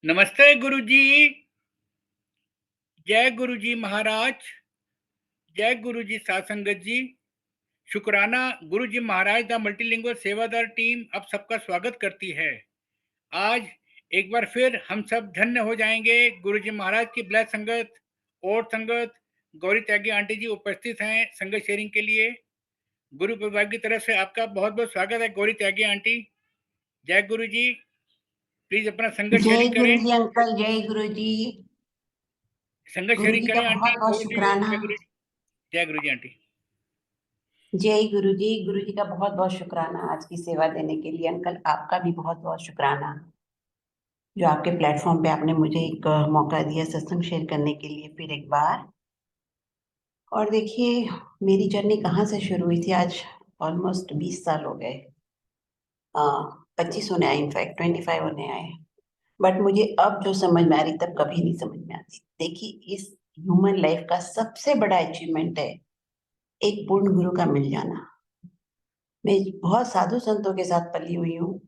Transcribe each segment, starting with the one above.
नमस्ते गुरुजी। जय गुरुजी महाराज। जय गुरुजी साध संगत जी। शुक्राना। गुरुजी महाराज द मल्टीलिंगुअल सेवादार टीम अब सबका स्वागत करती है। आज एक बार फिर हम सब धन्य हो जाएंगे। गुरुजी महाराज की ब्लैस संगत और संगत गौरी त्यागी आंटी जी उपस्थित हैं संगत शेयरिंग के लिए। गुरु विभाग की तरफ से आपका बहुत बहुत स्वागत है गौरी त्यागी आंटी। जय गुरुजी। प्लीज अपना संगत जय शेयरिंग गुरु करें। जी अंकल, जय गुरु जी। संगत गुरु शेयरिंग जी का करें आंटी। बहुत बहुत ओवर टू यू। शुक्राना। जय गुरु। जय गुरुजी आंटी। जय गुरु जी। गुरु जी का बहुत बहुत शुक्राना आज की सेवा देने के लिए। अंकल आपका भी बहुत बहुत शुक्राना, जो आपके प्लेटफॉर्म पे आपने मुझे एक मौका दिया सत्संग शेयर करने के लिए फिर एक बार। और देखिए, मेरी जर्नी कहाँ से शुरू हुई थी। आज ऑलमोस्ट 20 साल हो गए। 25 होने आए, इनफैक्ट 25 होने आए। बट मुझे अब जो समझ में आ रही तब कभी नहीं समझ में आती। देखिए, इस ह्यूमन लाइफ का सबसे बड़ा अचीवमेंट है एक पूर्ण गुरु का मिल जाना। मैं बहुत साधु संतों के साथ पली हुई हूँ,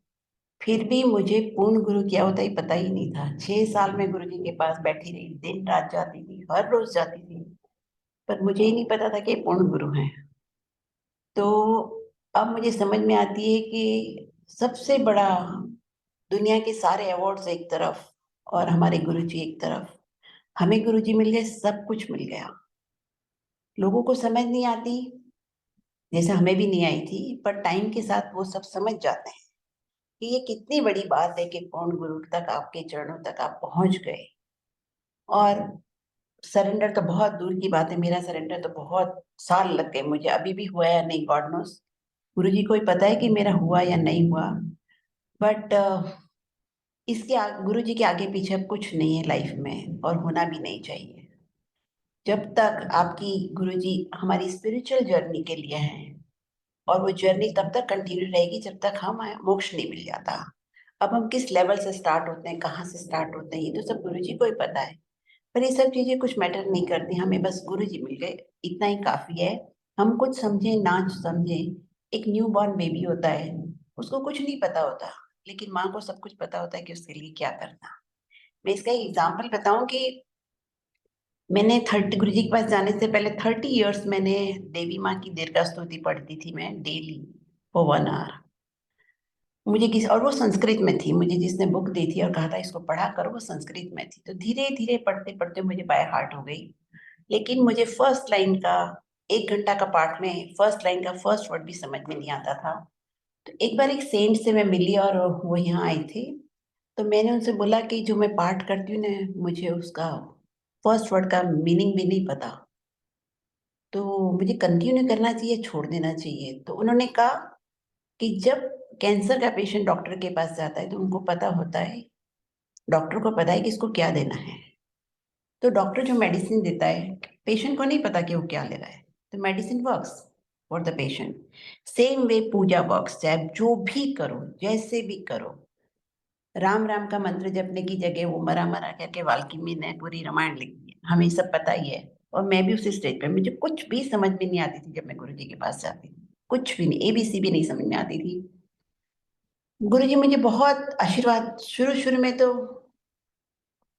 फिर भी मुझे पूर्ण गुरु क्या होता है पता ही नहीं था। 6 साल में गुरु जी के पास बैठी रही, दिन रात जाती थी, हर रोज जाती थी, पर मुझे ही नहीं पता था कि ये पूर्ण गुरु हैं। तो अब मुझे समझ में आती है कि सबसे बड़ा, दुनिया के सारे अवार्ड्स एक तरफ और हमारे गुरु जी एक तरफ। हमें गुरु जी मिल गए, सब कुछ मिल गया। लोगों को समझ नहीं आती, जैसे हमें भी नहीं आई थी, पर टाइम के साथ वो सब समझ जाते हैं कि ये कितनी बड़ी बात है कि पूर्ण गुरु तक, आपके चरणों तक आप पहुंच गए। और सरेंडर तो बहुत दूर की बात है, मेरा सरेंडर तो बहुत साल लग गए मुझे, अभी भी हुआ या नहीं गॉड नोस। गुरु जी को ही पता है कि मेरा हुआ या नहीं हुआ। बट गुरु जी के आगे पीछे अब कुछ नहीं है लाइफ में, और होना भी नहीं चाहिए। जब तक आपकी गुरु जी हमारी स्पिरिचुअल जर्नी के लिए हैं, और वो जर्नी तब तक कंटिन्यू रहेगी जब तक हम मोक्ष नहीं मिल जाता। अब हम किस लेवल से स्टार्ट होते हैं, कहाँ से स्टार्ट होते हैं, ये तो सब गुरु जी को ही पता है। पर ये सब चीजें कुछ मैटर नहीं करती, हमें बस गुरु जी मिल गए, इतना ही काफी है। हम कुछ समझे ना समझे, एक न्यू बॉर्न बेबी होता है, उसको कुछ नहीं पता होता, लेकिन माँ को सब कुछ पता होता है कि उसके लिए क्या करना। मैं इसका एक एग्जाम्पल बताऊं कि मैंने 30 गुरु जी के पास जाने से पहले 30 इयर्स मैंने देवी माँ की दीर्घा स्तुति पढ़ती थी मैं डेली फॉर 1 आवर। मुझे किसी, और वो संस्कृत में थी, मुझे जिसने बुक दी थी और कहा था इसको पढ़ा करो, वो संस्कृत में थी। तो धीरे धीरे पढ़ते पढ़ते मुझे बाय हार्ट हो गई। लेकिन मुझे फर्स्ट लाइन का, 1 घंटा का पाठ में फर्स्ट लाइन का फर्स्ट वर्ड भी समझ में नहीं आता था। तो एक बार एक सेंट से मैं मिली और वो यहाँ आई थी। तो मैंने उनसे बोला कि जो मैं पाठ करती हूँ ना, मुझे उसका फर्स्ट वर्ड का मीनिंग भी नहीं पता, तो मुझे कंटिन्यू करना चाहिए, छोड़ देना चाहिए। तो उन्होंने कहा कि जब कैंसर का पेशेंट डॉक्टर के पास जाता है तो उनको पता होता है, डॉक्टर को पता है कि इसको क्या देना है। तो डॉक्टर जो मेडिसिन देता है, पेशेंट को नहीं पता कि वो क्या ले रहा है। तो medicine works for the patient. Same way puja works, चाहे जो भी करो, जैसे भी करो। राम राम का मंत्र जपने की जगह वो मरा मरा करके वाल्मीकि ने पूरी रामायण लिख दी, हमें सब पता ही है। और मैं भी उसी स्टेज पे, मुझे कुछ भी समझ में नहीं आती थी जब मैं गुरु जी के पास जाती थी, कुछ भी नहीं, एबीसी भी नहीं समझ में आती थी। गुरु जी मुझे बहुत आशीर्वाद, शुरू शुरू में तो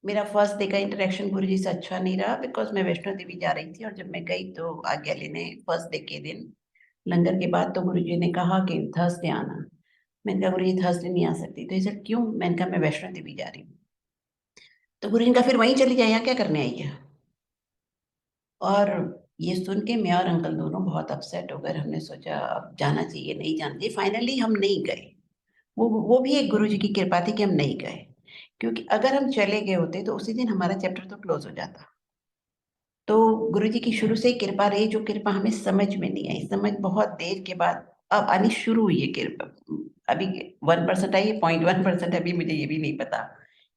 मेरा फर्स्ट डे का इंटरेक्शन गुरु जी से अच्छा नहीं रहा, बिकॉज मैं वैष्णो देवी जा रही थी और जब मैं गई तो आज्ञा लेने फर्स्ट डे के दिन लंगर के बाद, तो गुरु जी ने कहा कि थर्सडे आना। मैंने कहा गुरु जी थर्सडे नहीं आ सकती। तो ये क्यों? मैंने कहा मैं वैष्णो देवी जा रही हूँ। तो गुरु जी का फिर वहीं चली जाए, यहाँ क्या करने आई है। और ये सुन के मैं और अंकल दोनों बहुत अपसेट हो गए। हमने सोचा अब जाना चाहिए, नहीं जाना चाहिए। फाइनली हम नहीं गए। वो भी एक गुरु जी की कृपा थी कि हम नहीं गए, क्योंकि अगर हम चले गए होते तो उसी दिन हमारा चैप्टर तो क्लोज हो जाता। तो गुरु जी की शुरू से ही कृपा रही, जो कृपा हमें समझ में नहीं आई, समझ बहुत देर के बाद अब आनी शुरू हुई है कृपा। अभी 1% आई है, 0.1% अभी, मुझे ये भी नहीं पता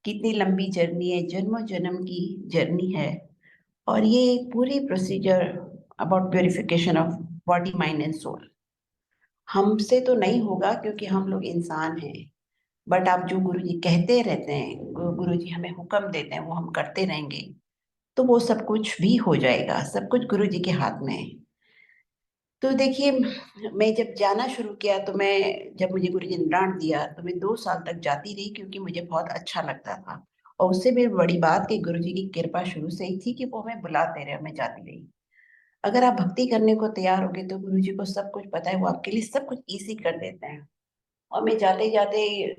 कितनी लंबी जर्नी है, जन्मों जन्म की जर्नी है। और ये पूरी procedure about purification of body mind and soul हमसे तो नहीं होगा, क्योंकि हम लोग इंसान हैं। बट आप जो गुरु जी कहते रहते हैं, गुरु जी हमें हुक्म देते हैं, वो हम करते रहेंगे, तो वो सब कुछ भी हो जाएगा। सब कुछ गुरु जी के हाथ में है। तो देखिए, मैं जब जाना शुरू किया तो मैं, जब मुझे गुरु जी ने डांट दिया तो मैं 2 साल तक जाती रही, क्योंकि मुझे बहुत अच्छा लगता था। और उससे भी बड़ी बात कि गुरुजी की कृपा शुरू से ही थी कि वो हमें बुलाते रहे, मैं जाती रही। अगर आप भक्ति करने को तैयार होगे तो गुरुजी को सब कुछ पता है, वो आपके लिए सब कुछ इजी कर देते हैं। और मैं जाते जाते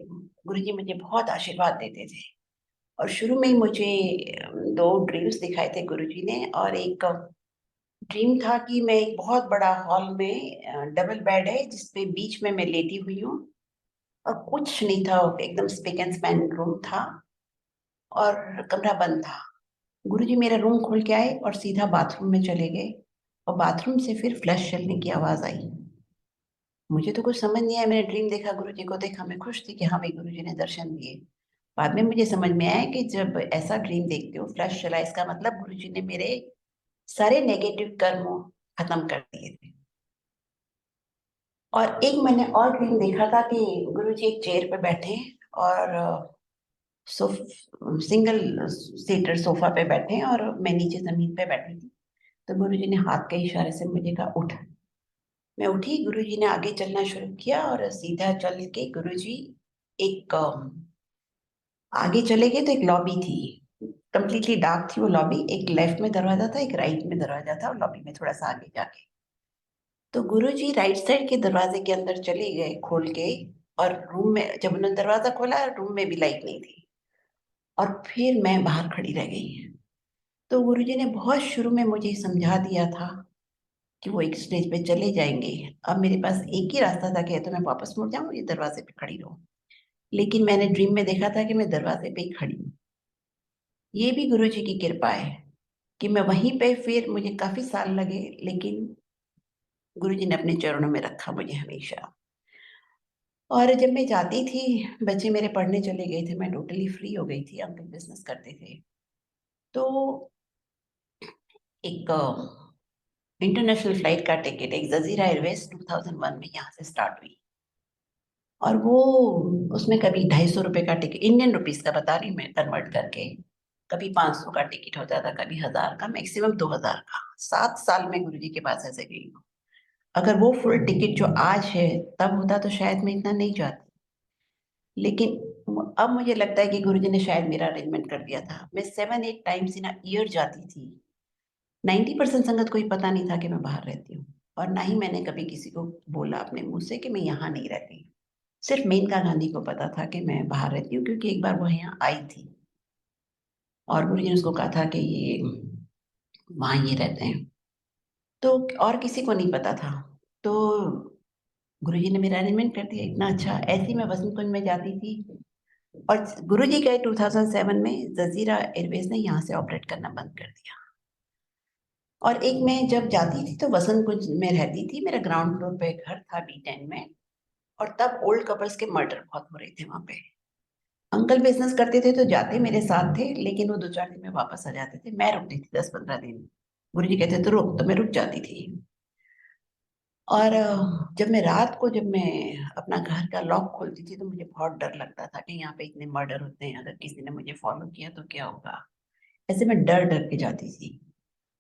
गुरुजी मुझे बहुत आशीर्वाद देते थे। और शुरू में ही मुझे दो ड्रीम्स दिखाए थे गुरुजी ने। और एक ड्रीम था कि मैं एक बहुत बड़ा हॉल में, डबल बेड है जिसपे बीच में मैं लेटी हुई हूँ और कुछ नहीं था, एकदम स्पिक एंड स्पैन रूम था और कमरा बंद था। गुरुजी मेरा रूम खोल के आए और सीधा बाथरूम में चले गए और बाथरूम से फिर फ्लश चलने की आवाज आई। मुझे तो कुछ समझ नहीं आया। मैंने ड्रीम देखा, गुरुजी को देखा, मैं खुश थी कि हाँ भाई गुरुजी ने दर्शन दिए। बाद में मुझे समझ में आया कि जब ऐसा ड्रीम देखते हो फ्लश चला, इसका मतलब गुरुजी ने मेरे सारे नेगेटिव कर्म खत्म कर दिए थे। और एक मैंने और ड्रीम देखा था कि गुरुजी एक चेयर पे बैठे और सोफ सिंगल सीटर सोफा पे बैठे और मैं नीचे जमीन पे बैठी थी। तो गुरुजी ने हाथ के इशारे से मुझे कहा उठ। मैं उठी, गुरुजी ने आगे चलना शुरू किया और सीधा चल के गुरुजी एक आगे चले गए तो एक लॉबी थी, कंप्लीटली डार्क थी वो लॉबी। एक लेफ्ट में दरवाजा था, एक राइट में दरवाजा था और लॉबी में थोड़ा सा आगे जाके। तो गुरुजी राइट साइड के दरवाजे के अंदर चले गए खोल के। और रूम में जब उन्होंने दरवाजा खोला, रूम में भी लाइट नहीं थी और फिर मैं बाहर खड़ी रह गई। तो गुरुजी ने बहुत शुरू में मुझे समझा दिया था कि वो एक स्टेज पे चले जाएंगे। अब मेरे पास एक ही रास्ता था कि या तो मैं वापस मुड़ जाऊं या दरवाजे पे खड़ी रहूं। लेकिन मैंने ड्रीम में देखा था कि मैं दरवाजे पे ही खड़ी हूँ। ये भी गुरुजी की कृपा है कि मैं वहीं पे, फिर मुझे काफी साल लगे लेकिन गुरुजी ने अपने चरणों में रखा मुझे हमेशा। और जब मैं जाती थी, बच्चे मेरे पढ़ने चले गए थे, मैं टोटली फ्री हो गई थी, अंकल बिजनेस करते थे। तो एक इंटरनेशनल फ्लाइट का टिकट, एक जजीरा एयरवेज 2001 में यहाँ से स्टार्ट हुई। और वो उसमें कभी 250 रुपए का टिकट, इंडियन रुपीस का बता रही हूँ मैं कन्वर्ट करके, कभी 500 का टिकट होता था, कभी 1000 का, मैक्सिमम 2000 का। 7 साल में गुरुजी के पास ऐसे गई हूँ। अगर वो फुल टिकट जो आज है तब होता तो शायद मैं इतना नहीं जाती। लेकिन अब मुझे लगता है कि गुरुजी ने शायद मेरा अरेंजमेंट कर दिया था। मैं 7-8 टाइम्स इन ईयर जाती थी। 90% संगत को ही पता नहीं था कि मैं बाहर रहती हूँ। और ना ही मैंने कभी किसी को बोला अपने मुंह से कि मैं यहाँ नहीं रहती। सिर्फ मेनका गांधी को पता था कि मैं बाहर रहती हूँ, क्योंकि एक बार वो यहाँ आई थी और गुरुजी ने उसको कहा था कि ये वहाँ ये रहते हैं। तो और किसी को नहीं पता था। तो गुरुजी ने मेरा अरेंजमेंट कर दिया इतना अच्छा। ऐसे ही मैं वसंत कुंज में जाती थी। और गुरुजी गए 2007 में, जजीरा एयरवेज ने यहाँ से ऑपरेट करना बंद कर दिया। और एक मैं जब जाती थी तो वसंत कुंज में रहती थी, मेरा ग्राउंड फ्लोर पे घर था B10 में। और तब ओल्ड कपल्स के मर्डर बहुत हो रहे थे वहां पे। अंकल बिजनेस करते थे तो जाते मेरे साथ थे, लेकिन वो 2-4 दिन में वापस आ जाते थे। मैं रुकती थी 10-15 दिन। गुरुजी कहते तो रुक, तो मैं रुक जाती थी। और जब मैं रात को, जब मैं अपना घर का लॉक खोलती थी तो मुझे बहुत डर लगता था कि यहाँ पे इतने मर्डर होते हैं, अगर किसी ने मुझे फॉलो किया तो क्या होगा। ऐसे मैं डर डर के जाती थी।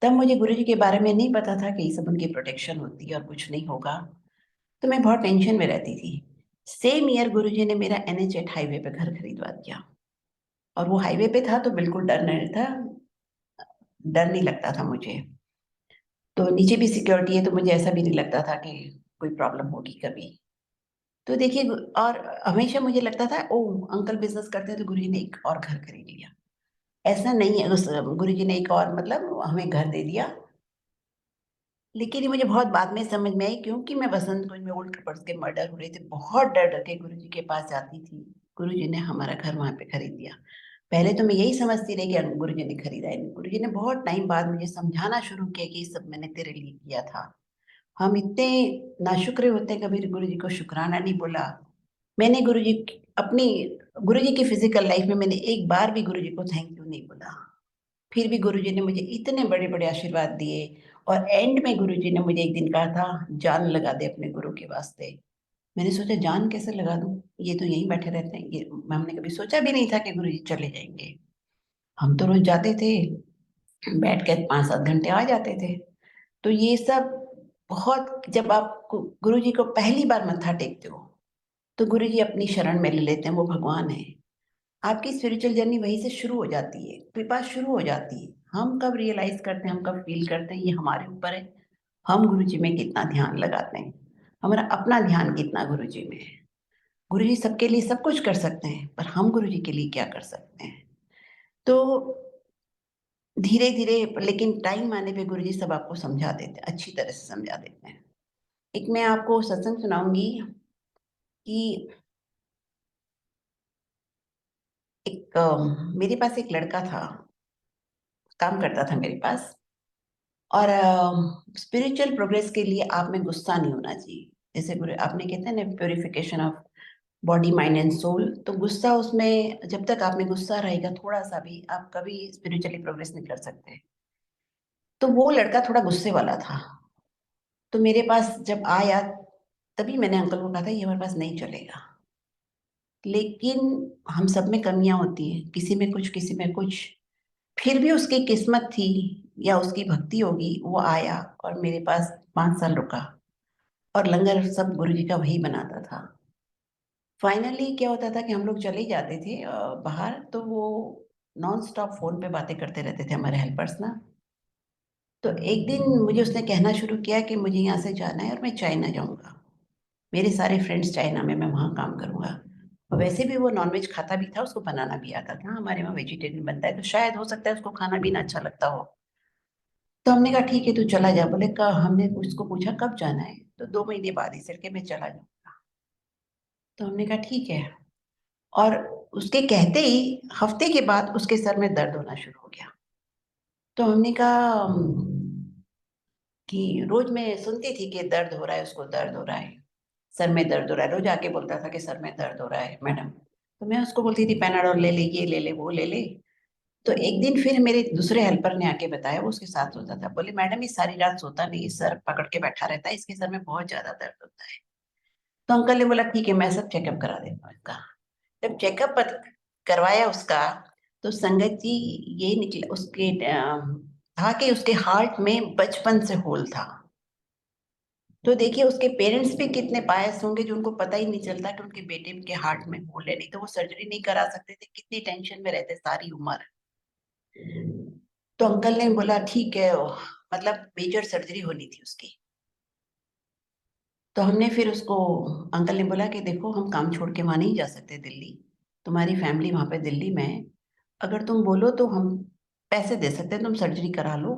तब मुझे गुरुजी के बारे में नहीं पता था कि ये सब उनकी प्रोटेक्शन होती है और कुछ नहीं होगा। तो मैं बहुत टेंशन में रहती थी। सेम ईयर गुरुजी ने मेरा NH8 हाईवे पे घर खरीदवा दिया। और वो हाईवे पे था तो बिल्कुल डर नहीं था, डर नहीं लगता था मुझे। तो नीचे भी सिक्योरिटी है तो मुझे ऐसा भी नहीं लगता था कि कोई प्रॉब्लम होगी कभी। तो देखिए, और हमेशा मुझे लगता था ओ अंकल बिजनेस करते हैं तो गुरुजी ने एक और घर खरीद लिया। ऐसा नहीं है, उस गुरुजी ने एक और मतलब हमें घर दे दिया। लेकिन ये मुझे बहुत बाद में समझ में आई, क्योंकि मैं वसंत कुंज में ओल्ड कपल्स के मर्डर हो रहे थे, बहुत डर डर के गुरुजी के पास जाती थी। गुरुजी ने हमारा घर वहां पे खरीद दिया। पहले तो मैं यही समझती रही कि गुरुजी ने खरीदा है। गुरुजी ने बहुत टाइम बाद मुझे समझाना शुरू किया कि ये सब मैंने तेरे लिए किया था। हम इतने नाशुक्र होते हैं, कभी गुरुजी को शुक्राना नहीं बोला। मैंने गुरुजी अपनी गुरुजी की फिजिकल लाइफ में मैंने एक बार भी गुरुजी को थैंक यू नहीं बोला। फिर भी गुरुजी ने मुझे इतने बड़े बड़े आशीर्वाद दिए। और एंड में गुरुजी ने मुझे एक दिन कहा था, जान लगा दे अपने गुरु के वास्ते। मैंने सोचा जान कैसे लगा दूं, ये तो यहीं बैठे रहते हैं। ये हमने कभी सोचा भी नहीं था कि गुरुजी चले जाएंगे। हम तो रोज जाते थे, बैठ के 5-7 घंटे आ जाते थे। तो ये सब बहुत, जब आप गुरुजी को पहली बार मत्था टेकते हो तो गुरुजी अपनी शरण में ले लेते हैं, वो भगवान है। आपकी स्पिरिचुअल जर्नी वहीं से शुरू हो जाती है, कृपा शुरू हो जाती है। हम कब रियलाइज़ करते हैं, हम कब फ़ील करते हैं, ये हमारे ऊपर है। हम गुरुजी में कितना ध्यान लगाते हैं, हमारा अपना ध्यान कितना गुरुजी में है। गुरुजी सबके लिए सब कुछ कर सकते हैं, पर हम गुरुजी के लिए क्या कर सकते हैं? तो धीरे-धीरे लेकिन टाइम आने पे गुरुजी सब आपको समझा देते हैं, अच्छी तरह से समझा देते हैं। एक मैं आपको सत्संग सुनाऊँगी कि एक मेरे पास एक लड़का था, काम करता था मेरे पास और स्पिरिचुअल प्रोग्रेस के लिए आप में गुस्सा नहीं होना चाहिए। जैसे गुरु आपने कहते हैं ना purification of body, mind and soul, तो गुस्सा उसमें जब तक आप में गुस्सा रहेगा थोड़ा-सा भी, आप कभी स्पिरिचुअली प्रोग्रेस नहीं कर सकते। तो वो लड़का थोड़ा गुस्से वाला था। तो मेरे पास जब आया, तभी मैंने अंकल को कहा था, "ये हमारे पास नहीं चलेगा।" लेकिन हम सब में कमियाँ होती हैं, किसी में कुछ, किसी में कुछ। फिर भी उसकी किस्मत थी या उसकी भक्ति होगी, वो आया और मेरे पास 5 साल रुका और लंगर सब गुरुजी का वही बनाता था। फाइनली क्या होता था कि हम लोग चले जाते थे बाहर, तो वो नॉन स्टॉप फ़ोन पे बातें करते रहते थे हमारे हेल्पर्स ना। तो एक दिन मुझे उसने कहना शुरू किया कि मुझे यहाँ से जाना है और मैं चाइना जाऊँगा। मेरे सारे फ्रेंड्स चाइना में, मैं वहाँ काम करूँगा। और वैसे भी वो नॉन-वेज खाता भी था, उसको बनाना भी आता था। हमारे वहाँ वेजिटेरियन बनता है, तो शायद हो सकता है उसको खाना-पीना अच्छा लगता हो। तो हमने कहा ठीक है तू चला जा। बोले क हमने उसको पूछा कब जाना है? तो 2 महीने बाद ही सर के मैं चला जाऊँगा। तो हमने कहा ठीक है। और उसके कहते ही हफ्ते के बाद उसके सर में दर्द होना शुरू हो गया। तो हमने कहा कि रोज़ मैं सुनती थी कि दर्द हो रहा है, उसको दर्द हो रहा है, सर में दर्द हो रहा है। रोज़ आके बोलता था कि सर में दर्द हो रहा है मैडम। तो मैं उसको बोलती थी पैनाडोल ले ले, ये ले ले, वो ले ले। तो एक दिन फिर मेरे दूसरे हेल्पर ने आके बताया, वो उसके साथ सोता था। बोले मैडम ये सारी रात सोता नहीं, सर पकड़ के बैठा रहता है, इसके सर में बहुत ज़्यादा दर्द होता है। तो अंकल ने बोला ठीक है मैं सब चेकअप करा देता हूँ इसका। जब चेकअप करवाया उसका, तो संगत जी ये निकला उसके था कि उसके हार्ट में बचपन से होल था। तो देखिए उसके पेरेंट्स भी कितने पायस होंगे जो उनको पता ही नहीं चलता कि उनके बेटे के हार्ट में होल है, नहीं तो वो सर्जरी नहीं करा सकते थे, कितनी टेंशन में रहते सारी उम्र। तो अंकल ने बोला ठीक है, मतलब मेजर सर्जरी होनी थी उसकी। तो हमने फिर उसको, अंकल ने बोला कि देखो हम काम छोड़ के वहाँ नहीं जा सकते दिल्ली, तुम्हारी फैमिली वहाँ पे दिल्ली में है, अगर तुम बोलो तो हम पैसे दे सकते हैं, तुम सर्जरी करा लो,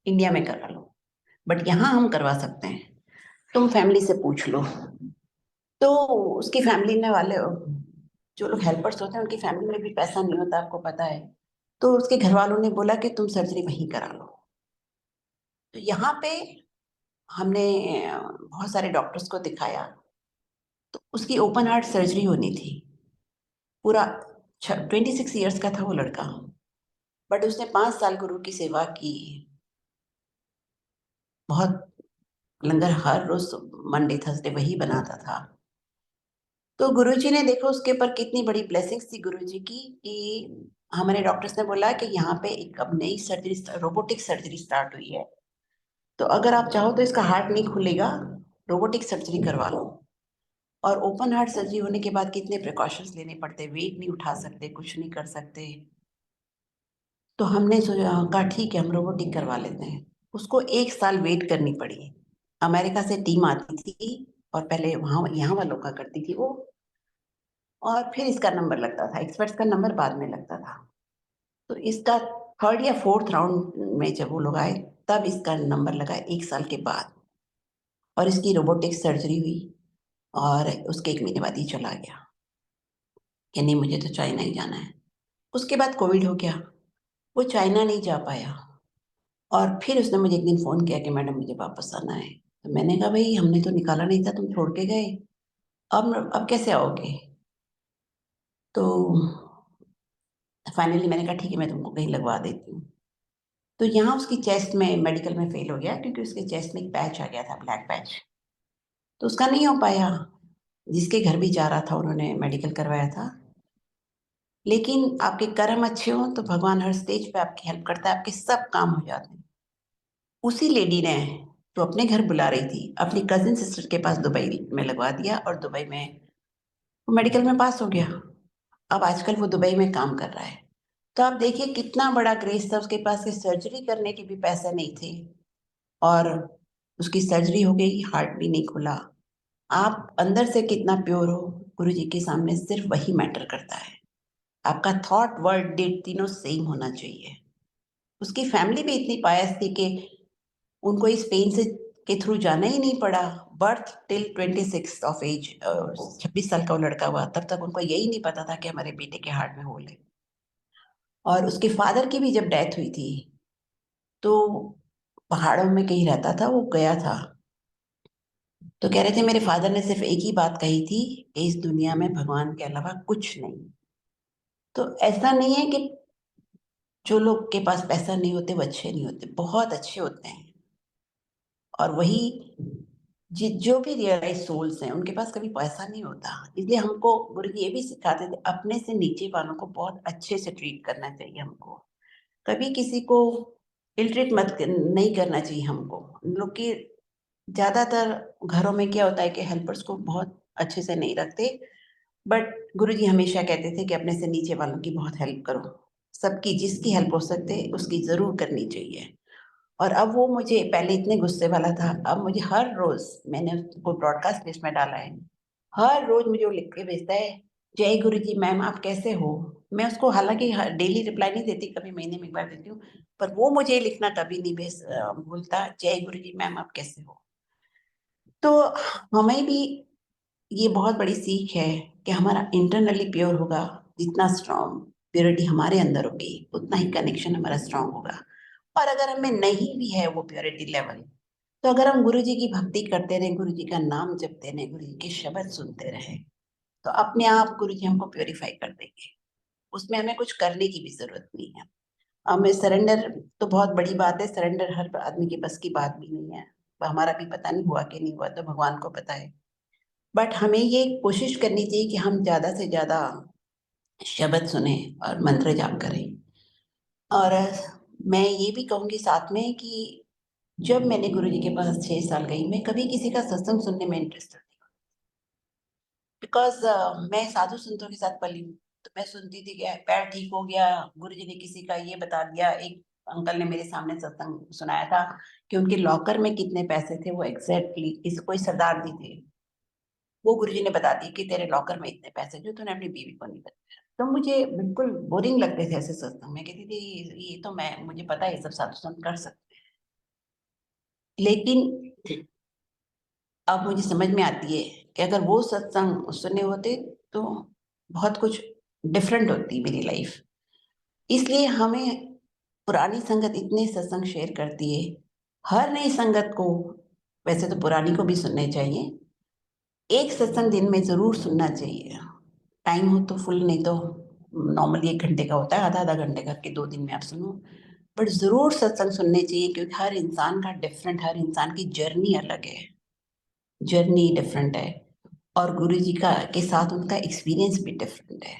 इंडिया में करा लो, बट यहाँ हम करवा सकते हैं, तुम फैमिली से पूछ लो। तो उसकी फैमिली ने वाले जो लोग हेल्पर्स होते हैं उनकी फैमिली में भी पैसा नहीं होता, आपको पता है। तो उसके घर वालों ने बोला कि तुम सर्जरी वहीं करा लो। तो यहाँ पे हमने बहुत सारे डॉक्टर्स को दिखाया, तो उसकी ओपन हार्ट सर्जरी होनी थी। पूरा 26 इयर्स का था वो लड़का, बट उसने 5 साल गुरु की सेवा की। बहुत लंगर हर रोज़ मंडे, थर्सडे वही बनाता था। तो गुरुजी ने देखो उसके ऊपर कितनी बड़ी ब्लेसिंग्स थी गुरुजी की कि हमारे डॉक्टर्स ने बोला कि यहाँ पे एक अब नई सर्जरी, रोबोटिक सर्जरी स्टार्ट हुई है। तो अगर आप चाहो तो इसका हार्ट नहीं खुलेगा, रोबोटिक सर्जरी करवा लो। और ओपन हार्ट सर्जरी होने के बाद कितने प्रिकॉशंस लेने पड़ते हैं, वेट नहीं उठा सकते, कुछ नहीं कर सकते। तो हमने सोचा, कहा ठीक है हम रोबोटिक करवा लेते हैं। उसको 1 साल वेट करनी पड़ी। अमेरिका से टीम आती थी और पहले वहाँ यहाँ वालों का करती थी वो, और फिर इसका नंबर लगता था, एक्सपर्ट्स का नंबर बाद में लगता था। तो इसका 3rd या 4th राउंड में जब वो लोग आए, तब इसका नंबर लगा 1 साल के बाद, और इसकी रोबोटिक सर्जरी हुई और उसके 1 महीने बाद ही चला गया कि नहीं मुझे तो चाइना ही जाना है। उसके बाद कोविड हो गया, वो चाइना नहीं जा पाया और फिर उसने मुझे एक दिन फ़ोन किया कि मैडम मुझे वापस आना है। तो मैंने कहा भई हमने तो निकाला नहीं था, तुम छोड़ के गए, अब कैसे आओगे? तो फाइनली मैंने कहा ठीक है मैं तुमको कहीं लगवा देती हूँ। तो यहाँ उसकी चेस्ट में मेडिकल में फ़ेल हो गया क्योंकि उसके चेस्ट में एक पैच आ गया था, ब्लैक पैच। तो उसका नहीं हो पाया। जिसके घर भी जा रहा था उन्होंने मेडिकल करवाया था। लेकिन आपके कर्म अच्छे हों तो भगवान हर स्टेज पे आपकी हेल्प करता है, आपके सब काम हो जाते हैं। उसी लेडी ने जो अपने घर बुला रही थी, अपनी कज़िन सिस्टर के पास दुबई में लगवा दिया और दुबई में वो मेडिकल में पास हो गया। अब आजकल वो दुबई में काम कर रहा है। तो आप देखिए कितना बड़ा ग्रेस था उसके पास कि सर्जरी करने के भी पैसे नहीं थे और उसकी सर्जरी हो गई, हार्ट भी नहीं खुला। आप अंदर से कितना प्योर हो, गुरुजी के सामने सिर्फ वही मैटर करता है। आपका थॉट, वर्ड, डीड तीनों सेम होना चाहिए। उसकी फैमिली भी इतनी पायस थी कि उनको इस पेन से के थ्रू जाना ही नहीं पड़ा। बर्थ टिल 26 ऑफ एज, 26 साल का वो लड़का हुआ, तब तक उनको यही नहीं पता था कि हमारे बेटे के हार्ट में होल है। और उसके फादर की भी जब डेथ हुई थी, तो पहाड़ों में कहीं रहता था, वो गया था। तो कह रहे थे मेरे फादर ने सिर्फ एक ही बात कही थी कि इस दुनिया में भगवान के अलावा कुछ नहीं। तो ऐसा नहीं है कि जो लोग के पास पैसा नहीं होते वो अच्छे नहीं होते, बहुत अच्छे होते हैं। और वही जो भी रियलाइज सोल्स हैं उनके पास कभी पैसा नहीं होता। इसलिए हमको गुरुजी ये भी सिखाते थे अपने से नीचे वालों को बहुत अच्छे से ट्रीट करना चाहिए हमको। कभी किसी को इल ट्रीट नहीं करना चाहिए हमको। लोग की ज्यादातर घरों में क्या होता है कि हेल्पर्स को बहुत अच्छे से नहीं रखते। बट गुरुजी हमेशा कहते थे कि अपने से नीचे वालों की बहुत हेल्प करो। सबकी जिसकी हेल्प हो सकते उसकी जरूर करनी चाहिए। और अब वो मुझे पहले इतने गुस्से वाला था, अब मुझे हर रोज, मैंने उसको ब्रॉडकास्ट लिस्ट में डाला है, हर रोज मुझे वो लिख के भेजता है, जय गुरु जी मैम आप कैसे हो। मैं उसको हालांकि डेली रिप्लाई नहीं देती, कभी महीने में एक बार देती हूँ। पर वो मुझे लिखना कभी नहीं भूलता, जय गुरु जी मैम आप कैसे हो। तो हमें भी ये बहुत बड़ी सीख है कि हमारा इंटरनली प्योर होगा, जितना स्ट्रांग प्योरिटी हमारे अंदर होगी उतना ही कनेक्शन हमारा स्ट्रांग होगा। और अगर हमें नहीं भी है वो प्योरिटी लेवल, तो अगर हम गुरु जी की भक्ति करते रहे, गुरु जी का नाम जपते रहे, गुरु जी के शब्द सुनते रहे, तो अपने आप गुरु जी हमको प्योरीफाई कर देंगे। उसमें हमें कुछ करने की भी जरूरत नहीं है। हमें सरेंडर तो बहुत बड़ी बात है, सरेंडर हर आदमी के बस की बात भी नहीं है। हमारा भी पता नहीं हुआ कि नहीं हुआ, तो भगवान को पता है। बट हमें ये कोशिश करनी चाहिए कि हम ज्यादा से ज्यादा शब्द सुने और मंत्र जाप करें। और मैं ये भी कहूंगी साथ में कि जब मैंने गुरुजी के पास 6 साल गई, मैं कभी किसी का सत्संग सुनने में इंटरेस्टेड नहीं, बिकॉज मैं साधु संतों के साथ पली हूँ। तो मैं सुनती थी कि पैर ठीक हो गया, गुरुजी ने किसी का ये बता दिया। एक अंकल ने मेरे सामने सत्संग सुनाया था कि उनके लॉकर में कितने पैसे थे, वो एग्जैक्टली किसी कोई सरदार जी थे, वो गुरुजी ने बता दिया कि तेरे लॉकर में इतने पैसे जो तूने अपनी बीवी को नहीं बताया। तो मुझे बिल्कुल बोरिंग लगते थे ऐसे सत्संग। मैं कहती थी ये तो मैं, मुझे पता है ये सब साधु संत कर सकते हैं। लेकिन अब मुझे समझ में आती है कि अगर वो सत्संग सुने होते तो बहुत कुछ डिफरेंट होती मेरी लाइफ। इसलिए हमें पुरानी संगत इतने सत्संग शेयर करती है, हर नई संगत को, वैसे तो पुरानी को भी सुनने चाहिए। एक सत्संग दिन में जरूर सुनना चाहिए, टाइम हो तो फुल, नहीं तो नॉर्मली 1 घंटे का होता है, आधा आधा घंटे करके 2 दिन में आप सुनो। बट जरूर सत्संग सुनने चाहिए, क्योंकि हर इंसान का डिफरेंट, हर इंसान की जर्नी अलग है, जर्नी डिफरेंट है। और गुरु जी का के साथ उनका एक्सपीरियंस भी डिफरेंट है।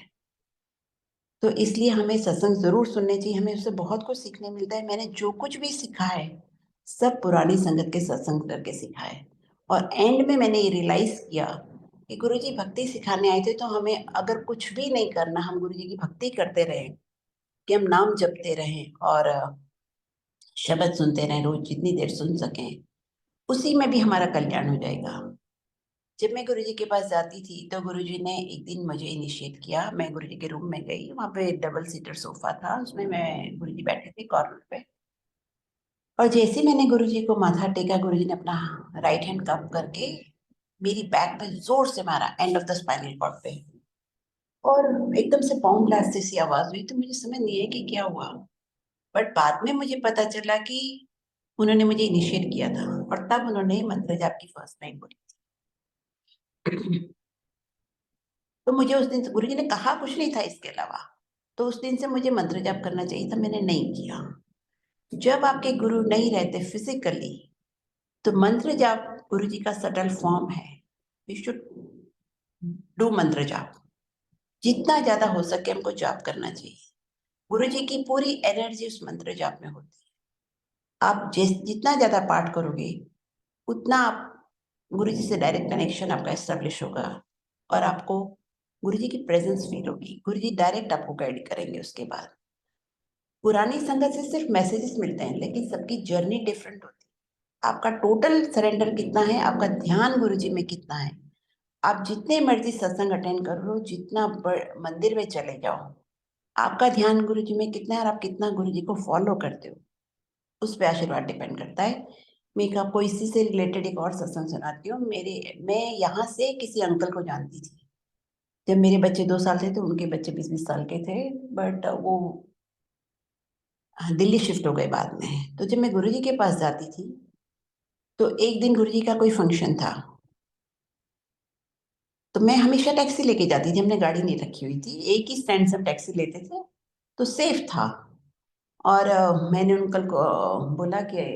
तो इसलिए हमें सत्संग जरूर सुनने चाहिए, हमें उससे बहुत कुछ सीखने मिलता है। मैंने जो कुछ भी सीखा है सब पुरानी संगत के सत्संग करके सीखा है। और एंड में मैंने ये रियलाइज किया कि गुरु जी भक्ति सिखाने आए थे, तो हमें अगर कुछ भी नहीं करना, हम गुरु जी की भक्ति करते रहें, कि हम नाम जपते रहें और शब्द सुनते रहें, रोज जितनी देर सुन सकें, उसी में भी हमारा कल्याण हो जाएगा। जब मैं गुरुजी के पास जाती थी तो गुरुजी ने एक दिन मुझे इनिशिएट किया। मैं गुरुजी के रूम में गई, वहां पे डबल सीटर सोफा था, उसमें मैं, गुरुजी बैठे थे कॉर्नर पे। और जैसे मैंने गुरुजी को माथा टेका, गुरुजी ने अपना राइट हैंड कप करके मेरी बैक पे जोर से मारा, end of the spinal cord पे। और एकदम से बॉम्ब ब्लास्ट जैसी आवाज हुई। तो मुझे समझ नहीं है कि क्या हुआ। बट बाद में मुझे पता चला कि उन्होंने मुझे इनिशिएट किया था, और तब उन्होंने मंत्र जाप की फर्स्ट टाइम बोली। तो मुझे उस दिन गुरुजी ने कहा कुछ नहीं था इसके अलावा। तो उस दिन से मुझे मंत्र जाप करना चाहिए था, मैंने नहीं किया। जब आपके गुरु नहीं रहते फिजिकली, तो मंत्र जाप गुरु जी का सटल फॉर्म है। यू शुड डू मंत्र जाप, जितना ज्यादा हो सके हमको जाप करना चाहिए। गुरु जी की पूरी एनर्जी उस मंत्र जाप में होती है। आप जितना ज्यादा पाठ करोगे, उतना आप गुरु जी से डायरेक्ट कनेक्शन आपका एस्टेब्लिश होगा। और आपको गुरुजी की प्रेजेंस फील होगी, गुरुजी डायरेक्ट आपको गाइड करेंगे उसके बाद। पुरानी संगत से सिर्फ मैसेजेस मिलते हैं, लेकिन सबकी जर्नी डिफरेंट होती है। आपका टोटल सरेंडर कितना है, आपका ध्यान गुरुजी में कितना है। आप जितने मर्जी सत्संग अटेंड कर लो, जितना मंदिर में चले जाओ, आपका ध्यान गुरुजी में कितना है और आप कितना गुरुजी को फॉलो करते हो, उस पे आशीर्वाद डिपेंड करता है। मैं एक आपको इसी से रिलेटेड एक और सत्संग सुनाती हूँ। मैं यहाँ से किसी अंकल को जानती थी। जब मेरे बच्चे 2 साल थे तो उनके बच्चे 20-20 साल के थे, बट वो दिल्ली शिफ्ट हो गए बाद में। तो जब मैं गुरुजी के पास जाती थी, तो एक दिन गुरुजी का कोई फंक्शन था, तो मैं हमेशा टैक्सी लेके जाती थी। हमने गाड़ी नहीं रखी हुई थी, एक ही स्टैंड से हम टैक्सी लेते थे, तो सेफ था। और मैंने अंकल को बोला कि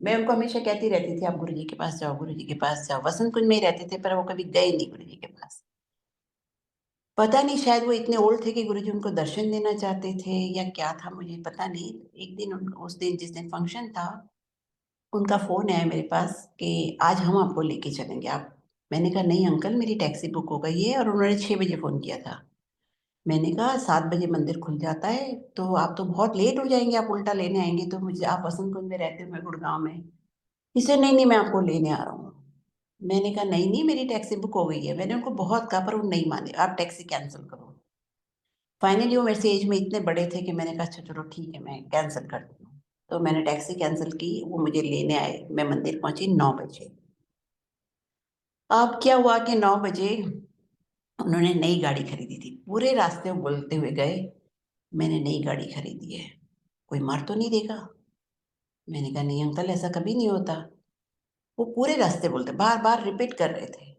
मैं उनको हमेशा कहती रहती थी, आप गुरुजी के पास जाओ, गुरुजी के पास जाओ। वसंत कुंज में ही रहते थे, पर वो कभी गए नहीं गुरुजी के पास। पता नहीं, शायद वो इतने ओल्ड थे कि गुरुजी उनको दर्शन देना चाहते थे या क्या था, मुझे पता नहीं। एक दिन उस दिन जिस दिन फंक्शन था, उनका फ़ोन आया मेरे पास कि आज हम आपको लेके चलेंगे आप। मैंने कहा नहीं अंकल, मेरी टैक्सी बुक हो गई है। और उन्होंने 6 बजे फ़ोन किया था। मैंने कहा 7 बजे मंदिर खुल जाता है, तो आप तो बहुत लेट हो जाएंगे, आप उल्टा लेने आएंगे तो मुझे। आप वसंत कुंज में रहते हो, मैं गुड़गांव में। इसे नहीं नहीं, मैं आपको लेने आ रहा हूँ। मैंने कहा नहीं नहीं, मेरी टैक्सी बुक हो गई है। मैंने उनको बहुत कहा, पर वो नहीं माने, आप टैक्सी कैंसिल करो। फाइनली वो मेरे से एज में इतने बड़े थे कि मैंने कहा अच्छा चलो ठीक है, मैं कैंसिल करती हूँ। तो मैंने टैक्सी कैंसिल की, वो मुझे लेने आए। मैं मंदिर पहुंची 9 बजे। अब क्या हुआ कि 9 बजे उन्होंने नई गाड़ी खरीदी थी। पूरे रास्ते वो बोलते हुए गए, मैंने नई गाड़ी खरीदी है, कोई मार तो नहीं देगा। मैंने कहा नहीं अंकल, ऐसा कभी नहीं होता। वो पूरे रास्ते बोलते, बार बार रिपीट कर रहे थे।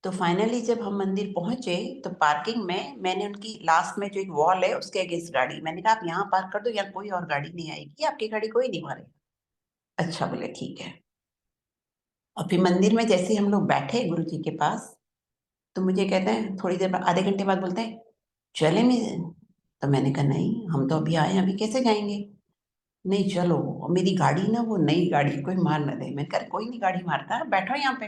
तो फाइनली जब हम मंदिर पहुंचे, तो पार्किंग में मैंने उनकी लास्ट में जो एक वॉल है उसके अगेंस्ट गाड़ी, मैंने कहा आप यहाँ पार्क कर दो, यहाँ कोई और गाड़ी नहीं आएगी, आपकी गाड़ी कोई नहीं मारेगा। अच्छा बोले ठीक है। और फिर मंदिर में जैसे ही हम लोग बैठे गुरु जी के पास, तो मुझे कहते हैं थोड़ी देर बाद, आधे घंटे बाद बोलते हैं चले मैं। तो मैंने कहा नहीं, हम तो अभी आए हैं, अभी कैसे जाएंगे। नहीं चलो। और मेरी गाड़ी ना, वो नई गाड़ी, कोई मार ना दे। मैंने कहा कोई नहीं गाड़ी मारता, बैठो यहाँ पे।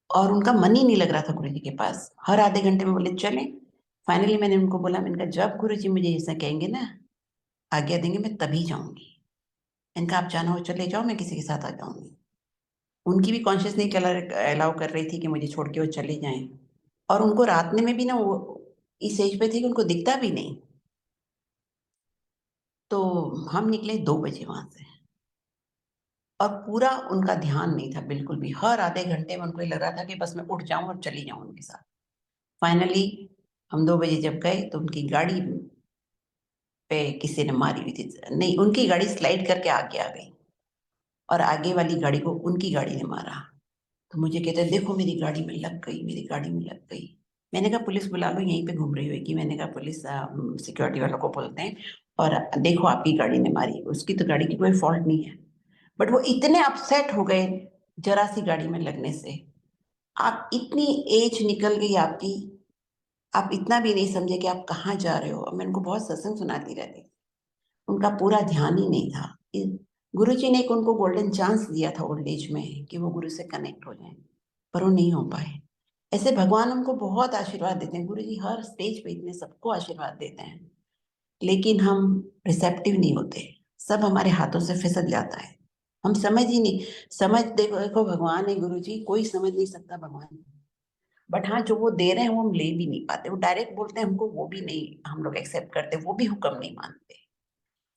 और उनका मन ही नहीं लग रहा था गुरु जी के पास, हर आधे घंटे में बोले चले। फाइनली मैंने उनको बोला, मैंने कहा जब गुरु जी मुझे ऐसा कहेंगे ना, आज्ञा देंगे, मैं तभी जाऊंगी। इनका आप जाना हो चले जाओ, मैं किसी के साथ आ जाऊंगी। उनकी भी कॉन्शियस नहीं अलाउ कर रही थी कि मुझे छोड़ के वो चले जाएं। और उनको रात में भी ना, वो इस एज पे थे कि उनको दिखता भी नहीं। तो हम निकले 2 बजे वहां से। और पूरा उनका ध्यान नहीं था बिल्कुल भी। हर आधे घंटे में उनको ये लग रहा था कि बस मैं उठ जाऊं और चली जाऊं उनके साथ। फाइनली हम 2 बजे जब गए, तो उनकी गाड़ी पे किसी ने मारी हुई थी। नहीं, उनकी गाड़ी स्लाइड करके आगे आ गई और आगे वाली गाड़ी को उनकी गाड़ी ने मारा। तो मुझे कहते हैं देखो मेरी गाड़ी में लग गई, मेरी गाड़ी में लग गई। मैंने कहा पुलिस बुला लो, यहीं पे घूम रही होगी। मैंने कहा पुलिस सिक्योरिटी वालों को बोलते हैं, और देखो आपकी गाड़ी ने मारी, उसकी तो गाड़ी की कोई फॉल्ट नहीं है। बट वो इतने अपसेट हो गए जरा सी गाड़ी में लगने से। आप इतनी एज निकल गई आपकी, आप इतना भी नहीं समझे कि आप कहाँ जा रहे हो। और मैं उनको बहुत सत्संग सुनाती रहती थी, उनका पूरा ध्यान ही नहीं था। गुरु जी ने एक उनको गोल्डन चांस दिया था ओल्ड एज में कि वो गुरु से कनेक्ट हो जाएं, पर वो नहीं हो पाए। ऐसे भगवान हमको बहुत आशीर्वाद देते हैं। गुरु जी हर स्टेज पे इतने सबको आशीर्वाद देते हैं, लेकिन हम रिसेप्टिव नहीं होते। सब हमारे हाथों से फिसल जाता है, हम समझ ही नहीं। समझ देखो देखो, भगवान है गुरु जी, कोई समझ नहीं सकता भगवान। बट हाँ, जो वो दे रहे हैं वो हम ले भी नहीं पाते। वो डायरेक्ट बोलते हैं हमको, वो भी नहीं हम लोग एक्सेप्ट करते, वो भी हुक्म नहीं मानते।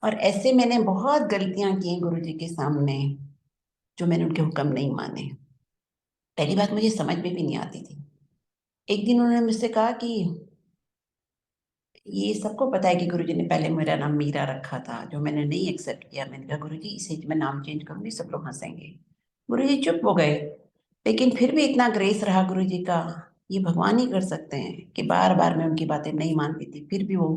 और ऐसे मैंने बहुत गलतियां की हैं गुरु जी के सामने, जो मैंने उनके हुक्म नहीं माने। पहली बात, मुझे समझ में भी नहीं आती थी। एक दिन उन्होंने मुझसे कहा कि ये सबको पता है कि गुरुजी ने पहले मेरा नाम मीरा रखा था, जो मैंने नहीं एक्सेप्ट किया। मैंने कहा गुरुजी इसे मैं नाम चेंज करूंगी, सब लोग हंसेंगे। गुरुजी चुप हो गए। लेकिन फिर भी इतना ग्रेस रहा गुरुजी का। ये भगवान ही कर सकते हैं कि बार बार मैं उनकी बातें नहीं मानती थी, फिर भी वो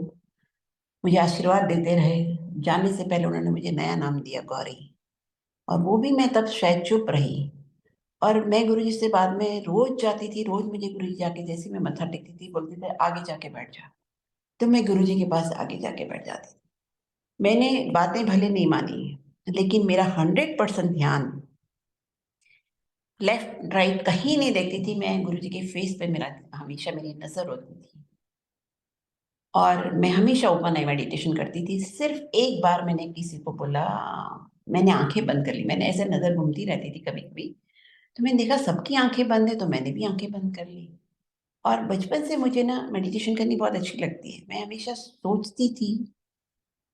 मुझे आशीर्वाद देते रहे। जाने से पहले उन्होंने मुझे नया नाम दिया, गौरी। और वो भी मैं तब शायद चुप रही। और मैं गुरुजी से बाद में रोज जाती थी, रोज मुझे गुरुजी जाके जैसे ही मैं मत्था टेकती थी बोलते थे आगे जाके बैठ जा। तो मैं गुरुजी के पास आगे जाके बैठ जाती थी। मैंने बातें भले नहीं मानी, लेकिन मेरा 100% ध्यान लेफ्ट राइट कहीं नहीं देखती थी। मैं गुरुजी के फेस पे मेरा हमेशा मेरी नज़र होती थी और मैं हमेशा ओपन आई मेडिटेशन करती थी। सिर्फ़ एक बार मैंने किसी को बोला, मैंने आँखें बंद कर ली। मैंने ऐसे नज़र घूमती रहती थी कभी-कभी, तो मैंने देखा सबकी आँखें बंद है, तो मैंने भी आँखें बंद कर ली। और बचपन से मुझे ना मेडिटेशन करनी बहुत अच्छी लगती है। मैं हमेशा सोचती थी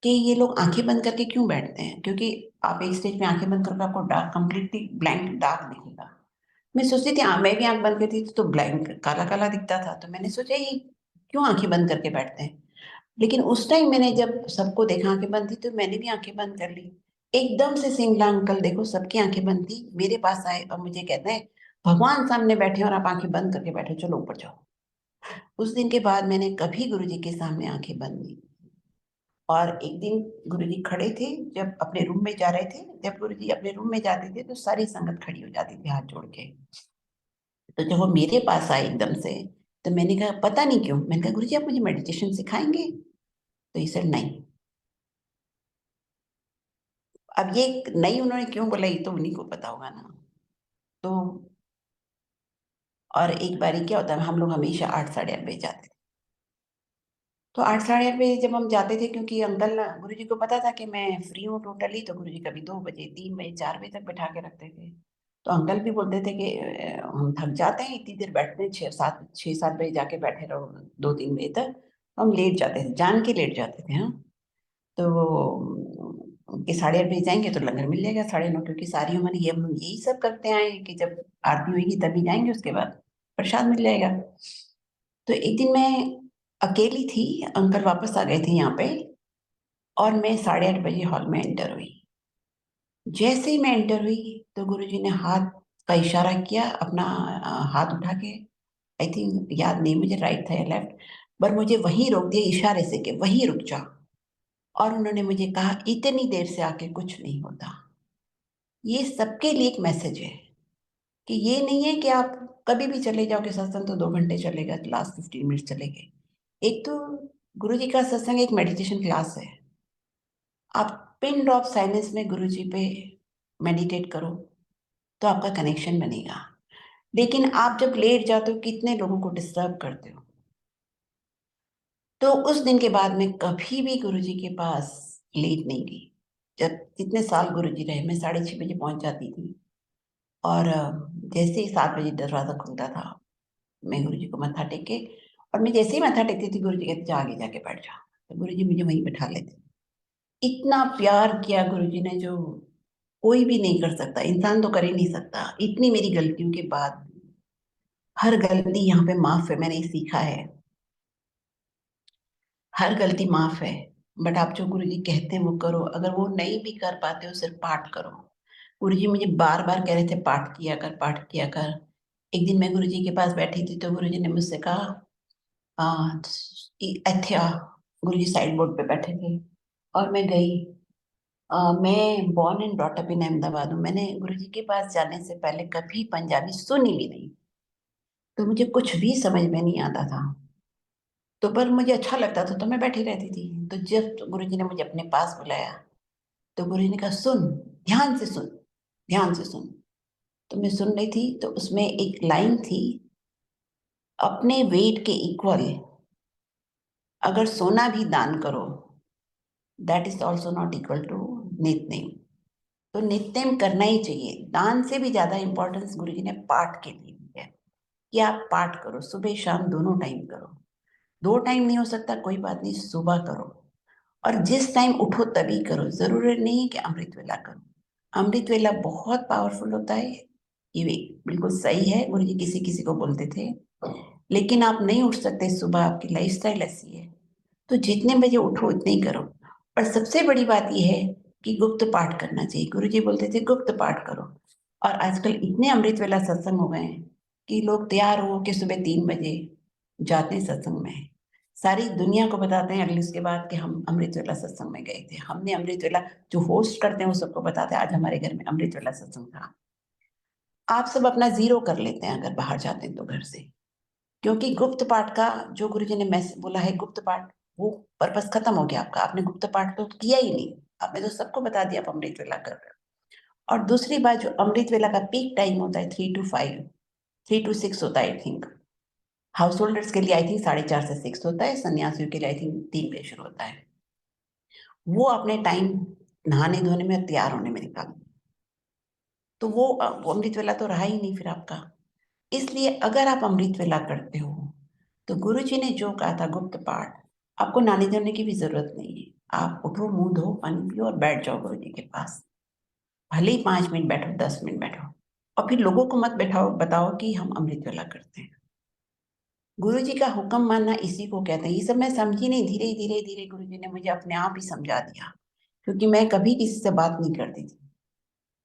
कि ये लोग आँखें बंद करके क्यों बैठते हैं? क्योंकि आप एक स्टेज पे आँखें बंद करोगे, आपको डार्क कंप्लीटली ब्लैंक डार्क दिखेगा। मैं सोचती थी मैं भी आँख बंद करती थी तो ब्लैंक काला-काला दिखता था। तो मैंने सोचा ये क्यों आँखें बंद करके बैठते हैं? लेकिन उस टाइम मैंने जब सबको देखा आँखें बंद थी तो मैंने भी आँखें बंद कर ली। एकदम से सिंगला अंकल देखो सबकी आँखें बंद थी, मेरे पास आए और मुझे कहते हैं, "भगवान सामने बैठे हैं और आप आँखें बंद करके बैठे हो, चलो ऊपर जाओ।" उस दिन के बाद मैंने कभी गुरुजी के सामने आँखें बंद नहीं। और एक दिन गुरुजी खड़े थे, जब अपने रूम में जा रहे थे, जब गुरुजी अपने रूम में जाते थे तो सारी संगत खड़ी हो जाती थी हाथ जोड़ के। तो जब वो मेरे पास आए एकदम से, तो मैंने कहा पता नहीं क्यों? मैंने कहा गुरुजी आप मुझे मेडिटेशन सिखाएँगे? तो ही सेड नहीं। अब ये नहीं उन्होंने क्यों बोला ये तो उन्हीं को पता होगा ना। तो और एक बारी क्या होता है हम लोग हमेशा 8 साढ़े 8 बजे जाते थे। तो 8 साढ़े 8 बजे जब हम जाते थे क्योंकि अंकल ना गुरुजी को पता था कि मैं फ्री हूँ टोटली तो गुरुजी कभी 2 बजे, 3 बजे, 4 बजे तक बैठा के रखते थे। तो अंकल भी बोलते थे कि हम थक जाते हैं इतनी देर बैठते हैं 6-7 बजे जाके बैठे रहो 2-3 बजे तक। तो हम लेट जाते थे, जान के लेट जाते थे हाँ। तो कि साढ़े 8 बजे जाएँगे तो लंगर मिल जाएगा साढ़े 9 क्योंकि सारी उम्र ये हम यही सब करते आए हैं कि जब आरती होएगी तभी जाएँगे उसके बाद प्रसाद मिल जाएगा। तो एक दिन मैं अकेली थी, अंकल वापस आ गए थे यहाँ पे और मैं साढ़े 8 बजे हॉल में एंटर हुई। जैसे ही मैं एंटर हुई तो गुरुजी ने हाथ का इशारा किया अपना हाथ उठा के आई थिंक याद नहीं मुझे राइट था या लेफ्ट पर मुझे वहीं रोक दिया इशारे से कि वहीं रुक जा। और उन्होंने मुझे कहा इतनी देर से आके कुछ नहीं होता। ये सबके लिए एक मैसेज है कि ये नहीं है कि आप कभी भी चले जाओगे सत्संग तो 2 घंटे चलेगा, लास्ट 15 मिनट्स चलेंगे। एक तो गुरुजी का सत्संग एक मेडिटेशन क्लास है। आप पिन ड्रॉप साइलेंस में गुरुजी पे मेडिटेट करो, तो आपका कनेक्शन बनेगा। लेकिन आप जब लेट जाते हो कितने लोगों को डिस्टर्ब करते हो। तो उस दिन के बाद मैं कभी भी गुरुजी के पास लेट नहीं गई। जब जितने साल गुरुजी रहे मैं साढ़े 6 बजे पहुँच जाती थी और जैसे ही 7 बजे दरवाज़ा खुलता था, मैं गुरुजी को मत्था टेक के और मैं जैसे ही मत्था टेकती थी गुरुजी कहते जा आगे जाके बैठ जा। तो गुरुजी मुझे वहीं बिठा लेते। इतना प्यार किया गुरुजी ने जो कोई भी नहीं कर सकता, इंसान तो कर ही नहीं सकता। इतनी मेरी गलतियों के बाद हर गलती यहाँ पे माफ़ है, मैंने ये सीखा है। हर गलती माफ़ है, बट आप जो गुरुजी कहते हैं वो करो, अगर वो नहीं भी कर पाते हो सिर्फ़ पाठ करो। गुरुजी मुझे बार-बार कह रहे थे पाठ किया कर, पाठ किया कर। एक दिन मैं गुरुजी के पास बैठी थी तो गुरुजी ने मुझसे कहा अ, ਇੱਥੇ आ, गुरुजी साइड बोर्ड पे बैठे थे और मैं गई। मैं born and brought up in Ahmedabad हूँ। मैंने गुरुजी के पास जाने से पहले कभी पंजाबी सुनी भी नहीं, तो मुझे कुछ भी समझ में नहीं आता था। तो पर मुझे अच्छा लगता था तो मैं बैठी रहती थी। तो जब गुरुजी ने मुझे अपने पास बुलाया, तो गुरुजी ने कहा सुन, ध्यान से सुन, ध्यान से सुन। तो मैं सुन रही थी तो उसमें एक लाइन थी, अपने वेट के इक्वल अगर सोना भी दान करो, that is also not equal to nitya. तो नित्नेम करना ही चाहिए। दान से भी ज़्यादा इम्पोर्टेंस गुरुजी ने पाठ के लिए दी है, कि आप पाठ करो, सुबह-शाम दोनों टाइम करो। 2 टाइम नहीं हो सकता कोई बात नहीं, सुबह करो और जिस टाइम उठो तभी करो, ज़रूरी नहीं है कि अमृत वेला करो। अमृत वेला बहुत पावरफुल होता है, ये बिल्कुल सही है, गुरुजी किसी-किसी को बोलते थे। लेकिन आप नहीं उठ सकते सुबह, आपकी लाइफ़स्टाइल ऐसी है। तो जितने बजे उठो उतने ही करो। और सबसे बड़ी बात ये है कि गुप्त पाठ करना चाहिए। गुरुजी बोलते थे गुप्त पाठ करो और आजकल इतने अमृत वेला सत्संग हो गए हैं कि लोग तैयार हो के सुबह 3 बजे जाते हैं सत्संग में। सारी दुनिया को बताते हैं अगले उसके बाद कि हम अमृत वेला सत्संग में गए थे। हमने अमृत वेला जो होस्ट करते हैं वो सबको बताते हैं आज हमारे घर में अमृत वेला सत्संग था। आप सब अपना ज़ीरो कर लेते हैं अगर बाहर जाते हैं तो घर से। क्योंकि गुप्त पाठ का जो गुरुजी ने बोला है गुप्त पाठ, वो पर्पस खत्म हो गया आपका। आपने गुप्त पाठ तो किया ही नहीं। आपने तो सबको बता दिया आप अमृत वेला कर रहे हो। और दूसरी बात जो अमृत वेला का पीक टाइम होता है 3 टू 5, 3 टू 6 होता है आई थिंक। हाउस होल्डर्स के लिए आई थिंक 4:30 से 6 होता है, सन्यासियों के लिए आई थिंक 3 बजे शुरू होता है। वो अपने टाइम नहाने-धोने में, तैयार होने में निकाल, तो वो अमृत वेला तो रहा ही नहीं फिर आपका। इसलिए अगर आप अमृत वेला करते हो, तो गुरुजी ने जो कहा था गुप्त पाठ, आपको नहाने-धोने की भी ज़रूरत नहीं है। आप उठो, मुँह धो, पानी पियो और बैठ जाओ गुरुजी के पास। भले ही 5 मिनट बैठो, 10 मिनट बैठो और फिर लोगों को मत बैठाओ, बताओ कि हम अमृत वेला करते हैं। गुरुजी का हुक्म मानना इसी को कहते हैं। ये सब मैं समझी नहीं, धीरे-धीरे गुरुजी ने मुझे अपने आप ही समझा दिया, क्योंकि मैं कभी किसी से बात नहीं करती थी।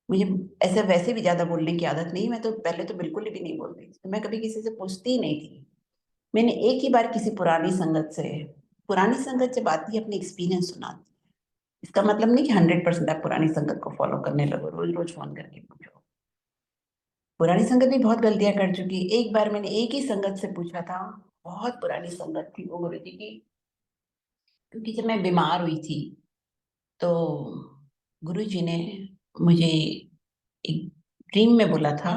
मुझे ऐसे वैसे भी ज़्यादा बोलने की आदत नहीं है, मैं तो पहले तो बिल्कुल भी नहीं बोलती थी। तो मैं कभी किसी से पूछती ही नहीं थी। मैंने एक ही बार किसी पुरानी संगत से बात की, अपनी एक्सपीरियंस सुना दी। इसका मतलब नहीं कि 100% आप पुरानी संगत को फ़ॉलो करने लगो, रोज़-रोज़ फ़ोन करके पूछो। पुरानी संगत भी बहुत गलतियाँ कर चुकी है। एक बार मैंने एक ही संगत से पूछा था, बहुत पुरानी संगत थी वो गुरुजी की, क्योंकि जब मैं बीमार हुई थी, तो गुरुजी ने मुझे एक ड्रीम में बोला था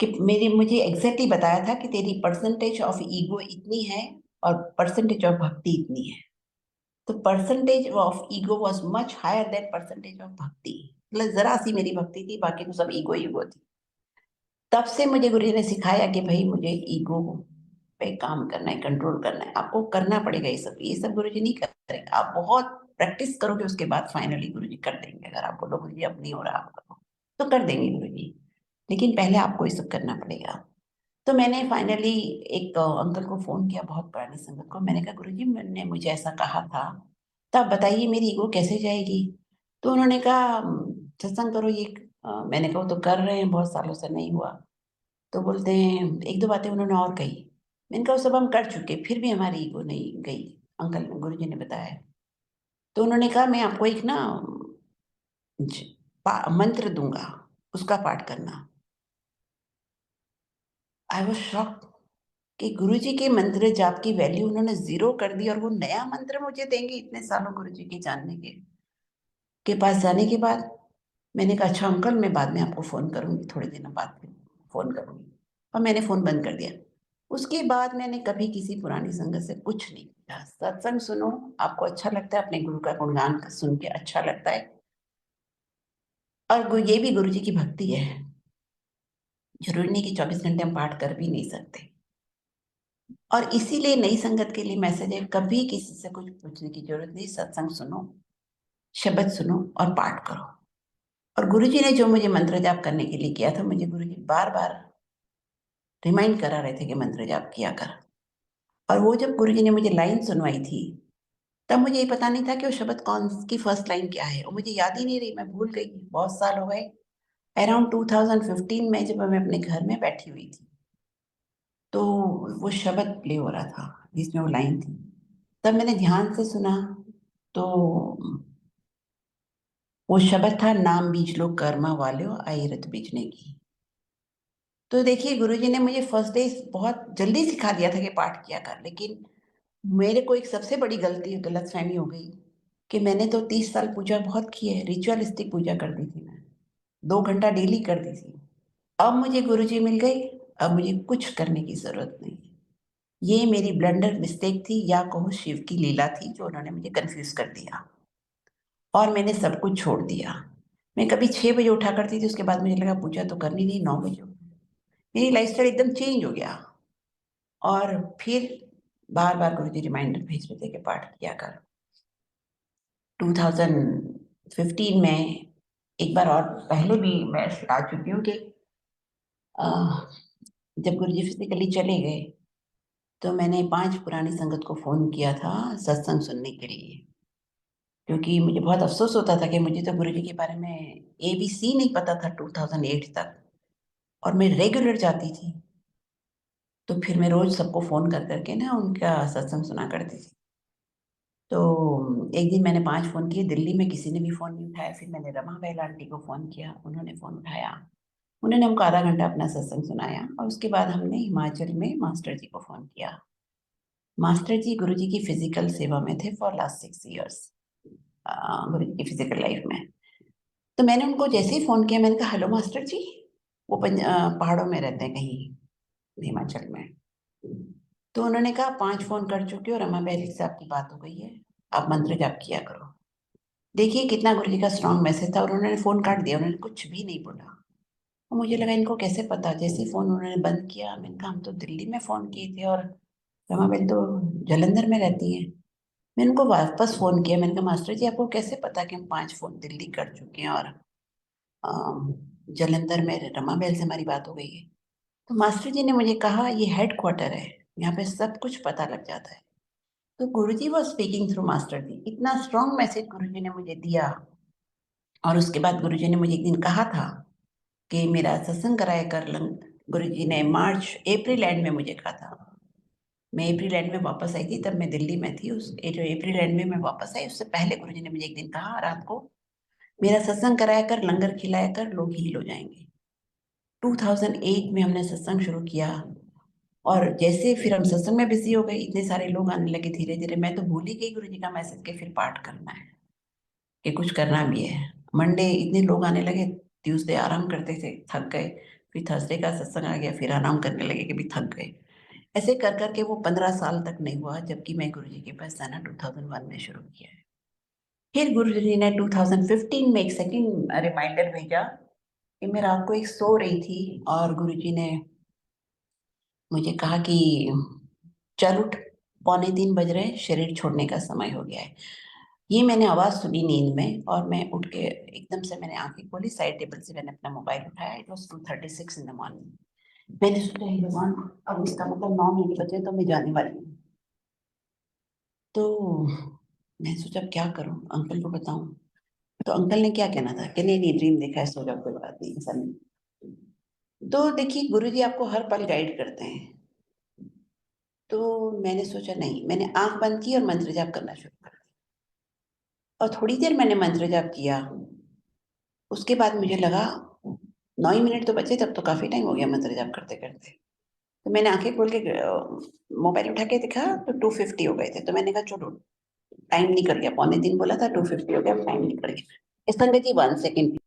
कि मुझे एग्ज़ैक्टली बताया था कि तेरी परसेंटेज ऑफ ईगो इतनी है और परसेंटेज ऑफ भक्ति इतनी है। तो percentage of ego was much higher than percentage of bhakti. मतलब ज़रा-सी मेरी भक्ति थी, बाकी तो सब ईगो ईगो थी। तब से मुझे गुरुजी ने सिखाया कि भई मुझे ईगो पे काम करना है, कंट्रोल करना है। आपको करना पड़ेगा ये सब गुरुजी नहीं करेंगे। आप बहुत प्रैक्टिस करोगे, उसके बाद फाइनली गुरुजी कर देंगे। अगर आप बोलो गुरुजी अब नहीं हो रहा, आप करो, तो कर देंगे गुरुजी। लेकिन पहले आपको ये सब करना पड़ेगा। तो मैंने फाइनली एक अंकल को फ़ोन किया, बहुत पुरानी संगत को। मैंने कहा गुरुजी ने मुझे ऐसा कहा था, तो आप बताइए मेरी ईगो कैसे जाएगी? तो उन्होंने कहा सत्संग करो ये। मैंने कहा वो तो कर रहे हैं, बहुत सालों से नहीं हुआ। तो बोलते हैं 1-2 बातें उन्होंने और कही। मैंने कहा वो सब हम कर चुके, फिर भी हमारी ईगो नहीं गई। अंकल ने, गुरुजी ने बताया। तो उन्होंने कहा मैं आपको एक ना ज मंत्र दूँगा, उसका पाठ करना। आई वाज़ शॉक्ड कि गुरुजी के मंत्र जाप की वैल्यू उन्होंने ज़ीरो कर दी और वो नया मंत्र मुझे देंगे इतने सालों गुरुजी के जानने के पास जाने के बाद। मैंने कहा अच्छा अंकल, मैं बाद में आपको फ़ोन करूँगी, थोड़े दिनों बाद फिर फ़ोन करूँगी, और मैंने फ़ोन बंद कर दिया। उसके बाद मैंने कभी किसी पुरानी संगत से कुछ नहीं किया। सत्संग सुनो, आपको अच्छा लगता है, अपने गुरु का गुणगान सुन के अच्छा लगता है, और ये भी गुरुजी की भक्ति है। ज़रूरी नहीं कि 24 घंटे हम पाठ कर भी नहीं सकते। और इसीलिए नई संगत के लिए मैसेज है, कभी किसी से कुछ पूछने की ज़रूरत नहीं, सत्संग सुनो, शब्द सुनो और पाठ करो। और गुरुजी ने जो मुझे मंत्र जाप करने के लिए किया था, मुझे गुरुजी बार-बार रिमाइंड करा रहे थे कि मंत्र जाप किया कर। और वो जब गुरुजी ने मुझे लाइन सुनवाई थी, तब मुझे ये पता नहीं था कि वो शब्द कौन की फर्स्ट लाइन क्या है, और मुझे याद ही नहीं रही, मैं भूल गई, बहुत साल हो गए। अराउंड 2015 में जब मैं अपने घर में बैठी हुई थी, तो वो शब्द प्ले हो रहा था जिसमें वो लाइन थी। तब मैंने ध्यान से सुना, तो वो शब्द था, नाम बीज लो कर्मा वाल्यो आई रत बीजने की। तो देखिए गुरुजी ने मुझे फर्स्ट डे बहुत जल्दी सिखा दिया था कि पाठ किया कर, लेकिन मेरे को एक सबसे बड़ी गलतफ़हमी हो गई कि मैंने तो 30 साल पूजा बहुत की है, रिचुअलिस्टिक पूजा करती थी मैं, 2 घंटा डेली करती थी। अब मुझे गुरुजी मिल गई, अब मुझे कुछ करने की ज़रूरत नहीं है। ये मेरी ब्लंडर मिस्टेक थी, या कहो शिव की लीला थी, जो उन्होंने मुझे कन्फ्यूज़ कर दिया और मैंने सब कुछ छोड़ दिया। मैं कभी 6 बजे उठा करती थी, उसके बाद मुझे लगा पूजा तो करनी नहीं, 9 बजे मेरी लाइफ़स्टाइल एकदम चेंज हो गया। और फिर बार-बार गुरुजी रिमाइंडर भेजते थे कि पाठ किया कर। 2015 में एक बार, और पहले भी मैं बता चुकी हूँ कि अ, जब गुरुजी फिज़िकली चले गए, तो मैंने 5 पुरानी संगत को फ़ोन किया था सत्संग सुनने के लिए। क्योंकि मुझे बहुत अफ़सोस होता था कि मुझे तो गुरुजी के बारे में एबीसी नहीं पता था 2008 तक, और मैं रेगुलर जाती थी। तो फिर मैं रोज़ सबको फ़ोन कर के ना उनका सत्संग सुना करती थी। तो एक दिन मैंने 5 फ़ोन किए, दिल्ली में किसी ने भी फ़ोन नहीं उठाया। फिर मैंने रमा बैल आंटी को फ़ोन किया, उन्होंने फ़ोन उठाया। उन्होंने हमको आधा घंटा अपना सत्संग सुनाया, और उसके बाद हमने हिमाचल में मास्टर जी को फ़ोन किया। मास्टर जी गुरुजी की फ़िज़िकल सेवा में थे फॉर लास्ट 6 इयर्स, गुरुजी की फ़िज़िकल लाइफ़ में। तो मैंने उनको जैसे ही फ़ोन किया, मैंने कहा हेलो मास्टर जी, वो पहाड़ों में रहते हैं कहीं हिमाचल में। तो उन्होंने कहा 5 फ़ोन कर चुकी हो, रमा बहल से आपकी बात हो गई है, आप मंत्र जाप किया करो। देखिए कितना गुरुजी का स्ट्रॉन्ग मैसेज था और उन्होंने फ़ोन काट दिया, उन्होंने कुछ भी नहीं बोला। और मुझे लगा इनको कैसे पता, जैसे ही फ़ोन उन्होंने बंद किया, मैंने कहा हम तो दिल्ली में फ़ोन किए थे और रमा बहल तो जालंधर में रहती हैं। मैंने उनको वापस फ़ोन किया, मैंने कहा मास्टर जी आपको कैसे पता कि हम 5 फ़ोन दिल्ली कर चुके हैं और जालंधर में रमा बहल से हमारी बात हो गई है। तो मास्टर जी ने मुझे कहा ये हेडक्वार्टर है, यहाँ पे सब कुछ पता लग जाता है। तो गुरुजी वाज़ स्पीकिंग थ्रू मास्टर जी। इतना स्ट्रॉन्ग मैसेज गुरुजी ने मुझे दिया और उसके बाद गुरुजी ने मुझे एक दिन कहा था कि मेरा सत्संग कराया कर लंग। गुरुजी ने मार्च अप्रैल एंड में मुझे कहा था। मैं अप्रैल एंड में वापस आई थी, तब मैं दिल्ली में थी। उस ये जो अप्रैल एंड में मैं वापस आई, उससे पहले गुरुजी ने मुझे एक दिन कहा रात को, मेरा सत्संग कराया कर, लंगर खिलाया कर, लोग हील हो जाएँगे। 2008 में हमने सत्संग शुरू किया और जैसे फिर हम सत्संग में बिज़ी हो गए, इतने सारे लोग आने लगे धीरे-धीरे, मैं तो भूल ही गई गुरुजी का मैसेज कि फिर पाठ करना है, कि कुछ करना भी है। मंडे इतने लोग आने लगे, ट्यूसडे आराम करते थे, थक गए, फिर थर्सडे का सत्संग आ गया, फिर आराम करने लगे कि भी थक गए। ऐसे कर के वो 15 साल तक नहीं हुआ, जबकि मैं गुरुजी के पास जाना 2001 में शुरू किया है। फिर गुरुजी ने 2015 में एक सेकंड रिमाइंडर भेजा कि मैं रात को एक सो रही थी और गुरुजी ने मुझे कहा कि चल उठ, पौने 3 बज रहे हैं, शरीर छोड़ने का समय हो गया है। ये मैंने आवाज़ सुनी नींद में और मैं उठ के एकदम से मैंने आँखें खोली, साइड टेबल से मैंने अपना मोबाइल उठाया, it was 2:36 in the morning. मैंने सोचा हे भगवान, अब इसका मतलब 9 मिनट बचे तो मैं जाने वाली हूँ। तो मैंने सोचा अब क्या करूँ? अंकल को बताऊँ? तो अंकल ने क्या कहना था कि नहीं-नहीं ड्रीम देखा है, सो जाओ कोई बात नहीं, ऐसा नहीं। तो देखिए गुरुजी आपको हर पल गाइड करते हैं। तो मैंने सोचा नहीं, मैंने आँख बंद की और मंत्र जाप करना शुरू कर दिया और थोड़ी देर मैंने मंत्र जाप किया, उसके बाद मुझे लगा 9 ही मिनट तो बचे, तब तो काफ़ी टाइम हो गया मंत्र जाप करते-करते। तो मैंने आँखें खोल के मोबाइल उठा के देखा तो 2:50 हो गए थे, तो मैंने कहा चलो टाइम निकल गया, पौने 3 बोला था, 2:50 हो गया, अब टाइम निकल गया। संगत जी 1 सेकंड।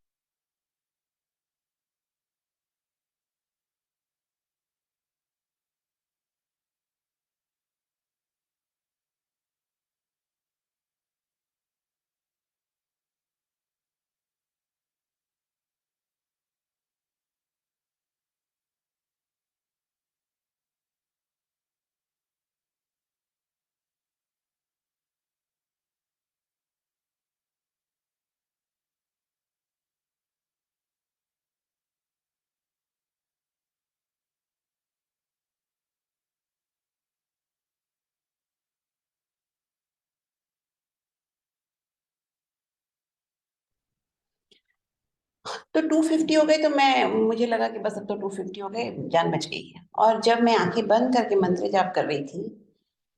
तो 250 हो गए तो मैं मुझे लगा कि बस अब तो 250 हो गए, जान बच गई है। और जब मैं आँखें बंद करके मंत्र जाप कर रही थी,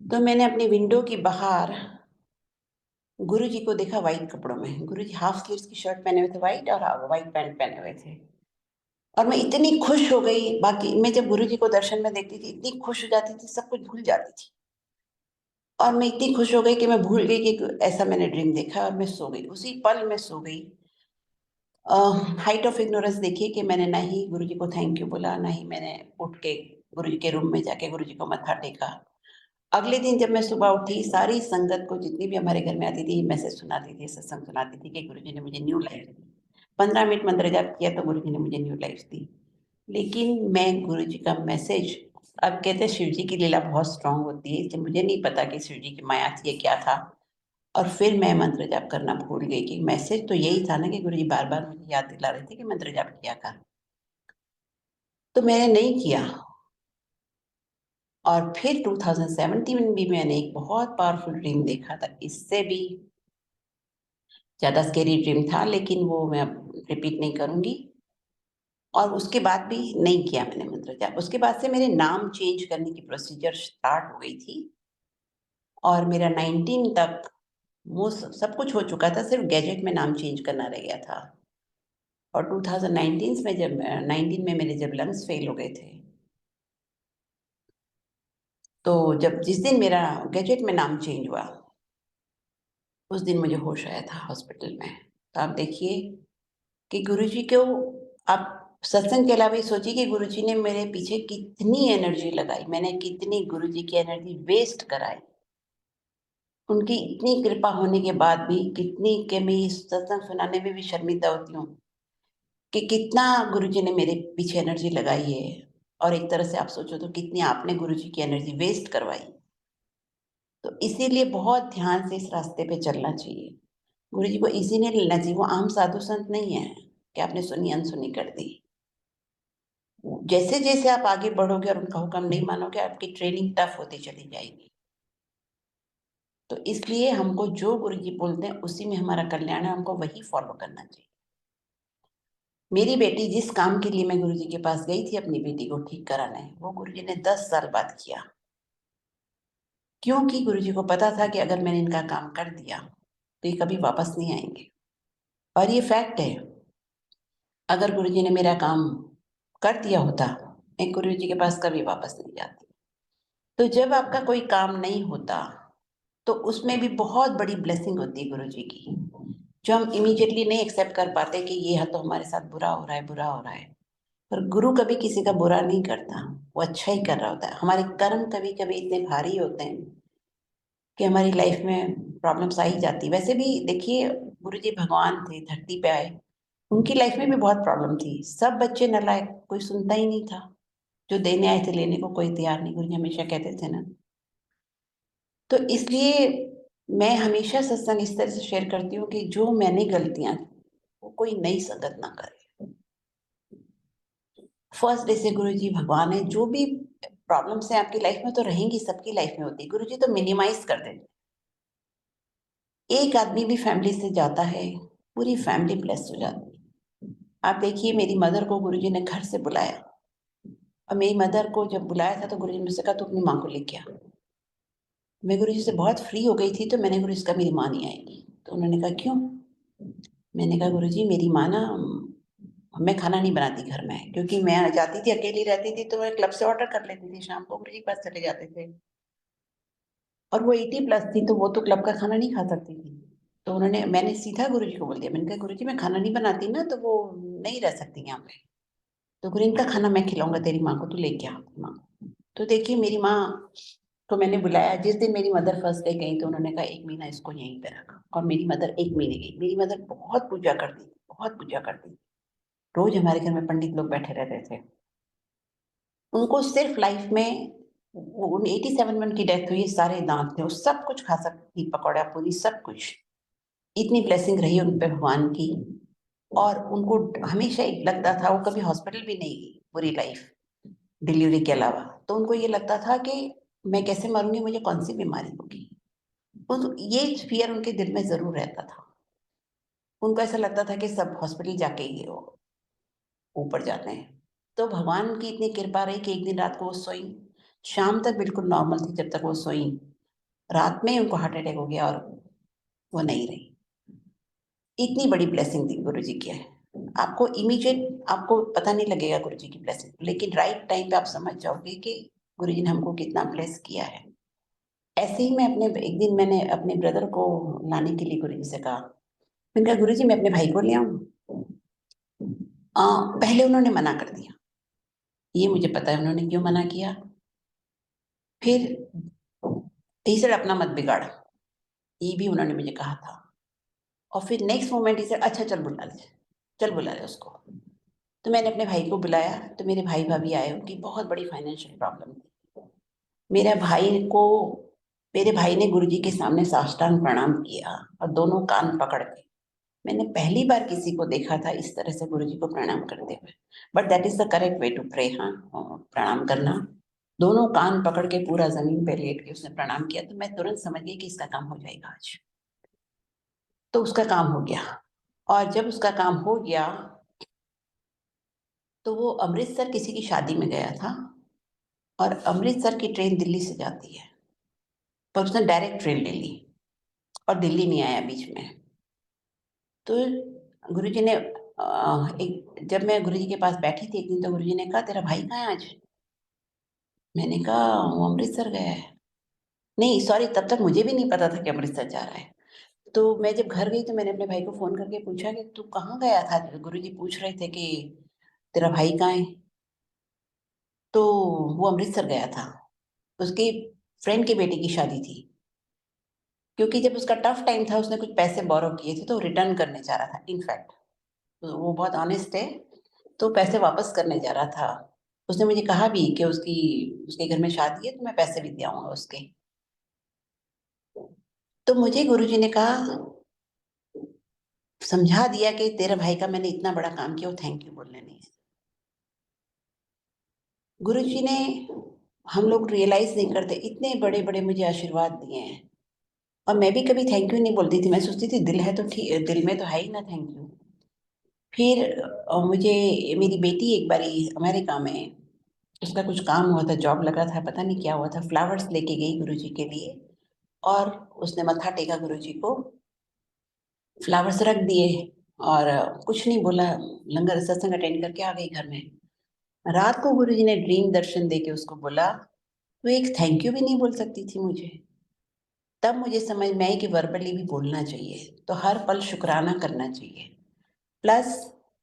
तो मैंने अपनी विंडो के बाहर गुरुजी को देखा व्हाइट कपड़ों में। गुरुजी हाफ स्लीव्स की शर्ट पहने हुए थे व्हाइट और व्हाइट पैंट पहने हुए थे। और मैं इतनी खुश हो गई, बाकी मैं जब गुरुजी को दर्शन में देखती थी, इतनी खुश हो जाती थी, सब कुछ भूल जाती थी। और मैं इतनी खुश हो गई कि मैं भूल गई कि ऐसा मैंने ड्रीम देखा और मैं सो गई। उसी पल मैं सो गई। अ, हाइट ऑफ इग्नोरेंस देखिए कि मैंने ना ही गुरुजी को थैंक यू बोला, ना ही मैंने उठ के गुरुजी के रूम में जाके गुरुजी को मत्था टेका। अगले दिन जब मैं सुबह उठी, सारी संगत को जितनी भी हमारे घर में आती थी, मैसेज सुनाती थी, सत्संग सुनाती थी कि गुरुजी ने मुझे न्यू लाइफ दी। 15 मिनट मंत्र जाप किया तो गुरुजी ने मुझे न्यू लाइफ दी। लेकिन मैं गुरुजी का मैसेज, अब कहते हैं शिव जी की लीला बहुत स्ट्रॉन्ग होती है, इसलिए मुझे नहीं पता कि शिव जी की माया थी या क्या था। और फिर मैं मंत्र जाप करना भूल गई कि मैसेज तो यही था ना कि गुरुजी बार-बार मुझे याद दिला रहे थे कि मंत्र जाप किया कर। तो मैंने नहीं किया और फिर 2017 में भी मैंने एक बहुत पावरफुल ड्रीम देखा था। इससे भी ज़्यादा स्केरी ड्रीम था, लेकिन वो मैं अब रिपीट नहीं करूँगी। और उसके बाद भी नहीं किया मैंने मंत्र जाप। उसके बाद से मेरे नाम चेंज करने की प्रोसीजर स्टार्ट हो गई थी और मेरा 19 तक वो सब कुछ हो चुका था, सिर्फ़ गैजेट में नाम चेंज करना रह गया था। और 2019 में जब 19 में मेरे जब लंग्स फेल हो गए थे, तो जब जिस दिन मेरा गैजेट में नाम चेंज हुआ, उस दिन मुझे होश आया था हॉस्पिटल में। तो आप देखिए कि गुरुजी को आप सत्संग के अलावा ये सोचिए कि गुरुजी ने मेरे पीछे कितनी एनर्जी लगाई, मैंने कितनी गुरुजी की एनर्जी वेस्ट कराई। उनकी इतनी कृपा होने के बाद भी कितनी कि मैं ये सत्संग सुनाने में भी शर्मिंदा होती हूँ कि कितना गुरुजी ने मेरे पीछे एनर्जी लगाई है। और एक तरह से आप सोचो तो कितनी आपने गुरुजी की एनर्जी वेस्ट करवाई। तो इसीलिए बहुत ध्यान से इस रास्ते पे चलना चाहिए। गुरुजी को इजी नहीं लेना चाहिए, वो आम साधु संत नहीं है कि आपने सुनी अनसुनी कर दी। जैसे जैसे आप आगे बढ़ोगे और उनका हुक्म नहीं मानोगे, आपकी ट्रेनिंग टफ होती चली जाएगी। तो इसलिए हमको जो गुरुजी बोलते हैं उसी में हमारा कल्याण है, हमको वही फॉलो करना चाहिए। मेरी बेटी जिस काम के लिए मैं गुरुजी के पास गई थी अपनी बेटी को ठीक कराने, वो गुरुजी ने 10 साल बाद किया। क्योंकि गुरुजी को पता था कि अगर मैंने इनका काम कर दिया, तो ये कभी वापस नहीं आएँगे। और ये फैक्ट है, अगर गुरुजी ने मेरा काम कर दिया होता, मैं गुरुजी के पास कभी वापस नहीं जाती। तो जब आपका कोई काम नहीं होता, तो उसमें भी बहुत बड़ी ब्लेसिंग होती है गुरुजी की, जो हम इमीडिएटली नहीं एक्सेप्ट कर पाते कि ये तो हमारे साथ बुरा हो रहा है, बुरा हो रहा है। पर गुरु कभी किसी का बुरा नहीं करता, वो अच्छा ही कर रहा होता है। हमारे कर्म कभी-कभी इतने भारी होते हैं कि हमारी लाइफ में प्रॉब्लम्स आ ही जाती है। वैसे भी देखिए, गुरुजी भगवान थे, धरती पे आए, उनकी लाइफ में भी बहुत प्रॉब्लम थी। सब बच्चे नालायक, कोई सुनता ही नहीं था। जो देने आए थे लेने को कोई तैयार नहीं, गुरुजी हमेशा कहते थे ना। तो इसलिए मैं हमेशा सत्संग इस तरह से शेयर करती हूँ कि जो मैंने गलतियाँ की, वो कोई नई संगत ना करे। फर्स्ट डे से गुरुजी भगवान है, जो भी प्रॉब्लम्स हैं आपकी लाइफ में तो रहेंगी, सबकी लाइफ में होती है। गुरुजी तो मिनिमाइज़ कर देते। एक आदमी भी फैमिली से जाता है, पूरी फैमिली ब्लेस्ड हो जाती है। आप देखिए, मेरी मदर को गुरुजी ने घर से बुलाया और मेरी मदर को जब बुलाया था तो गुरुजी ने मुझसे कहा, "तू अपनी माँ को लेके आ।" मैं गुरुजी से बहुत फ्री हो गई थी, तो मैंने गुरुजी से कहा, "मेरी माँ नहीं आएगी।" तो उन्होंने कहा, "क्यों?" मैंने कहा, "गुरुजी, मेरी माँ ना मैं खाना नहीं बनाती घर में, क्योंकि मैं जाती थी, अकेली रहती थी, तो मैं क्लब से ऑर्डर कर लेती थी, शाम को गुरुजी के पास चले जाते थे। और वो 80 प्लस थी, तो वो तो क्लब का खाना नहीं खा सकती थी।" तो मैंने सीधा गुरुजी को बोल दिया, मैंने कहा, "गुरुजी, मैं खाना नहीं बनाती ना, तो वो नहीं रह सकती यहाँ पे। तो गुरु, इनका खाना मैं खिलाऊँगा तेरी माँ को, तू लेके आ अपनी माँ को।" तो देखिए, मेरी माँ को मैंने बुलाया। जिस दिन मेरी मदर फर्स्ट डे गई, तो उन्होंने कहा, "1 महीना इसको यहीं पे रख।" और मेरी मदर 1 महीने गई। मेरी मदर बहुत पूजा करती थी, बहुत पूजा करती थी। रोज़ हमारे घर में पंडित लोग बैठे रहते थे। उनको सिर्फ़ लाइफ़ में वो 87 में उनकी डेथ हुई, सारे दाँत थे, वो सब कुछ खा सकती थी, पकौड़ा, पूरी सब कुछ। इतनी ब्लेसिंग रही उन पे भगवान की। और उनको हमेशा एक लगता था, वो कभी हॉस्पिटल भी नहीं गई पूरी लाइफ़, डिलीवरी के अलावा। तो उनको ये लगता था कि मैं कैसे मरूँगी, मुझे कौन-सी बीमारी होगी। उस ये फ़ियर उनके दिल में ज़रूर रहता था। उनको ऐसा लगता था कि सब हॉस्पिटल जाके ही वो ऊपर जाते हैं। तो भगवान की इतनी कृपा रही कि एक दिन रात को वो सोईं, शाम तक बिल्कुल नॉर्मल थी जब तक वो सोईं। रात में ही उनको हार्ट अटैक हो गया और वो नहीं रहीं। इतनी बड़ी ब्लेसिंग थी गुरुजी की है। आपको पता नहीं लगेगा गुरुजी की ब्लेसिंग, लेकिन राइट टाइम पे आप समझ जाओगे कि गुरुजी ने हमको कितना ब्लेस किया है। ऐसे ही एक दिन मैंने अपने ब्रदर को लाने के लिए गुरुजी से कहा। मैंने कहा, "गुरुजी, मैं अपने भाई को ले आऊँ?" पहले उन्होंने मना कर दिया। ये मुझे पता है उन्होंने क्यों मना किया। फिर ही सेड, "अपना मत बिगाड़।" ये भी उन्होंने मुझे कहा था। और फिर नेक्स्ट मोमेंट ही सेड, "अच्छा चल बुला ले, चल बुला ले उसको।" तो मैंने अपने भाई को बुलाया, तो मेरे भाई-भाभी आए, उनकी बहुत बड़ी फाइनेंशियल प्रॉब्लम थी। मेरे भाई को मेरे भाई ने गुरुजी के सामने साष्टांग प्रणाम किया और दोनों कान पकड़ के। मैंने पहली बार किसी को देखा था इस तरह से गुरुजी को प्रणाम करते हुए। But that is the correct way to pray, हाँ, प्रणाम करना। दोनों कान पकड़ के पूरा ज़मीन पे लेट के उसने प्रणाम किया, तो मैं तुरंत समझ गई कि इसका काम हो जाएगा आज। तो उसका काम हो गया। और जब उसका काम हो गया, तो वो अमृतसर किसी की शादी में गया था। और अमृतसर की ट्रेन दिल्ली से जाती है, पर उसने डायरेक्ट ट्रेन ले ली और दिल्ली नहीं आया बीच में। तो गुरुजी ने एक जब मैं गुरुजी के पास बैठी थी एक दिन, तो गुरुजी ने कहा, "तेरा भाई कहाँ है आज?" मैंने कहा, "वो अमृतसर गया है।" नहीं, सॉरी, तब तक मुझे भी नहीं पता था कि अमृतसर जा रहा है। तो मैं जब घर गई, तो मैंने अपने भाई को फ़ोन करके पूछा कि, "तू कहाँ गया था?" गुरुजी पूछ रहे थे कि तेरा भाई कहाँ है? तो वो अमृतसर गया था, उसके फ्रेंड के बेटे की शादी थी। क्योंकि जब उसका टफ टाइम था, उसने कुछ पैसे बोरो किए थे तो रिटर्न करने जा रहा था। इनफैक्ट तो वो बहुत ऑनेस्ट है, तो पैसे वापस करने जा रहा था। उसने मुझे कहा भी कि उसके घर में शादी है तो मैं पैसे भी दे आऊंगा उसके। तो मुझे गुरुजी ने कहा, समझा दिया कि तेरे भाई का मैंने इतना बड़ा काम किया, वो थैंक यू बोलने नहीं है। गुरुजी ने, हम लोग रियलाइज नहीं करते, इतने बड़े बड़े मुझे आशीर्वाद दिए हैं। और मैं भी कभी थैंक यू नहीं बोलती थी, मैं सोचती थी दिल है तो ठीक, दिल में तो है ही ना थैंक यू। फिर मुझे, मेरी बेटी एक बारी अमेरिका में, उसका कुछ काम हुआ था, जॉब लगा था, पता नहीं क्या हुआ था, फ्लावर्स लेके गई गुरुजी के लिए। और उसने मत्था टेका गुरुजी को, फ्लावर्स रख दिए, और कुछ नहीं बोला, लंगर सत्संग अटेंड करके आ गई घर में। रात को गुरुजी ने ड्रीम दर्शन दे के उसको बोला, तो एक थैंक यू भी नहीं बोल सकती थी मुझे। तब मुझे समझ में आई कि वर्बली भी बोलना चाहिए, तो हर पल शुक्राना करना चाहिए। प्लस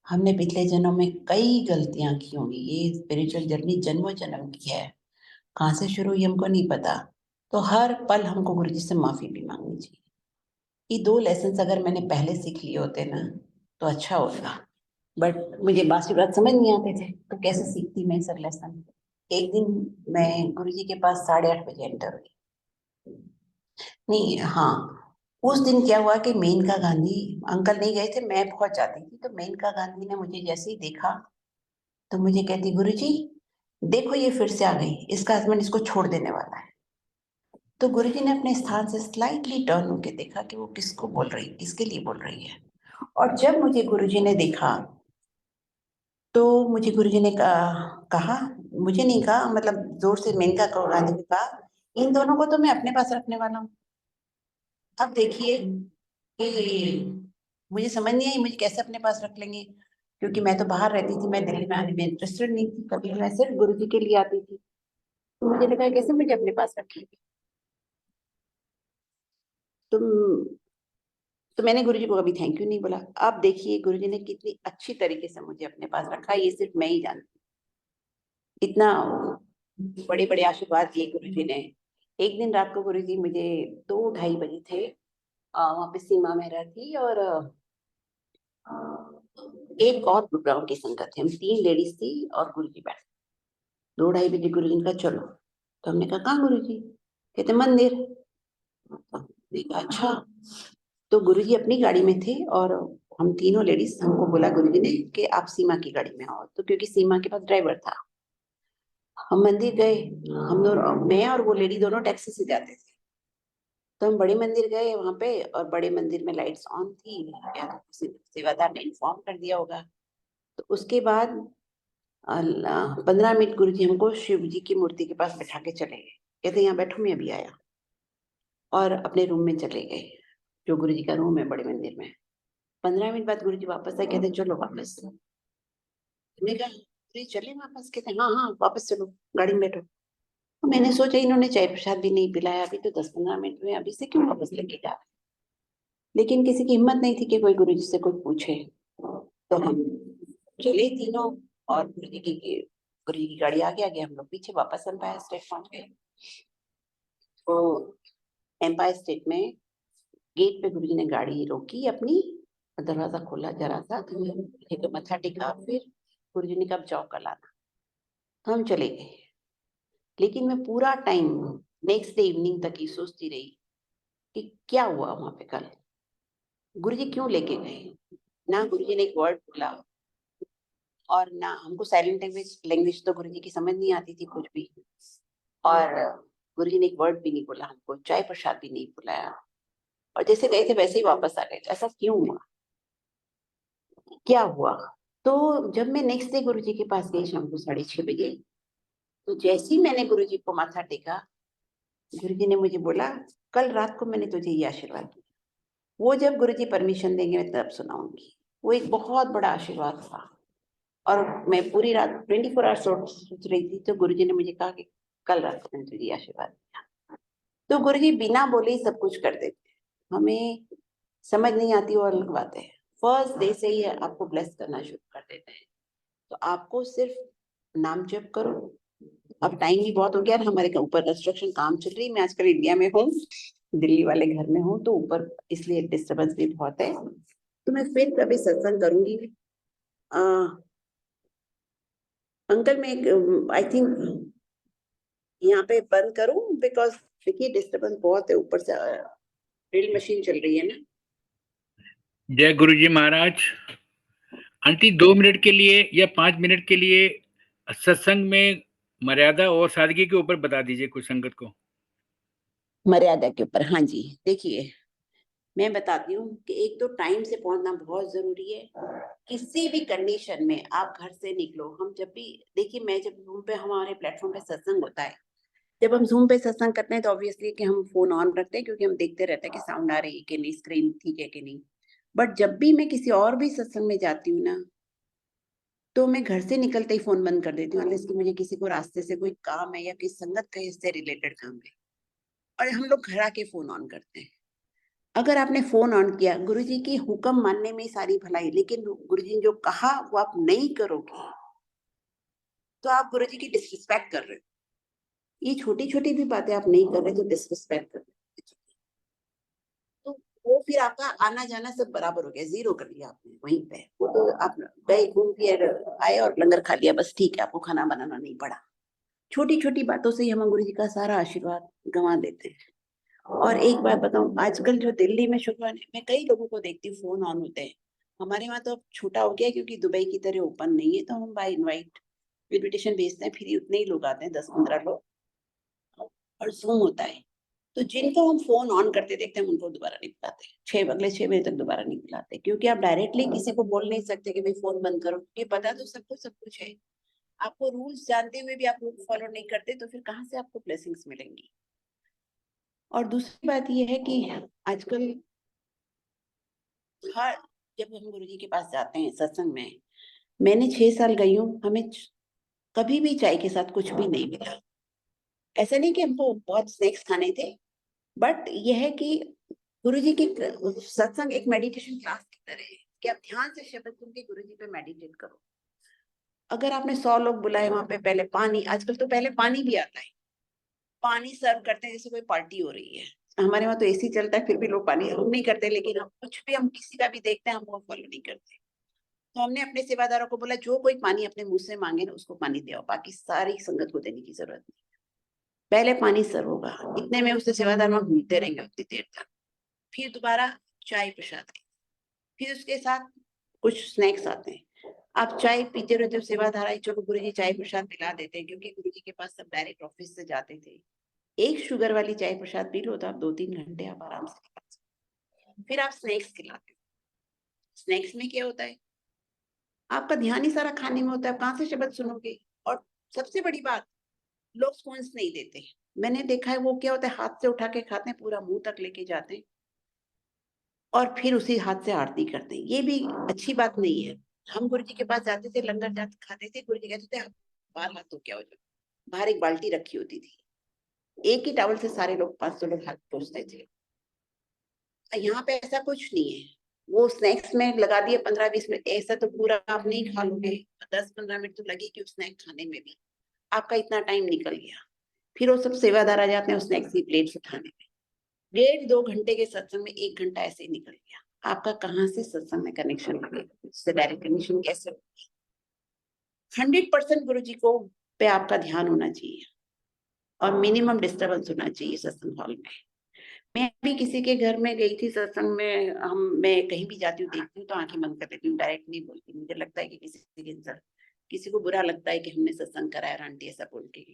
हमने पिछले जन्मों में कई गलतियां की होंगी, ये स्पिरिचुअल जर्नी जन्मों जन्म की है, कहाँ से शुरू हुई हमको नहीं पता। तो हर पल हमको गुरुजी से माफी भी मांगनी चाहिए। ये दो लेसन अगर मैंने पहले सीख लिए होते ना, तो अच्छा होता। बट मुझे बाकी बात समझ नहीं आते थे, तो कैसे सीखती मैं सब लेसन। एक दिन मैं गुरुजी के पास 8:30 बजे एंटर हुई। नहीं, हाँ, उस दिन क्या हुआ कि मेनका गांधी अंकल नहीं गए थे, मैं पहुंच जाती थी, तो मेनका गांधी ने मुझे जैसे ही देखा, तो मुझे कहती, गुरुजी देखो ये फिर से आ गई, इसका हस्बैंड इसको छोड़ देने वाला है। तो गुरुजी ने अपने स्थान से स्लाइटली टर्न होके देखा कि वो किसको बोल रही, किसके लिए बोल रही है। और जब मुझे गुरुजी ने देखा, तो मुझे गुरुजी ने कहा, मुझे नहीं कहा, मतलब जोर से मेनका गांधी ने कहा, इन दोनों को तो मैं अपने पास रखने वाला हूँ। अब देखिए कि मुझे समझ नहीं आई, मुझे कैसे अपने पास रख लेंगे, क्योंकि मैं तो बाहर रहती थी, मैं दिल्ली में आने में इंटरेस्टेड नहीं थी, कभी मैं सिर्फ गुरुजी के लिए आती थी। तो मुझे लगा कैसे मुझे अपने पास रखेंगे। तुम तो मैंने गुरुजी को कभी थैंक यू नहीं बोला। अब देखिए गुरुजी ने कितनी अच्छी तरीके से मुझे अपने पास रखा, ये सिर्फ मैं ही जानती हूँ। इतना बड़े बड़े आशीर्वाद दिए गुरुजी ने। एक दिन रात को गुरुजी, मुझे 2-2:30 बजे थे, वहां पे सीमा मेहरा थी, और एक और गुरुग्राम की संगत थी, हम 3 लेडीज थी और गुरुजी बैठे। 2-2:30 बजे गुरुजी ने कहा चलो। तो हमने कहा कहाँ गुरुजी? कहते मंदिर। तो हमने कहा अच्छा। तो गुरुजी अपनी गाड़ी में थे, और हम तीनों लेडीज, हमको बोला गुरुजी ने कि आप सीमा की गाड़ी में आओ, तो क्योंकि सीमा के पास ड्राइवर था। हम मंदिर गए, हम दोनों, मैं और वो लेडी दोनों टैक्सी से जाते थे। तो हम बड़े मंदिर गए वहां पे, और बड़े मंदिर में लाइट्स ऑन थी, या तो किसी सेवादार ने इन्फॉर्म कर दिया होगा। तो उसके बाद 15 मिनट गुरुजी हमको शिव जी की मूर्ति के पास बैठा के चले गए, कहते यहाँ बैठो मैं अभी आया। और अपने रूम में चले गए, जो गुरुजी का रूम है बड़े मंदिर में। 15 मिनट बाद गुरुजी वापस आए, कहते चलो वापस। हमने कहा अरे चले वापस? कहते हाँ हाँ वापस चलो, गाड़ी में बैठो। तो मैंने सोचा इन्होंने चाय प्रसाद भी नहीं पिलाया, अभी तो 10-15 मिनट में, अभी से क्यों वापस लेके जा रहे। लेकिन किसी की हिम्मत नहीं थी कि कोई गुरुजी से कुछ पूछे। तो हम चले तीनों, और गुरुजी की गाड़ी आगे आगे, हम लोग पीछे वापस एम्पायर स्टेट पहुंच गए। तो एम्पायर स्टेट में गेट पे गुरुजी ने गाड़ी रोकी अपनी, दरवाजा खोला जरा सा, तो मत्था टेका, फिर गुरुजी ने कहा जाओ कल आना। तो हम चले गए। लेकिन मैं पूरा टाइम नेक्स्ट डे इवनिंग तक ही सोचती रही कि क्या हुआ वहां पे कल, गुरुजी क्यों लेके गए। ना गुरुजी ने एक वर्ड बोला, और ना हमको साइलेंट लैंग्वेज लैंग्वेज तो गुरुजी की समझ नहीं आती थी कुछ भी। और गुरुजी ने एक वर्ड भी नहीं बोला, हमको चाय प्रसाद भी नहीं बुलाया, और जैसे गए थे वैसे ही वापस आ गए। ऐसा क्यों हुआ, क्या हुआ? तो जब मैं नेक्स्ट डे गुरुजी के पास गई शाम को 6:30 बजे, तो जैसे ही मैंने गुरुजी को माथा टेका, गुरुजी ने मुझे बोला, कल रात को मैंने तुझे ये आशीर्वाद दिया, वो जब गुरुजी परमिशन देंगे मैं तब सुनाऊंगी। वो एक बहुत बड़ा आशीर्वाद था। और मैं पूरी रात 24 आवर्स सोच रही थी, तो गुरुजी ने मुझे कहा कि कल रात को मैंने तुझे ये आशीर्वाद दिया। तो गुरुजी बिना बोले ही सब कुछ कर देते हैं। हमें समझ नहीं आती वो अलग बात है, फर्स्ट डे से ही आपको ब्लेस करना शुरू कर देते हैं। तो आपको सिर्फ नाम जप करो। अब टाइम भी बहुत हो गया और हमारे ऊपर कंस्ट्रक्शन काम चल रही है। मैं आजकल इंडिया में हूँ, दिल्ली वाले घर में हूँ, तो ऊपर इसलिए डिस्टरबेंस भी बहुत है। तो मैं फिर कभी सत्संग करूंगी। अंकल मैं आई थिंक यहाँ पे बंद करूं, बिकॉज देखिए डिस्टरबेंस बहुत है, ऊपर से ड्रिल मशीन चल रही है ना। जय गुरु जी महाराज। आंटी 2 मिनट के लिए या 5 मिनट के लिए सत्संग में मर्यादा और सादगी के ऊपर बता दीजिए कुछ संगत को। मर्यादा के ऊपर, हाँ जी। देखिए मैं बताती हूँ कि एक तो टाइम से पहुंचना बहुत जरूरी है। किसी भी कंडीशन में आप घर से निकलो, हम जब भी देखिए, मैं जब जूम पे हमारे प्लेटफॉर्म पे सत्संग होता है, जब हम जूम पे सत्संग करते हैं तो ऑब्वियसली कि हम फोन ऑन रखते हैं, क्योंकि हम देखते रहते हैं कि साउंड आ रही है कि नहीं, स्क्रीन ठीक है कि नहीं। बट जब भी मैं किसी और भी सत्संग में जाती हूँ ना, तो मैं घर से निकलते ही फोन बंद कर देती हूँ, अनलेस कि मुझे किसी को रास्ते से कोई काम है या किसी संगत का इससे रिलेटेड काम है। और हम लोग घर आके फोन ऑन करते हैं। अगर आपने फोन ऑन किया, गुरुजी की हुक्म मानने में सारी भलाई, लेकिन गुरुजी ने जो कहा वो आप नहीं करोगे, तो आप गुरुजी की डिसरिस्पेक्ट कर रहे हो। ये छोटी छोटी भी बातें आप नहीं कर रहे तो डिसरिस्पेक्ट कर रहे हो। तो वो फिर आपका आना जाना सब बराबर हो गया, जीरो कर दिया आपने वहीं पे। वो तो आप गए, घूम फिर आए और लंगर खा लिया, बस ठीक है, आपको खाना बनाना नहीं पड़ा। छोटी छोटी बातों से ही हम गुरु जी का सारा आशीर्वाद गंवा देते हैं। और एक बात बताऊं, आजकल जो दिल्ली में शुक्र, मैं कई लोगों को देखती हूँ फोन ऑन होते हैं। हमारे वहां तो अब छोटा हो गया, क्योंकि दुबई की तरह ओपन नहीं है, तो हम बाय इनवाइट इन्विटेशन भेजते हैं, फिर उतने ही लोग आते हैं, 10-15 लोग, और जूम होता है। तो जिनको हम फोन ऑन करते देखते हैं, हम उनको दोबारा नहीं बुलाते, 6 बजे तक दोबारा नहीं बुलाते, क्योंकि आप डायरेक्टली किसी को बोल नहीं सकते कि भाई फोन बंद करो, ये पता तो सबको सब कुछ है। आपको रूल्स जानते हुए भी आप लोग फॉलो नहीं करते, तो फिर कहाँ से आपको ब्लेसिंग्स मिलेंगी। और दूसरी बात यह है कि आजकल हर, जब हम गुरुजी के पास जाते हैं सत्संग में, मैंने 6 साल गई हूँ, हमें कभी भी चाय के साथ कुछ भी नहीं मिला। ऐसा नहीं कि हमको बहुत स्नैक्स खाने थे, बट यह है कि गुरुजी की सत्संग एक मेडिटेशन क्लास की तरह है, कि आप ध्यान से शब्द सुन के गुरुजी पे मेडिटेट करो। अगर आपने 100 लोग बुलाए, वहां पे पहले पानी, आजकल तो पहले पानी भी आता है, पानी सर्व करते हैं जैसे कोई पार्टी हो रही है। हमारे वहां तो एसी चलता है, फिर भी लोग पानी, हम नहीं करते, लेकिन हम कुछ भी, हम किसी का भी देखते हैं, हम वो फॉलो नहीं करते। तो हमने अपने सेवादारों को बोला, जो कोई पानी अपने मुंह से मांगे ना, उसको पानी दो, बाकी सारी संगत को देने की जरूरत नहीं। पहले पानी सर्व होगा, इतने में उससे सेवादार वहां घूमते रहेंगे उतनी देर तक। फिर दोबारा चाय प्रसाद की, फिर उसके साथ कुछ स्नैक्स आते हैं। आप चाय पीते रहो, जब सेवादार आई, चलो गुरु जी चाय प्रसाद पिला देते हैं, क्योंकि गुरु जी के पास सब डायरेक्ट ऑफिस से जाते थे। एक शुगर वाली चाय प्रसाद पी लो तो आप 2-3 घंटे आप आराम से खा सकते हो। फिर आप स्नैक्स खिलाते हो। स्नैक्स में क्या होता है, आपका ध्यान ही सारा खाने में होता है, आप कहाँ से शब्द सुनोगे। और सबसे बड़ी बात, लोग स्पून्स नहीं देते। मैंने देखा है वो क्या होता है, हाथ से उठा के खाते हैं, पूरा मुंह तक लेके जाते हैं, और फिर उसी हाथ से आरती करते हैं। ये भी अच्छी बात नहीं है। हम गुरु जी के पास जाते थे, लंगर जाते खाते थे, गुरु जी कहते थे बाहर हाथ धो के आओ जाओ। बाहर एक बाल्टी रखी होती थी, एक ही टावल से सारे लोग, 500 लोग हाथ पोंछते थे। यहाँ पे ऐसा कुछ नहीं है। वो स्नैक्स में लगा दिए 15-20 मिनट, ऐसा तो पूरा आप नहीं खा लोगे, 10-15 मिनट तो लगेगी उस स्नैक खाने में भी, आपका इतना टाइम निकल गया। फिर वो सब सेवादार आ जाते हैं स्नैक्स की प्लेट उठाने में। 1.5-2 घंटे के सत्संग में 1 घंटा ऐसे ही निकल गया। आपका कहाँ से सत्संग में कनेक्शन लगेगा, उससे डायरेक्ट कनेक्शन कैसे। 100% गुरु जी को पे आपका ध्यान होना चाहिए, और मिनिमम डिस्टर्बेंस होना चाहिए सत्संग हॉल में। मैं भी किसी के घर में गई थी सत्संग में, मैं कहीं भी जाती हूँ, देखती हूँ तो आंखें बंद कर लेती हूँ, डायरेक्ट नहीं बोलती। मुझे लगता है कि किसी को बुरा लगता है कि हमने सत्संग कराया और आंटी ऐसा बोल के।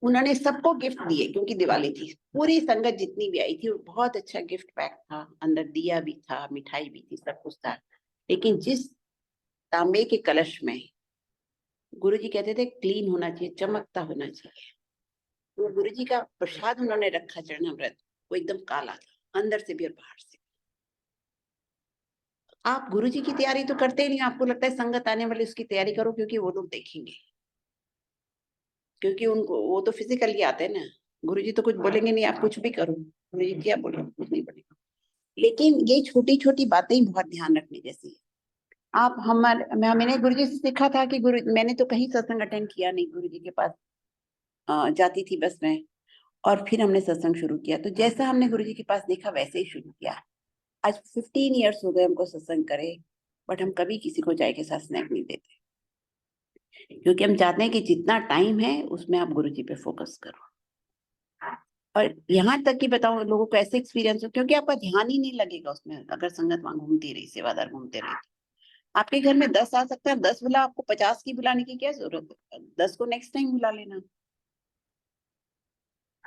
उन्होंने सबको गिफ्ट दिए, क्योंकि दिवाली थी, पूरी संगत जितनी भी आई थी, बहुत अच्छा गिफ्ट पैक था, अंदर दिया भी था, मिठाई भी थी, सब कुछ था। लेकिन जिस तांबे के कलश में, गुरु जी कहते थे क्लीन होना चाहिए, चमकता होना चाहिए, वो गुरु जी का प्रसाद उन्होंने रखा चरणामृत, वो एकदम काला था, अंदर से भी और बाहर से। आप गुरु जी की तैयारी तो करते ही नहीं, आपको लगता है संगत आने वाली उसकी तैयारी करो, क्योंकि वो लोग देखेंगे, क्योंकि उनको वो तो फिजिकली आते हैं ना। गुरु जी तो कुछ बोलेंगे नहीं, आप कुछ भी करो, गुरु जी क्या बोलो, कुछ नहीं बोलेगा। लेकिन ये छोटी छोटी बातें ही बहुत ध्यान रखने जैसी है। आप मैंने गुरुजी से सीखा था कि मैंने तो कहीं सत्संग अटेंड किया नहीं, गुरुजी के पास जाती थी बस में, और फिर हमने सत्संग शुरू किया। तो जैसा हमने गुरुजी के पास देखा वैसे ही शुरू किया। आज 15 ईयर्स हो गए हमको सत्संग करे, बट हम कभी किसी को चाय के साथ स्नैक नहीं देते, क्योंकि हम चाहते हैं कि जितना टाइम है उसमें आप गुरुजी पे फोकस करो। और यहाँ तक कि बताऊं, लोगों को ऐसे एक्सपीरियंस हो, क्योंकि आपका ध्यान ही नहीं लगेगा उसमें अगर संगत वहां घूमती रही, सेवादार घूमते रहे। आपके घर में 10 आ सकता है, 10 बुला, आपको 50 की बुलाने की क्या जरूरत है? 10 को नेक्स्ट टाइम बुला लेना।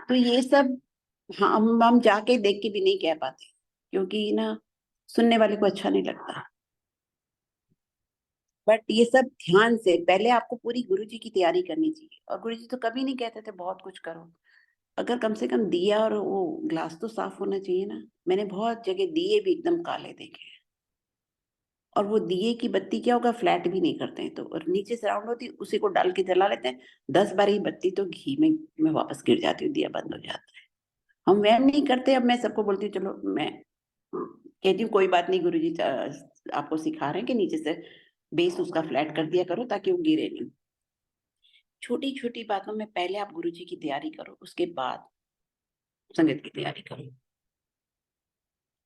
तो ये सब हम जाके देख के भी नहीं कह पाते, क्योंकि ना सुनने वाले को अच्छा नहीं लगता। बट ये सब ध्यान से पहले आपको पूरी गुरुजी की तैयारी करनी चाहिए। और गुरुजी तो कभी नहीं कहते थे बहुत कुछ करो, अगर कम से कम दिया और वो ग्लास तो साफ होना चाहिए ना। मैंने बहुत जगह दिए भी एकदम काले देखे हैं, और वो दिए की बत्ती क्या होगा, फ्लैट भी नहीं करते हैं, तो और नीचे से राउंड होती है, उसी को डाल के जला लेते हैं। 10 बार ही बत्ती तो घी में वापस गिर जाती हूँ, दिया बंद हो जाता है। हम वहम नहीं करते। अब मैं सबको बोलती हूँ, चलो मैं कहती हूँ कोई बात नहीं, गुरुजी आपको सिखा रहे हैं कि नीचे से बेस उसका फ्लैट कर दिया करो ताकि वो गिरे नहीं। छोटी छोटी बातों में पहले आप गुरुजी की तैयारी करो, उसके बाद संगत की तैयारी करो,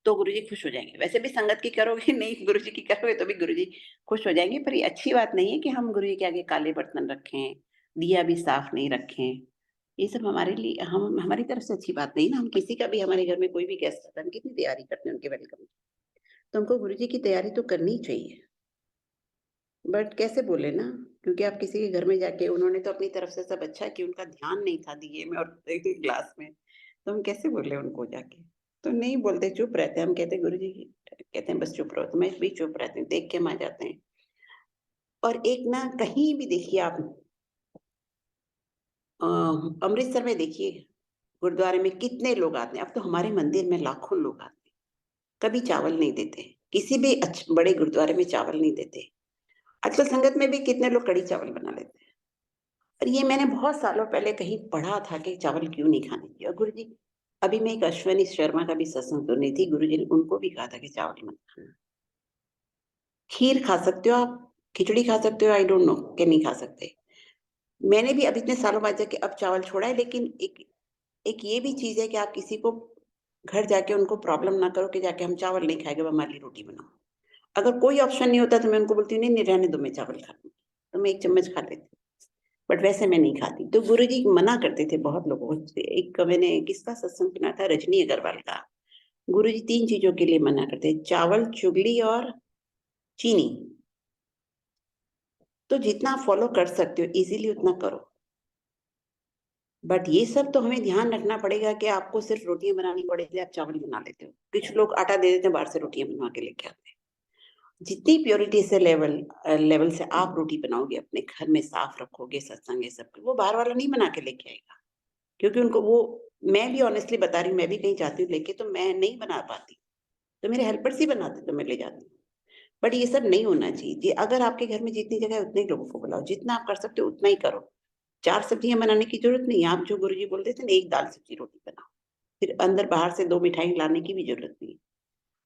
तो गुरुजी खुश हो जाएंगे। वैसे भी संगत की करोगे नहीं, गुरुजी की करोगे तो भी गुरुजी खुश हो जाएंगे। पर ये अच्छी बात नहीं है कि हम गुरुजी के आगे काले बर्तन रखें, दिया भी साफ नहीं रखें। ये सब हमारे लिए, हम हमारी तरफ से अच्छी बात नहीं ना। हम किसी का भी, हमारे घर में कोई भी गेस्ट आता है, हम कितनी तैयारी करते हैं उनके वेलकम की। तो हमको गुरुजी की तैयारी तो करनी चाहिए। बट कैसे बोले ना, क्योंकि आप किसी के घर में जाके, उन्होंने तो अपनी तरफ से सब अच्छा कि उनका ध्यान नहीं था दिए में और ग्लास में, तो हम कैसे बोले उनको जाके? तो नहीं बोलते, चुप रहते हैं। हम कहते गुरुजी कहते हैं बस चुप रहो, तो मैं भी चुप रहती हूँ, देख के हम आ जाते हैं। और एक ना, कहीं भी देखिए आप, अ, अमृतसर में देखिए गुरुद्वारे में कितने लोग आते हैं। अब तो हमारे मंदिर में लाखों लोग आते हैं, कभी चावल नहीं देते। किसी भी अच्छे बड़े गुरुद्वारे में चावल नहीं देते। आजकल संगत में भी कितने लोग कड़ी चावल बना लेते हैं। और ये मैंने बहुत सालों पहले कहीं पढ़ा था कि चावल क्यों नहीं खाने चाहिए। और गुरुजी, अभी मैं एक अश्वनी शर्मा का भी सत्संग सुन रही थी, गुरुजी ने उनको भी कहा था कि चावल मत खाना। खीर खा सकते हो आप, खिचड़ी खा सकते हो, आई डोंट नो कि नहीं खा सकते। मैंने भी अब इतने सालों बाद जाके अब चावल छोड़ा है, लेकिन एक एक ये भी चीज़ है कि आप किसी को घर जाके उनको प्रॉब्लम ना करो कि जाके हम चावल नहीं खाएँगे, अब हमारे लिए रोटी बनाओ। अगर कोई ऑप्शन नहीं होता तो मैं उनको बोलती हूँ, नहीं, नहीं रहने दो, मैं चावल खा लूँगी। तो मैं 1 चम्मच खा लेती हूँ, बट वैसे मैं नहीं खाती। तो गुरुजी मना करते थे बहुत लोगों को। एक मैंने किसका सत्संग सुना था, रजनी अग्रवाल का। गुरुजी 3 चीज़ों के लिए मना करते हैं, चावल, चुगली और चीनी। तो जितना आप फ़ॉलो कर सकते हो ईज़िली उतना करो। बट ये सब तो हमें ध्यान रखना पड़ेगा कि आपको सिर्फ़ रोटियाँ बनानी पड़ेगी, आप चावल बना लेते हो। कुछ लोग आटा दे देते हैं, बाहर से रोटियाँ बनवा के लेके आते हैं। जितनी प्योरिटी से लेवल से आप रोटी बनाओगे, अपने घर में साफ रखोगे, सत्संग ये सब, वो बाहर वाला नहीं बना के लेके आएगा। क्योंकि उनको वो, मैं भी ऑनेस्टली बता रही हूँ, मैं भी कहीं जाती हूँ लेके, तो मैं नहीं बना पाती। तो मेरे हेल्पर्स ही बनाते, तो मैं ले जाती हूँ। बट ये सब नहीं होना चाहिए। जी, अगर आपके घर में जितनी जगह है उतने ही लोगों को बुलाओ, जितना आप कर सकते हो उतना ही करो। 4 सब्जियाँ बनाने की ज़रूरत नहीं है। आप जो गुरुजी बोलते थे ना, 1 दाल सब्जी रोटी बनाओ। फिर अंदर बाहर से 2 मिठाई लाने की भी ज़रूरत नहीं है।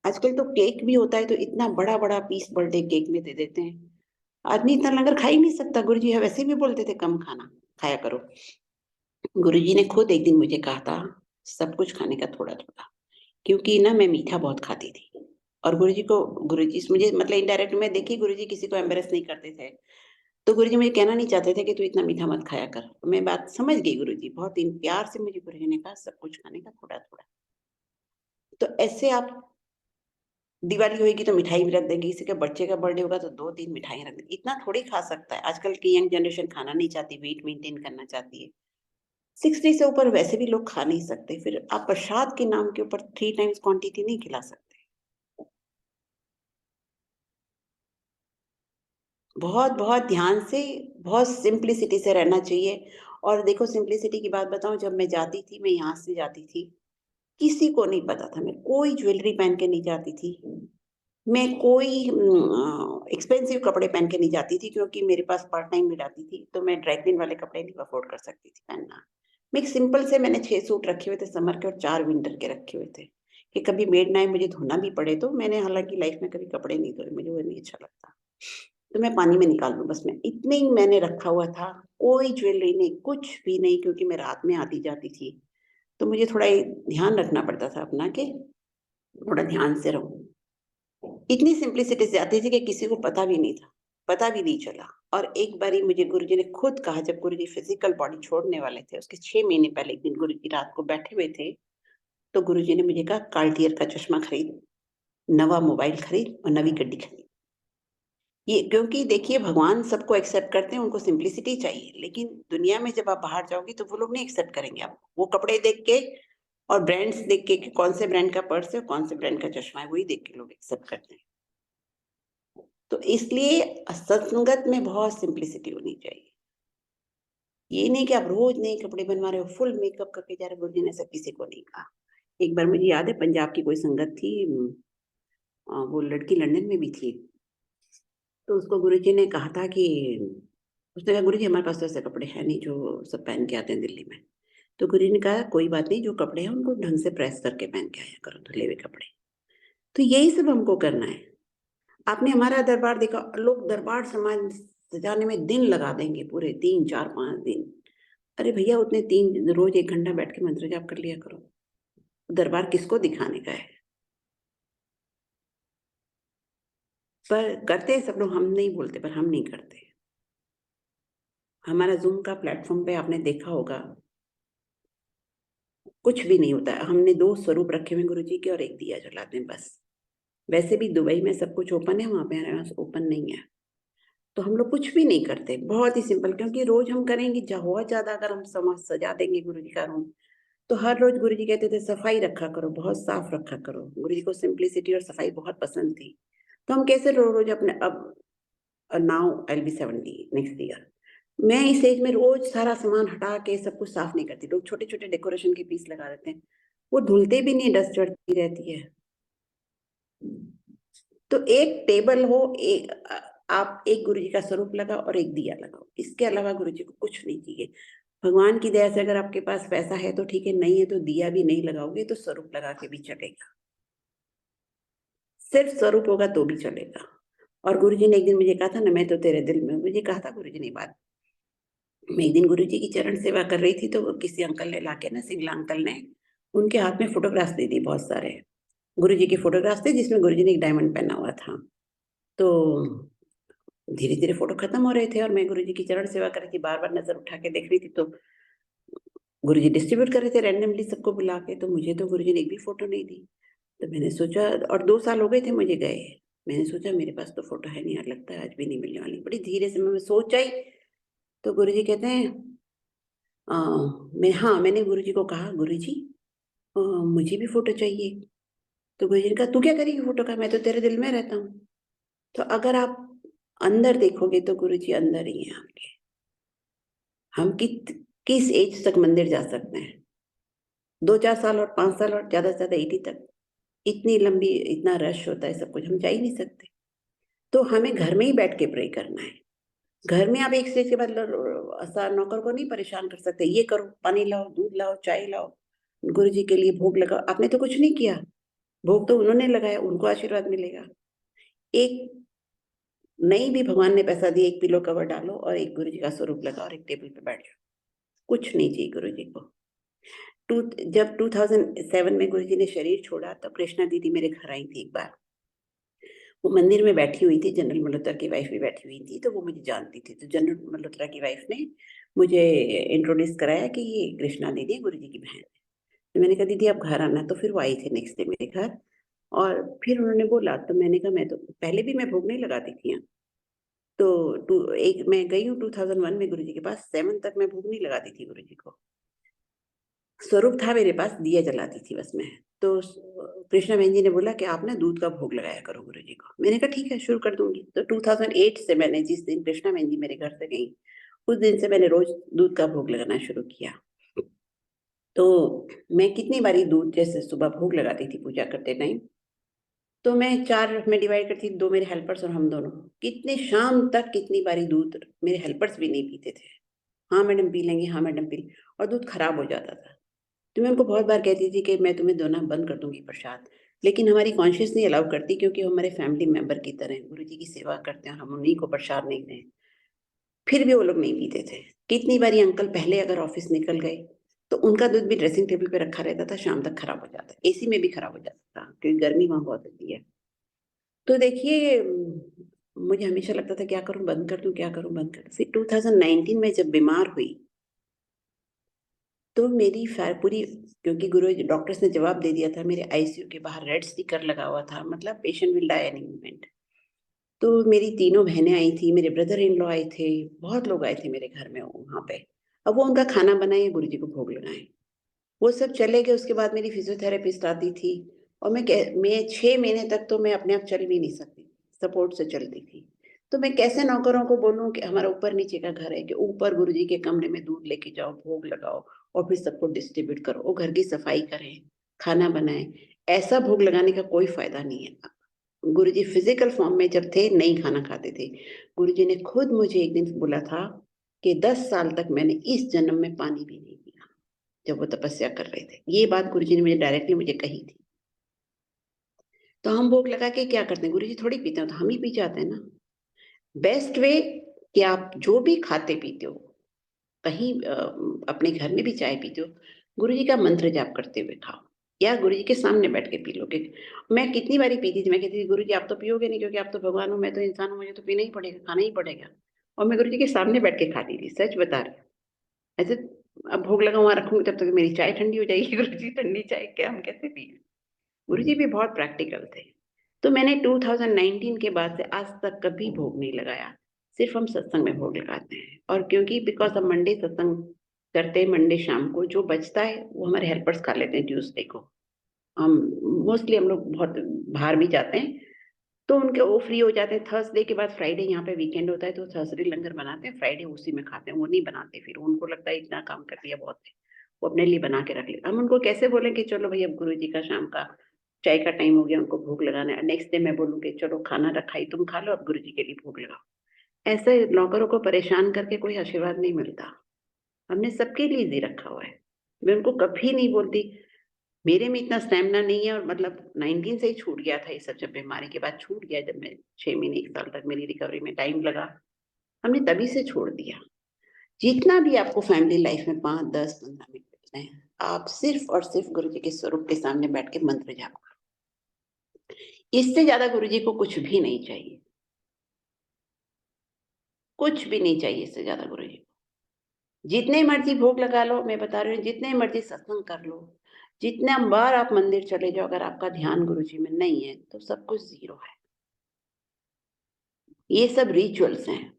आजकल तो केक भी होता है, तो इतना बड़ा-बड़ा पीस बर्थडे केक में दे देते हैं। आदमी इतना लंगर खा ही नहीं सकता। गुरुजी वैसे भी बोलते थे कम खाना खाया करो। गुरुजी ने खुद एक दिन मुझे कहा था, सब कुछ खाने का थोड़ा-थोड़ा, क्योंकि ना मैं मीठा बहुत खाती थी। और गुरुजी मुझे मतलब इनडायरेक्ट में, देखिए गुरुजी किसी को एम्बैरेस नहीं करते थे। तो गुरुजी मुझे कहना नहीं चाहते थे कि तू इतना मीठा मत खाया कर। मैं बात समझ गई गुरुजी, बहुत इन प्यार से मुझे गुरुजी ने कहा सब कुछ खाने का थोड़ा-थोड़ा। तो ऐसे आप, दिवाली होएगी तो मिठाई भी रख देंगे, किसी के बच्चे का बर्थडे होगा तो 2-3 मिठाइयाँ रख देंगे। इतना थोड़ी खा सकता है। आजकल की यंग जनरेशन खाना नहीं चाहती, वेट मेंटेन करना चाहती है। 60 से ऊपर वैसे भी लोग खा नहीं सकते, फिर आप प्रसाद के नाम के ऊपर 3 टाइम्स क्वांटिटी नहीं खिला सकते। बहुत-बहुत ध्यान से, बहुत सिम्प्लिसिटी से रहना चाहिए। और देखो, सिम्प्लिसिटी की बात बताऊँ, जब मैं जाती थी, मैं यहाँ से जाती थी, किसी को नहीं पता था, मैं कोई ज्वेलरी पहन के नहीं जाती थी। मैं कोई एक्सपेंसिव कपड़े पहन के नहीं जाती थी, क्योंकि मेरे पास पार्ट टाइम मिल जाती थी, तो मैं ड्राई क्लीन वाले कपड़े नहीं अफ़ोर्ड कर सकती थी पहनना। मैं एक सिंपल से, मैंने 6 सूट रखे हुए थे समर के और 4 विंटर के रखे हुए थे, कि कभी मेड ना आए, मुझे धोना भी पड़े, तो मैंने हालाँकि लाइफ़ में कभी कपड़े नहीं धोए, मुझे वो नहीं अच्छा लगता। तो मैं पानी में निकाल दूँ बस, मैं इतने ही मैंने रखा हुआ था, कोई ज्वेलरी नहीं, कुछ भी नहीं, क्योंकि मैं रात में आती-जाती थी। तो मुझे थोड़ा ये ध्यान रखना पड़ता था अपना कि थोड़ा ध्यान से रहूँ। इतनी सिम्प्लिसिटी से आती थी कि किसी को पता भी नहीं था, पता भी नहीं चला। और एक बारी मुझे गुरुजी ने खुद कहा, जब गुरुजी फिज़िकल बॉडी छोड़ने वाले थे, उसके 6 महीने पहले एक दिन गुरुजी रात को बैठे हुए थे, तो गुरुजी ने मुझे कहा, कार्टियर का चश्मा खरीद, नवा मोबाइल खरीद और नवी गड्डी खरीद। ये क्योंकि देखिए, भगवान सबको एक्सेप्ट करते हैं, उनको सिम्प्लिसिटी चाहिए, लेकिन दुनिया में जब आप बाहर जाओगी तो वो लोग नहीं एक्सेप्ट करेंगे आपको। वो कपड़े देख के और ब्रांड्स देख के कि कौन से ब्रांड का पर्स है, कौन से ब्रांड का चश्मा है, वही देख के लोग एक्सेप्ट करते हैं। तो इसलिए सत्संगत में बहुत सिम्प्लिसिटी होनी चाहिए। ये नहीं कि आप रोज़ नए कपड़े बनवा रहे हो, फुल मेकअप करके जा रहे हो, गुरुजी ने ऐसा किसी को नहीं कहा। एक बार मुझे याद है, पंजाब की कोई संगत थी, वो लड़की लंदन में भी थी। तो उसको गुरुजी ने कहा था कि उसने कहा, गुरुजी हमारे पास तो ऐसे कपड़े हैं नहीं जो सब पहन के आते हैं दिल्ली में। तो गुरुजी ने कहा, कोई बात नहीं, जो कपड़े हैं उनको ढंग से प्रेस करके पहन के आया करो, धुले हुए कपड़े। तो यही सब हमको करना है। आपने हमारा दरबार देखा, लोग दरबार सामान सजाने में दिन लगा देंगे, पूरे 3, 4, 5 दिन। अरे भैया, उतने 3 रोज़ 1 घंटा बैठ के मंत्र जाप कर लिया करो। दरबार किसको दिखाने का है? पर करते हैं सब लोग, हम नहीं बोलते, पर हम नहीं करते। हमारा ज़ूम का प्लेटफ़ॉर्म पे आपने देखा होगा, कुछ भी नहीं होता है। हमने 2 स्वरूप रखे हुए हैं गुरुजी के और 1 दिया जलाते हैं बस। वैसे भी दुबई में सब कुछ ओपन है, वहाँ पे हमारे पास ओपन नहीं है। तो हम लोग कुछ भी नहीं करते, बहुत ही सिंपल, क्योंकि रोज़ हम करेंगे, बहुत ज़्यादा अगर हम सजा देंगे गुरुजी का रूम, तो हर रोज़ गुरुजी कहते थे, सफाई रखा करो, बहुत साफ रखा करो। गुरुजी को सिंप्लिसिटी और सफाई बहुत पसंद थी। तो हम कैसे रोज़ अपने अब now I will be 70 next year. मैं इस एज में रोज़ सारा सामान हटा के सब कुछ साफ नहीं करती। लोग छोटे-छोटे डेकोरेशन के पीस लगा देते हैं। वो धुलते भी नहीं, डस्ट चढ़ती रहती है। तो एक टेबल हो, आप एक गुरुजी का स्वरूप लगाओ और एक दिया लगाओ। इसके अलावा गुरुजी को कुछ नहीं चाहिए। भगवान की दया से अगर आपके पास पैसा है तो ठीक है, नहीं है तो दिया भी नहीं लगाओगे तो स्वरूप लगा के भी चलेगा। सिर्फ स्वरूप होगा तो भी चलेगा। और गुरुजी ने एक दिन मुझे कहा था ना, मैं तो तेरे दिल में हूँ, मुझे कहा था गुरुजी ने बात। मैं एक दिन गुरुजी की चरण सेवा कर रही थी, तो किसी अंकल ने लाके ना, सिंगला अंकल ने, उनके हाथ में फ़ोटोग्राफ्स दे दी बहुत सारे। गुरुजी के फ़ोटोग्राफ्स थे जिसमें गुरुजी ने एक डायमंड पहना हुआ था। तो धीरे-धीरे फ़ोटो खत्म हो रहे थे और मैं गुरुजी की चरण सेवा कर रही थी, बार-बार नज़र उठा के देख रही थी, तो गुरुजी डिस्ट्रीब्यूट कर रहे थे रैंडमली सबको बुला के, तो मुझे तो गुरुजी ने एक भी फ़ोटो नहीं दी। तो मैंने सोचा, और 2 साल हो गए थे मुझे गए। मैंने सोचा मेरे पास तो फ़ोटो है नहीं यार, लगता है आज भी नहीं मिलने वाली। बड़ी धीरे से मैं सोच आई, तो गुरुजी कहते हैं, अ, मैंने गुरुजी को कहा, गुरुजी मुझे भी फ़ोटो चाहिए। तो गुरुजी ने कहा, तू क्या करेगी फ़ोटो का? मैं तो तेरे दिल में रहता हूँ। तो अगर आप अंदर देखोगे तो गुरुजी अंदर ही हैं आपके। हम किस एज तक मंदिर जा सकते हैं? 2-4 साल और 5 साल और ज़्यादा से ज़्यादा 80 तक। इतनी लंबी, इतना रश होता है सब कुछ, हम जा ही नहीं सकते। तो हमें घर में ही बैठ के प्रे करना है। घर में आप एक स्टेज के बाद ऐसा नौकर को नहीं परेशान कर सकते, ये करो, पानी लाओ, दूध लाओ, चाय लाओ, गुरुजी के लिए भोग लगाओ। आपने तो कुछ नहीं किया, भोग तो उन्होंने लगाया, उनको आशीर्वाद मिलेगा। एक नहीं भी भगवान ने पैसा दिया, एक पिलो कवर डालो और एक गुरुजी का स्वरूप लगाओ और एक टेबल पे बैठ जाओ। कुछ नहीं चाहिए गुरुजी को। टू जब 2007 में गुरुजी ने शरीर छोड़ा, तब कृष्णा दीदी मेरे घर आई थी एक बार। वो मंदिर में बैठी हुई थी, जनरल मल्होत्रा की वाइफ भी बैठी हुई थी, तो वो मुझे जानती थी। तो जनरल मल्होत्रा की वाइफ ने मुझे इंट्रोड्यूस कराया कि ये कृष्णा दीदी है, गुरुजी की बहन है। तो मैंने कहा, दीदी आप घर आना। तो फिर वो आई थी नेक्स्ट डे मेरे घर, और फिर उन्होंने बोला, तो मैंने कहा, मैं तो पहले भी मैं भोग नहीं लगाती थी यहाँ। तो मैं गई हूँ 2001 में गुरुजी के पास, 7 तक मैं भोग नहीं लगाती थी गुरुजी को। स्वरूप था मेरे पास, दिया जलाती थी बस मैं। तो कृष्णा बहन जी ने बोला कि आप ना दूध का भोग लगाया करो गुरुजी को। मैंने कहा ठीक है, शुरू कर दूँगी। तो 2008 से मैंने, जिस दिन कृष्णा बहन जी मेरे घर से गईं, उस दिन से मैंने रोज़ दूध का भोग लगाना शुरू किया। तो मैं कितनी बारी दूध, जैसे सुबह भोग लगाती थी पूजा करते टाइम, तो मैं 4 में डिवाइड करती थी, 2 मेरे हेल्पर्स और हम दोनों। कितने शाम तक कितनी बारी दूध, मेरे हेल्पर्स भी नहीं पीते थे। हाँ मैडम पी लेंगे, हाँ मैडम पी लें, और दूध खराब हो जाता था। तो मैं उनको बहुत बार कहती थी कि मैं तुम्हें देना बंद कर दूँगी प्रसाद, लेकिन हमारी कॉन्शियस नहीं अलाउ करती क्योंकि वो हमारे फैमिली मेंबर की तरह हैं, गुरुजी की सेवा करते हैं और हम उन्हीं को प्रसाद नहीं दें। फिर भी वो लोग नहीं पीते थे। कितनी बारी अंकल पहले अगर ऑफ़िस निकल गए, तो उनका दूध भी ड्रेसिंग टेबल पे रखा रहता था, शाम तक खराब हो जाता। एसी में भी खराब हो जाता था, क्योंकि गर्मी वहाँ बहुत होती है। तो देखिए मुझे हमेशा लगता था क्या करूँ, बंद कर दूँ, क्या करूँ, बंद कर दूँ? फिर 2019 में जब बीमार हुई, तो मेरी पूरी, क्योंकि गुरु डॉक्टर्स ने जवाब दे दिया था, मेरे आईसीयू के बाहर रेड स्टिकर लगा हुआ था, मतलब patient will die any moment. तो मेरी तीनों बहनें आई थी, मेरे ब्रदर इन लॉ आए थे, बहुत लोग आए थे मेरे घर में वहाँ पे। अब वो उनका खाना बनाए, गुरुजी को भोग लगाएँ। वो सब चले गए, उसके बाद मेरी फिज़ियोथेरेपिस्ट आती थी और मैं 6 महीने तक तो मैं अपने आप चल भी नहीं सकती, सपोर्ट से चलती थी। तो मैं कैसे नौकरों को बोलूँ कि हमारा ऊपर-नीचे का घर है, कि ऊपर गुरुजी के कमरे में दूध लेके जाओ, भोग लगाओ और फिर सबको डिस्ट्रीब्यूट करो। वो घर की सफाई करें, खाना बनाएँ। ऐसा भोग लगाने का कोई फ़ायदा नहीं है। गुरुजी फिज़िकल फ़ॉर्म में जब थे, नहीं खाना खाते थे। गुरुजी ने खुद मुझे एक दिन बोला था कि 10 साल तक मैंने इस जन्म में पानी भी नहीं पिया, जब वो तपस्या कर रहे थे। ये बात गुरुजी ने मुझे डायरेक्टली मुझे कही थी। तो हम भोग लगा के क्या करते हैं, गुरुजी थोड़ी पीते हैं, तो हम ही पी जाते हैं ना। बेस्ट वे कि आप जो भी खाते-पीते हो, कहीं अपने घर में भी चाय पीते हो, गुरुजी का मंत्र जाप करते हुए खाओ या गुरुजी के सामने बैठ के पी लो। कि मैं कितनी बारी पीती थी, मैं कहती थी, "गुरुजी आप तो पियोगे नहीं क्योंकि आप तो भगवान हो, मैं तो इंसान हूँ, मुझे तो पीना ही पड़ेगा, खाना ही पड़ेगा।" और मैं गुरुजी के सामने बैठ के खाती थी, सच बता रही हूँ। ऐसे अब भोग लगा वहाँ रखूँगी तब तक मेरी चाय ठंडी हो जाएगी, गुरुजी ठंडी चाय क्या हम कैसे पिएँ? गुरुजी भी बहुत प्रैक्टिकल थे। तो मैंने 2019 के बाद से आज तक कभी भोग नहीं लगाया। सिर्फ़ हम सत्संग में भोग लगाते हैं और क्योंकि बिकॉज़ हम मंडे सत्संग करते हैं, मंडे शाम को जो बचता है वो हमारे हेल्पर्स खा लेते हैं ट्यूसडे को। हम मोस्टली हम लोग बहुत बाहर भी जाते हैं, तो उनके वो फ्री हो जाते हैं। थर्सडे के बाद फ्राइडे यहाँ पे वीकेंड होता है तो थर्सडे लंगर बनाते हैं, फ्राइडे उसी में खाते हैं, वो नहीं बनाते फिर उनको लगता है इतना काम कर दिया बहुत है, वो अपने लिए बना के रख ले। हम उनको कैसे बोलें कि चलो भई अब गुरुजी का शाम का चाय का टाइम हो गया, उनको भोग लगाना है। नेक्स्ट डे मैं बोलूँ कि चलो खाना रखा ही तुम खा लो, अब गुरुजी के लिए भोग लगाओ। ऐसे नौकरों को परेशान करके कोई आशीर्वाद नहीं मिलता। हमने सबके लिए दे रखा हुआ है। मैं उनको कभी नहीं बोलती, मेरे में इतना स्टैमिना नहीं है और मतलब 19 से ही छूट गया था ये सब, जब बीमारी के बाद छूट गया, जब मैं 6 महीने 1 साल तक मेरी रिकवरी में टाइम लगा, हमने तभी से छोड़ दिया। जितना भी आपको फैमिली लाइफ में 5, 10, 15 मिनट मिलते हैं, आप सिर्फ़ और सिर्फ़ गुरुजी के स्वरूप के सामने बैठ के मंत्र जाप करो। इससे ज़्यादा गुरुजी को कुछ भी नहीं चाहिए, कुछ भी नहीं चाहिए इससे ज़्यादा गुरुजी को। जितने मर्ज़ी भोग लगा लो, मैं बता रही हूँ, जितने मर्ज़ी सत्संग कर लो, जितना बार आप मंदिर चले जाओ, अगर आपका ध्यान गुरुजी में नहीं है, तो सब कुछ ज़ीरो है। ये सब रिचुअल्स हैं।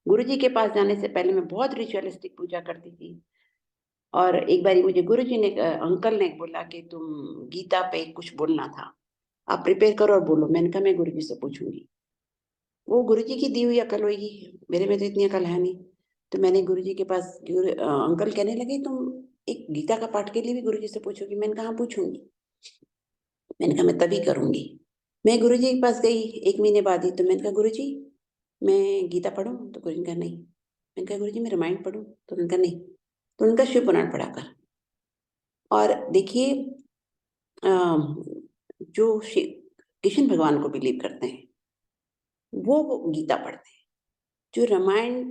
गुरुजी के पास जाने से पहले मैं बहुत रिचुअलिस्टिक पूजा करती थी और एक बारी मुझे गुरुजी ने अंकल ने बोला कि तुम गीता पे कुछ बोलना था, आप प्रिपेयर करो और बोलो। मैंने कहा मैं गुरुजी से पूछूँगी। वो गुरुजी की दी हुई अकल होएगी, मेरे में तो इतनी अकल है नहीं। तो मैंने गुरुजी के पास अंकल कहने लगे तुम एक गीता का पाठ के लिए भी गुरुजी से पूछोगी? मैंने कहा हाँ, पूछूँगी। मैंने कहा मैं तभी करूँगी। मैं गुरुजी के पास गई 1 महीने बाद ही, तो मैंने कहा गुरुजी मैं गीता पढ़ूँ? तो गुरुजी ने कहा नहीं। मैंने कहा गुरुजी मैं रामायण पढ़ूँ? तो उन्होंने कहा नहीं। तो उनका शिव पुराण पढ़ा कर। और देखिए अ, जो कृष्ण भगवान को बिलीव करते हैं, वो गीता पढ़ते हैं। जो रामायण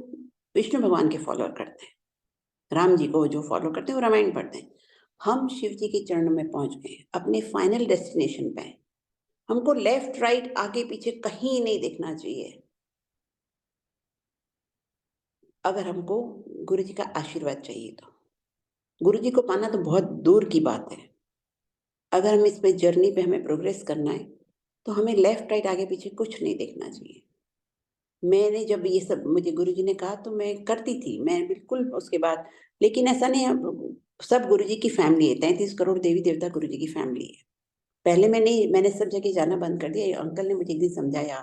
विष्णु भगवान के फॉलोअर करते हैं, राम जी को जो फॉलो करते हैं वो रामायण पढ़ते हैं। हम शिव जी के चरणों में पहुँच गए, अपने फाइनल डेस्टिनेशन पे हैं। हमको लेफ्ट, राइट, आगे, पीछे कहीं नहीं देखना चाहिए। अगर हमको गुरु जी का आशीर्वाद चाहिए तो। गुरु जी को पाना तो बहुत दूर की बात है। अगर हम इस पे जर्नी पे हमें प्रोग्रेस करना है, तो हमें लेफ्ट, राइट, आगे, पीछे कुछ नहीं देखना चाहिए। मैंने जब ये सब मुझे गुरुजी ने कहा तो मैं करती थी, मैं बिल्कुल उसके बाद, लेकिन ऐसा नहीं है, सब गुरुजी की फैमिली है, 33 करोड़ देवी-देवता गुरुजी की फैमिली है। पहले मैंने सब जगह जाना बंद कर दिया। ये अंकल ने मुझे एक दिन समझाया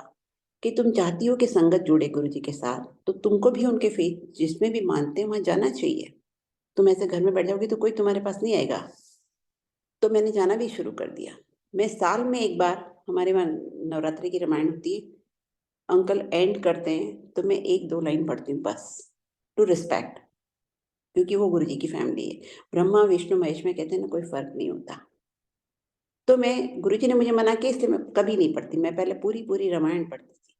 कि तुम चाहती हो कि संगत जुड़े गुरुजी के साथ, तो तुमको भी उनके फेथ जिसमें भी मानते हैं वहाँ जाना चाहिए। तुम ऐसे घर में बैठ जाओगी तो कोई तुम्हारे पास नहीं आएगा। तो मैंने जाना भी शुरू कर दिया। मैं साल में 1 बार, हमारे वहाँ नवरात्रि की रामायण होती है, अंकल एंड करते हैं तो मैं 1-2 लाइन पढ़ती हूँ बस, टू रिस्पेक्ट। क्योंकि वो गुरुजी की फैमिली है। ब्रह्मा, विष्णु, महेश में कहते हैं ना कोई फ़र्क नहीं होता। तो मैं गुरुजी ने मुझे मना किया इसलिए मैं कभी नहीं पढ़ती। मैं पहले पूरी-पूरी रामायण पढ़ती थी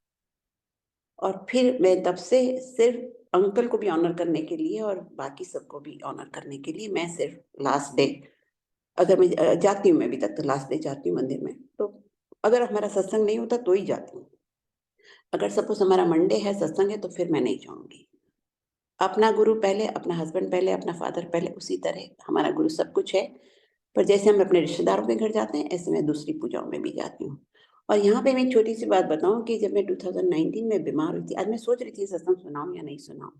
और फिर मैं तब से सिर्फ़ अंकल को भी ऑनर करने के लिए और बाकी सबको भी ऑनर करने के लिए मैं सिर्फ़ लास्ट डे अगर मैं जाती हूँ मैं अभी तक तो लास्ट डे जाती हूँ मंदिर में। तो अगर हमारा सत्संग नहीं होता तो ही जाती हूँ। अगर सपोज़ हमारा मंडे है सत्संग है तो फिर मैं नहीं जाऊँगी। अपना गुरु पहले, अपना हस्बैंड पहले, अपना फादर पहले, उसी तरह हमारा गुरु सब कुछ है। पर जैसे हम अपने रिश्तेदारों के घर जाते हैं, ऐसे मैं दूसरी पूजाओं में भी जाती हूँ। और यहाँ पे मैं एक छोटी-सी बात बताऊँ कि जब मैं 2019 में बीमार हुई थी, आज मैं सोच रही थी सत्संग सुनाऊँ या नहीं सुनाऊँ?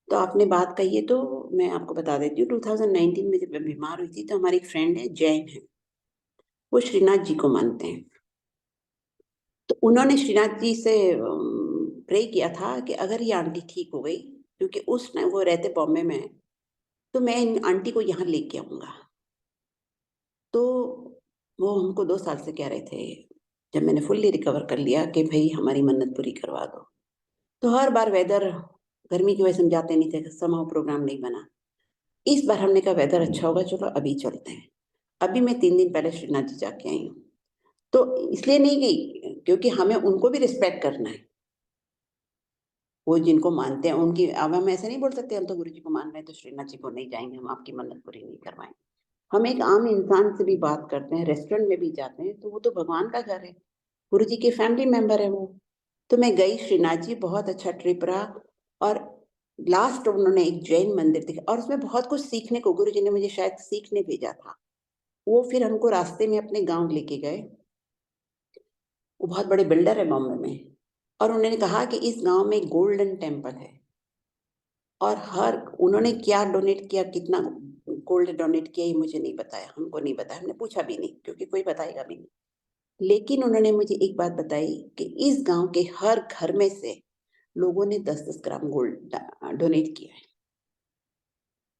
तो आपने बात कही है तो मैं आपको बता देती हूँ 2019 में जब मैं बीमार हुई थी तो हमारी एक फ्रेंड है, जैन है। वो श्रीनाथ जी को मानते हैं। तो उन्होंने श्रीनाथ जी से प्रे किया था कि अगर ये आंटी ठीक हो गई, क्योंकि उस टाइम वो रहते बॉम्बे में हैं, तो मैं इन आंटी को यहाँ लेके आऊँगा। तो वो हमको 2 साल से कह रहे थे, जब मैंने फुल्ली रिकवर कर लिया कि भई हमारी मन्नत पूरी करवा दो। तो हर बार वेदर गर्मी की वजह से हम जाते नहीं थे, समहाउ प्रोग्राम नहीं बना। इस बार हमने कहा वेदर अच्छा होगा, चलो अभी चलते हैं। अभी मैं 3 दिन पहले श्रीनाथ जी जाके आई हूँ। तो इसलिए नहीं गई क्योंकि हमें उनको भी रिस्पेक्ट करना है। वो जिनको मानते हैं उनकी अब हम ऐसे नहीं बोल सकते हम तो गुरु जी को मान रहे हैं तो श्रीनाथ जी को नहीं जाएँगे, हम आपकी मन्नत पूरी नहीं करवाएँगे। हम एक आम इंसान से भी बात करते हैं, रेस्टोरेंट में भी जाते हैं, तो वो तो भगवान का घर है। गुरु जी के फैमिली मेंबर हैं वो। तो मैं गई श्रीनाथ जी, बहुत अच्छा ट्रिप रहा और लास्ट उन्होंने एक जैन मंदिर दिखा और उसमें बहुत कुछ सीखने को गुरु जी ने मुझे शायद सीखने भेजा था। वो फिर हमको रास्ते में अपने गाँव लेके गए। वो बहुत बड़े बिल्डर हैं बॉम्बे में और उन्होंने कहा कि इस गाँव में एक गोल्डन टेम्पल है। और हर उन्होंने क्या डोनेट किया, कितना गोल्ड डोनेट किया ये मुझे नहीं बताया, हमको नहीं बताया, हमने पूछा भी नहीं क्योंकि कोई बताएगा भी नहीं। लेकिन उन्होंने मुझे एक बात बताई कि इस गाँव के हर घर में से लोगों ने 10-10 ग्राम गोल्ड डोनेट किया है।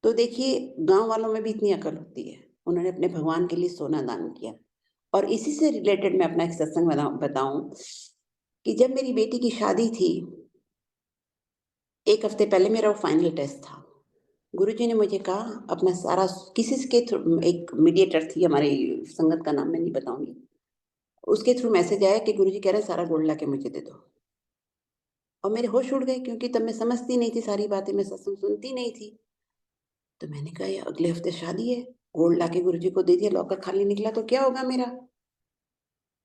तो देखिए गाँव वालों में भी इतनी अकल होती है। उन्होंने अपने भगवान के लिए सोना दान किया। और इसी से रिलेटेड मैं अपना एक सत्संग बताऊँ कि जब मेरी बेटी की शादी थी, 1 हफ्ते पहले मेरा वो फाइनल टेस्ट था। गुरुजी ने मुझे कहा अपना सारा किसी के थ्रू एक मीडिएटर थी हमारी संगत का नाम मैं नहीं बताऊँगी। उसके थ्रू मैसेज आया कि गुरुजी कह रहे हैं सारा गोल्ड लाके मुझे दे दो। और मेरे होश उड़ गए क्योंकि तब मैं समझती नहीं थी सारी बातें, मैं सत्संग सुनती नहीं थी। तो मैंने कहा ये अगले हफ्ते शादी है, गोल्ड लाके गुरुजी को दे दिया, लॉकर खाली निकला तो क्या होगा मेरा?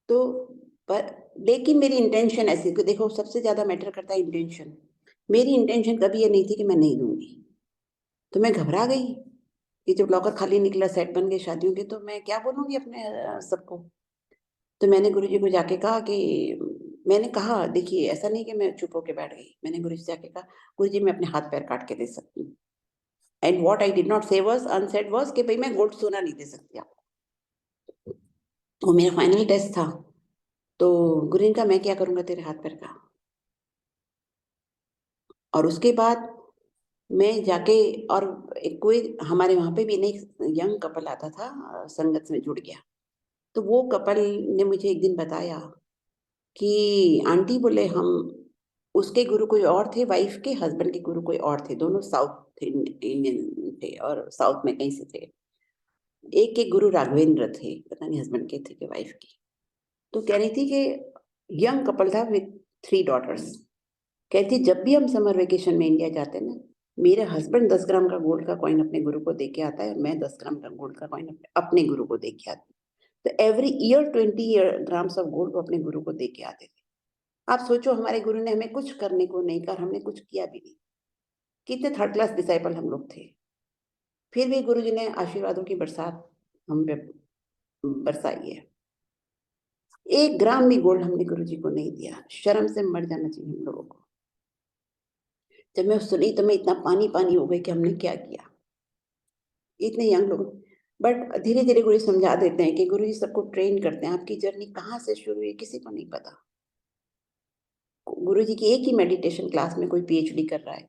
तो पर लेकिन मेरी इंटेंशन ऐसी कि देखो सबसे ज़्यादा मैटर करता है इंटेंशन। मेरी इंटेंशन कभी ये नहीं थी कि मैं नहीं दूँगी। तो मैं घबरा गई कि जब लॉकर खाली निकला, सेट बन गए शादियों के तो मैं क्या बोलूँगी अपने सबको। तो मैंने गुरुजी को जाके कहा कि मैंने कहा देखिए ऐसा नहीं कि मैं चुप होके बैठ गई। मैंने गुरुजी से जाके कहा गुरुजी मैं अपने हाथ-पैर काट के दे सकती हूँ। And what I did not से वाज़ अनसेड वाज़ कि भई मैं गोल्ड सोना नहीं दे सकती आपको। वो मेरा फाइनल टेस्ट था। तो गुरुजी ने कहा मैं क्या करूँगा तेरे हाथ-पैर का? और उसके बाद मैं जाके और एक कोई हमारे वहाँ पे भी ना एक यंग कपल आता था संगत में जुड़ गया। तो वो कपल ने मुझे एक दिन बताया कि आंटी बोले हम उसके गुरु कोई और थे, वाइफ के हस्बैंड के गुरु कोई और थे, दोनों साउथ इंडियन थे और साउथ में कहीं से थे। एक के गुरु राघवेंद्र थे, पता नहीं हस्बैंड के थे कि वाइफ के। तो कह रही थी कि यंग कपल था विथ 3 डॉटर्स। कहती जब भी हम समर वेकेशन में इंडिया जाते हैं ना, मेरे हस्बैंड 10 ग्राम का गोल्ड का कॉइन अपने गुरु को दे के आता है, मैं 10 ग्राम का गोल्ड का कॉइन अपने अपने गुरु को दे के आती हूँ। तो every year 20 grams of gold वो अपने गुरु को दे के आते थे। आप सोचो हमारे गुरु ने हमें कुछ करने को नहीं कहा, हमने कुछ किया भी नहीं। कितने थर्ड क्लास डिसाइपल हम लोग थे। फिर भी गुरु जी ने आशीर्वादों की बरसात हम पे बरसाई है। 1 ग्राम भी गोल्ड हमने गुरु जी को नहीं दिया। शर्म से मर जाना चाहिए हम लोगों को। जब मैं सुनी तो मैं इतना पानी-पानी हो गई कि हमने क्या किया। इतने यंग लोग बट धीरे-धीरे गुरु समझा देते हैं कि गुरु जी सबको ट्रेन करते हैं। आपकी जर्नी कहाँ से शुरू हुई किसी को नहीं पता। गुरु जी की एक ही मेडिटेशन क्लास में कोई पीएचडी कर रहा है।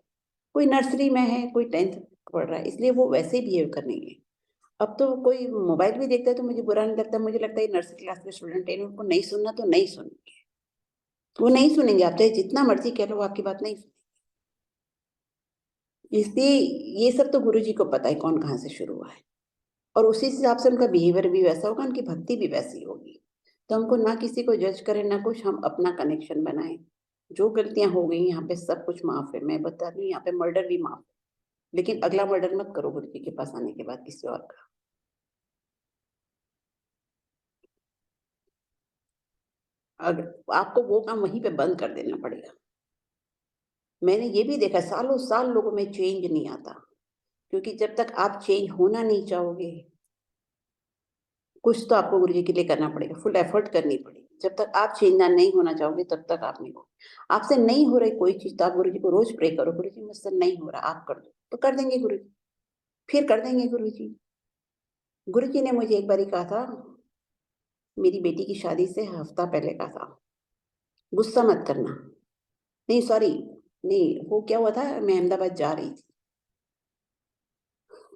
कोई नर्सरी में है, कोई 10th पढ़ रहा है, इसलिए वो वैसे ही बिहेव करेंगे। अब तो कोई मोबाइल भी देखता है तो मुझे बुरा नहीं लगता, मुझे लगता है ये नर्सरी क्लास के स्टूडेंट हैं, उनको नहीं सुनना तो नहीं सुनेंगे। वो नहीं सुनेंगे, आप चाहे जितना मर्ज़ी कह लो, वो आपकी बात नहीं सुनेंगे। इसलिए ये सब तो गुरुजी को पता है कौन कहाँ से शुरू हुआ है, और उसी हिसाब से उनका बिहेवियर भी वैसा होगा, उनकी भक्ति भी वैसी होगी। तो हमको ना किसी को जज करें, ना कुछ, हम अपना कनेक्शन बनाएँ। जो गलतियाँ हो गई यहाँ पे सब कुछ माफ़ है। मैं बता रही हूँ यहाँ पे मर्डर भी माफ़ है। लेकिन अगला मर्डर मत करो गुरुजी के पास आने के बाद किसी और का। अगर आपको वो काम वहीं पे बंद कर देना पड़ेगा। मैंने ये भी देखा सालों-साल लोगों में चेंज नहीं आता, क्योंकि जब तक आप चेंज होना नहीं चाहोगे, कुछ तो आपको गुरुजी के लिए करना पड़ेगा, फुल एफर्ट करनी पड़ेगी। जब तक आप चेंज ना नहीं होना चाहोगे तब तक आप नहीं हो। आपसे नहीं हो रही कोई चीज़ तो आप गुरुजी को रोज़ प्रे करो, गुरुजी मुझसे नहीं हो रहा, आप कर दो। तो कर देंगे गुरुजी, फिर कर देंगे गुरुजी। गुरुजी ने मुझे एक बारी कहा था, मेरी बेटी की शादी से हफ्ता पहले कहा था, गुस्सा मत करना। नहीं सॉरी, नहीं वो क्या हुआ था, मैं अहमदाबाद जा रही थी,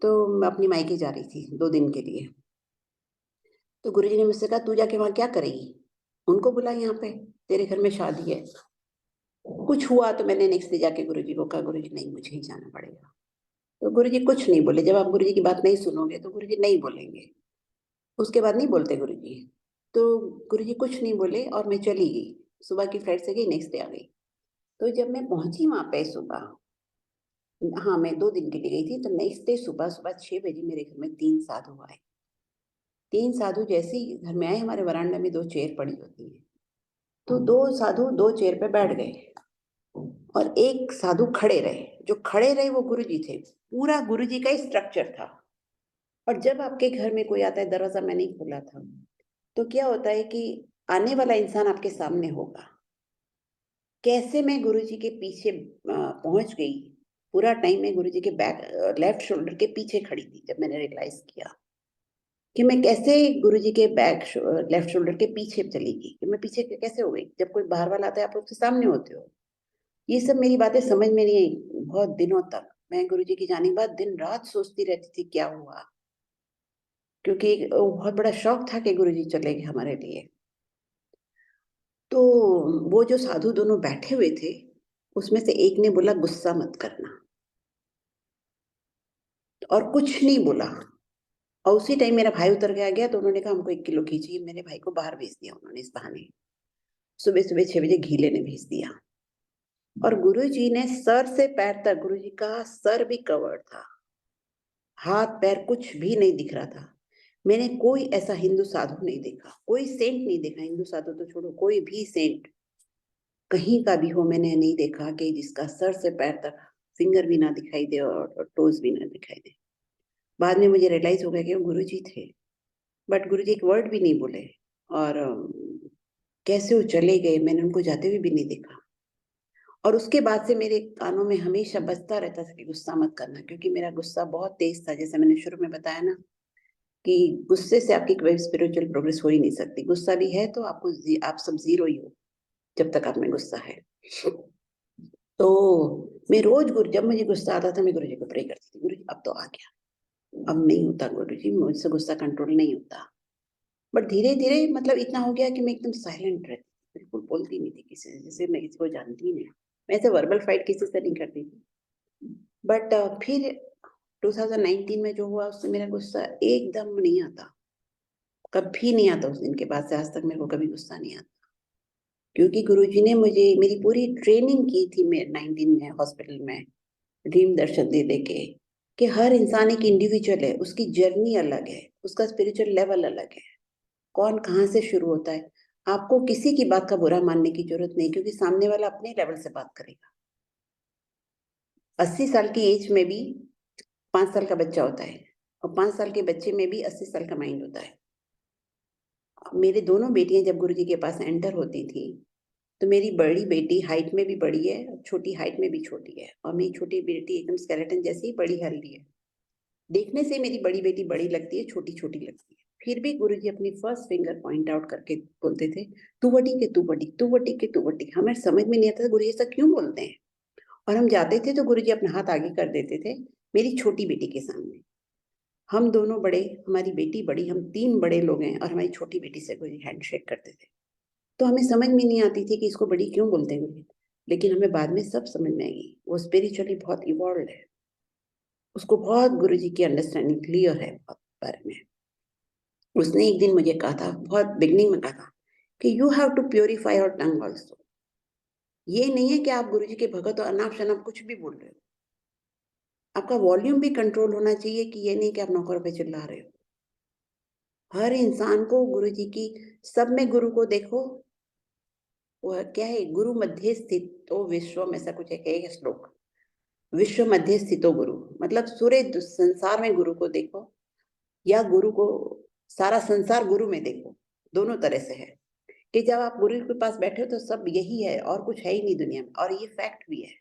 तो मैं अपनी मायके जा रही थी 2 दिन के लिए। तो गुरुजी ने मुझसे कहा, "तू जाके वहाँ क्या करेगी? उनको बुला यहाँ पे, तेरे घर में शादी है।" कुछ हुआ तो मैंने नेक्स्ट डे जाके गुरुजी को कहा, "गुरुजी नहीं, मुझे ही जाना पड़ेगा।" तो गुरुजी कुछ नहीं बोले, जब आप गुरुजी की बात नहीं सुनोगे तो गुरुजी नहीं बोलेंगे, उसके बाद नहीं बोलते गुरुजी। तो गुरुजी कुछ नहीं बोले और मैं चली गई, सुबह की फ्लाइट से गई, नेक्स्ट डे आ गई। तो जब मैं पहुँची वहाँ पे सुबह, हाँ, मैं 2 दिन के लिए गई थी, तो नेक्स्ट डे सुबह-सुबह 6 बजे मेरे घर में 3 साधु आए। 3 साधु जैसे ही घर में आए, हमारे वरांडा में 2 चेयर पड़ी होती है, तो 2 साधु 2 चेयर पे बैठ गए और एक साधु खड़े रहे। जो खड़े रहे वो गुरुजी थे। पूरा गुरुजी का ही स्ट्रक्चर था। और जब आपके घर में कोई आता है, दरवाज़ा मैंने ही खोला था, तो क्या होता है कि आने वाला इंसान आपके सामने होगा। कैसे मैं गुरुजी के पीछे पहुँच गई, पूरा टाइम मैं गुरुजी के लेफ्ट शोल्डर के पीछे खड़ी थी, जब मैंने रियलाइज़ किया कि मैं कैसे गुरुजी के लेफ्ट शोल्डर के पीछे चली गई, कि मैं पीछे कैसे हो गई? जब कोई बाहर वाला आता है, आप उसके सामने होते हो। ये सब मेरी बातें समझ में नहीं आई बहुत दिनों तक। मैं गुरुजी की जाने के बाद दिन-रात सोचती रहती थी क्या हुआ? क्योंकि बहुत बड़ा शौक था कि गुरुजी चले गए हमारे लिए। तो वो जो साधु दोनों बैठे हुए थे, उसमें से एक ने बोला, गुस्सा मत करना, और कुछ नहीं बोला। और उसी टाइम मेरा भाई उतर के आ गया, तो उन्होंने कहा हमको 1 किलो घी चाहिए। मेरे भाई को बाहर भेज दिया उन्होंने इस बहाने। सुबह-सुबह 6 बजे घी लेने भेज दिया। और गुरुजी ने सर से पैर तक, गुरुजी का सर भी कवर्ड था। हाथ-पैर कुछ भी नहीं दिख रहा था। मैंने कोई ऐसा हिंदू साधु नहीं देखा, कोई सेंट नहीं देखा, हिंदू साधु तो छोड़ो, कोई भी सेंट कहीं का भी हो मैंने नहीं देखा कि जिसका सर से पैर तक फिंगर भी ना दिखाई दे और टोज़ भी ना दिखाई दे। बाद में मुझे रियलाइज़ हो गया कि वो गुरुजी थे, बट गुरुजी एक वर्ड भी नहीं बोले। और कैसे वो चले गए, मैंने उनको जाते हुए भी नहीं देखा। और उसके बाद से मेरे कानों में हमेशा बजता रहता था कि गुस्सा मत करना, क्योंकि मेरा गुस्सा बहुत तेज़ था। जैसे मैंने शुरू में बताया ना कि गुस्से से आपकी कोई स्पिरिचुअल प्रोग्रेस हो ही नहीं सकती। गुस्सा भी है तो आप सब ज़ीरो ही हो, जब तक आप में गुस्सा है। तो मैं रोज़ गुरु जब मुझे गुस्सा आता था, मैं गुरुजी को प्रे करती थी, गुरुजी अब तो आ गया, अब नहीं होता गुरुजी, मुझसे गुस्सा कंट्रोल नहीं होता। बट धीरे-धीरे मतलब इतना हो गया कि मैं एकदम साइलेंट रहती थी, बिल्कुल बोलती नहीं थी किसी से, जैसे मैं किसी को जानती ही नहीं। मैं ऐसे वर्बल फाइट किसी से नहीं करती थी। बट फिर 2019 में जो हुआ उससे मेरा गुस्सा एकदम नहीं आता, कभी नहीं आता। उस दिन के बाद से आज तक मेरे को कभी गुस्सा नहीं आता। क्योंकि गुरुजी ने मुझे मेरी पूरी ट्रेनिंग की थी, मैं 19 में हॉस्पिटल में ड्रीम दर्शन दे दे के, कि हर इंसान एक इंडिविजुअल है, उसकी जर्नी अलग है, उसका स्पिरिचुअल लेवल अलग है। कौन कहाँ से शुरू होता है। आपको किसी की बात का बुरा मानने की ज़रूरत नहीं, क्योंकि सामने वाला अपने लेवल से बात करेगा। 80 साल की एज में भी 5 साल का बच्चा होता है, और 5 साल के बच्चे में भी 80 साल का माइंड होता है। मेरे दोनों बेटियाँ जब गुरुजी के पास एंटर होती थी, तो मेरी बड़ी बेटी हाइट में भी बड़ी है, और छोटी हाइट में भी छोटी है, और मेरी छोटी बेटी एकदम स्केलेटन जैसी ही बड़ी हेल्दी है। देखने से मेरी बड़ी बेटी बड़ी लगती है, छोटी-छोटी लगती है। फिर भी गुरुजी अपनी फर्स्ट फिंगर पॉइंट आउट करके बोलते थे, "तू बड़ी के तू बड़ी, तू बड़ी के तू बड़ी।" हमें समझ में नहीं आता था गुरुजी ऐसा क्यों बोलते हैं? और हम जाते थे तो गुरुजी अपना हाथ आगे कर देते थे, मेरी छोटी बेटी के सामने। हम दोनों बड़े, हमारी बेटी बड़ी, हम 3 बड़े लोग हैं, और हमारी छोटी बेटी से गुरुजी हैंडशेक करते थे। तो हमें समझ में नहीं आती थी कि इसको बड़ी क्यों बोलते हैं गुरुजी। लेकिन हमें बाद में सब समझ में आई, वो स्पिरिचुअली बहुत इवॉल्व्ड है। उसको बहुत गुरुजी की अंडरस्टैंडिंग क्लियर है बहुत बारे में। उसने एक दिन मुझे कहा था, बहुत बिगनिंग में कहा था कि you have to purify your tongue also. ये नहीं है कि आप गुरुजी के भगत और अनाप शनाप कुछ भी बोल रहे हो। आपका वॉल्यूम भी कंट्रोल होना चाहिए कि ये नहीं कि आप नौकर पे चिल्ला रहे हो। हर इंसान को गुरुजी की, सब में गुरु को देखो। वो क्या है, गुरु मध्य स्थितो विश्व में, ऐसा कुछ है श्लोक। विश्व मध्य स्थितो गुरु, मतलब सूर्य संसार में गुरु को देखो, या गुरु को सारा संसार गुरु में देखो। दोनों तरह से है कि जब आप गुरु के पास बैठे हो तो सब यही है और कुछ है ही नहीं दुनिया में, और ये फैक्ट भी है।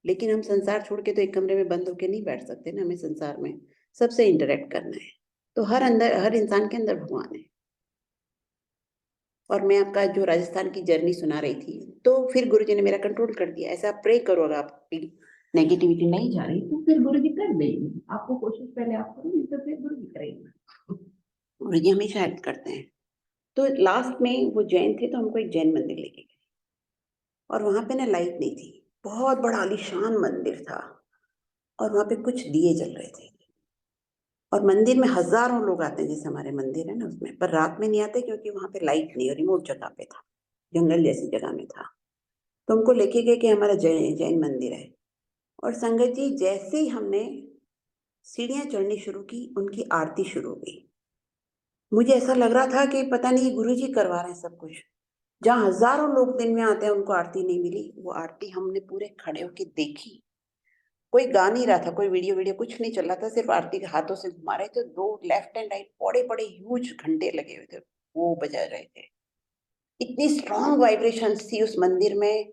लेकिन हम संसार छोड़ के तो एक कमरे में बंद होके नहीं बैठ सकते ना, हमें संसार में सबसे इंटरेक्ट करना है। तो हर इंसान के अंदर भगवान है। और मैं आपका जो राजस्थान की जर्नी सुना रही थी, तो फिर गुरुजी ने मेरा कंट्रोल कर दिया। ऐसा आप प्रे करो, अगर आपकी नेगेटिविटी नहीं जा रही तो फिर गुरुजी कर देंगे। आपको कोशिश पहले आप करो, नहीं तो फिर गुरुजी करेंगे। गुरुजी हमेशा हेल्प करते हैं। तो लास्ट में वो जैन थे, तो हमको एक जैन मंदिर लेके गए, और वहां पे ना लाइट नहीं थी। बहुत बड़ा आलीशान मंदिर था, और वहां पे कुछ दिए जल रहे थे। और मंदिर में हजारों लोग आते हैं, जैसे हमारे मंदिर है ना उसमें, पर रात में नहीं आते क्योंकि वहां पे लाइट नहीं, और रिमोट जगह पे था, जंगल जैसी जगह में था। तो हमको लेके गए कि हमारा जैन जैन मंदिर है। और संगत जी, जैसे ही हमने सीढ़ियां चढ़नी शुरू की, उनकी आरती शुरू हो गई। मुझे ऐसा लग रहा था कि पता नहीं गुरु जी करवा रहे हैं सब कुछ। जहाँ हजारों लोग दिन में आते हैं, उनको आरती नहीं मिली। वो आरती हमने पूरे खड़े होके देखी। कोई गा नहीं रहा था, कोई वीडियो वीडियो कुछ नहीं चल रहा था, सिर्फ आरती के हाथों से घुमा रहे थे। दो लेफ्ट एंड राइट बड़े बड़े ह्यूज घंटे लगे हुए थे, वो बजा रहे थे। इतनी स्ट्रांग वाइब्रेशंस थी उस मंदिर में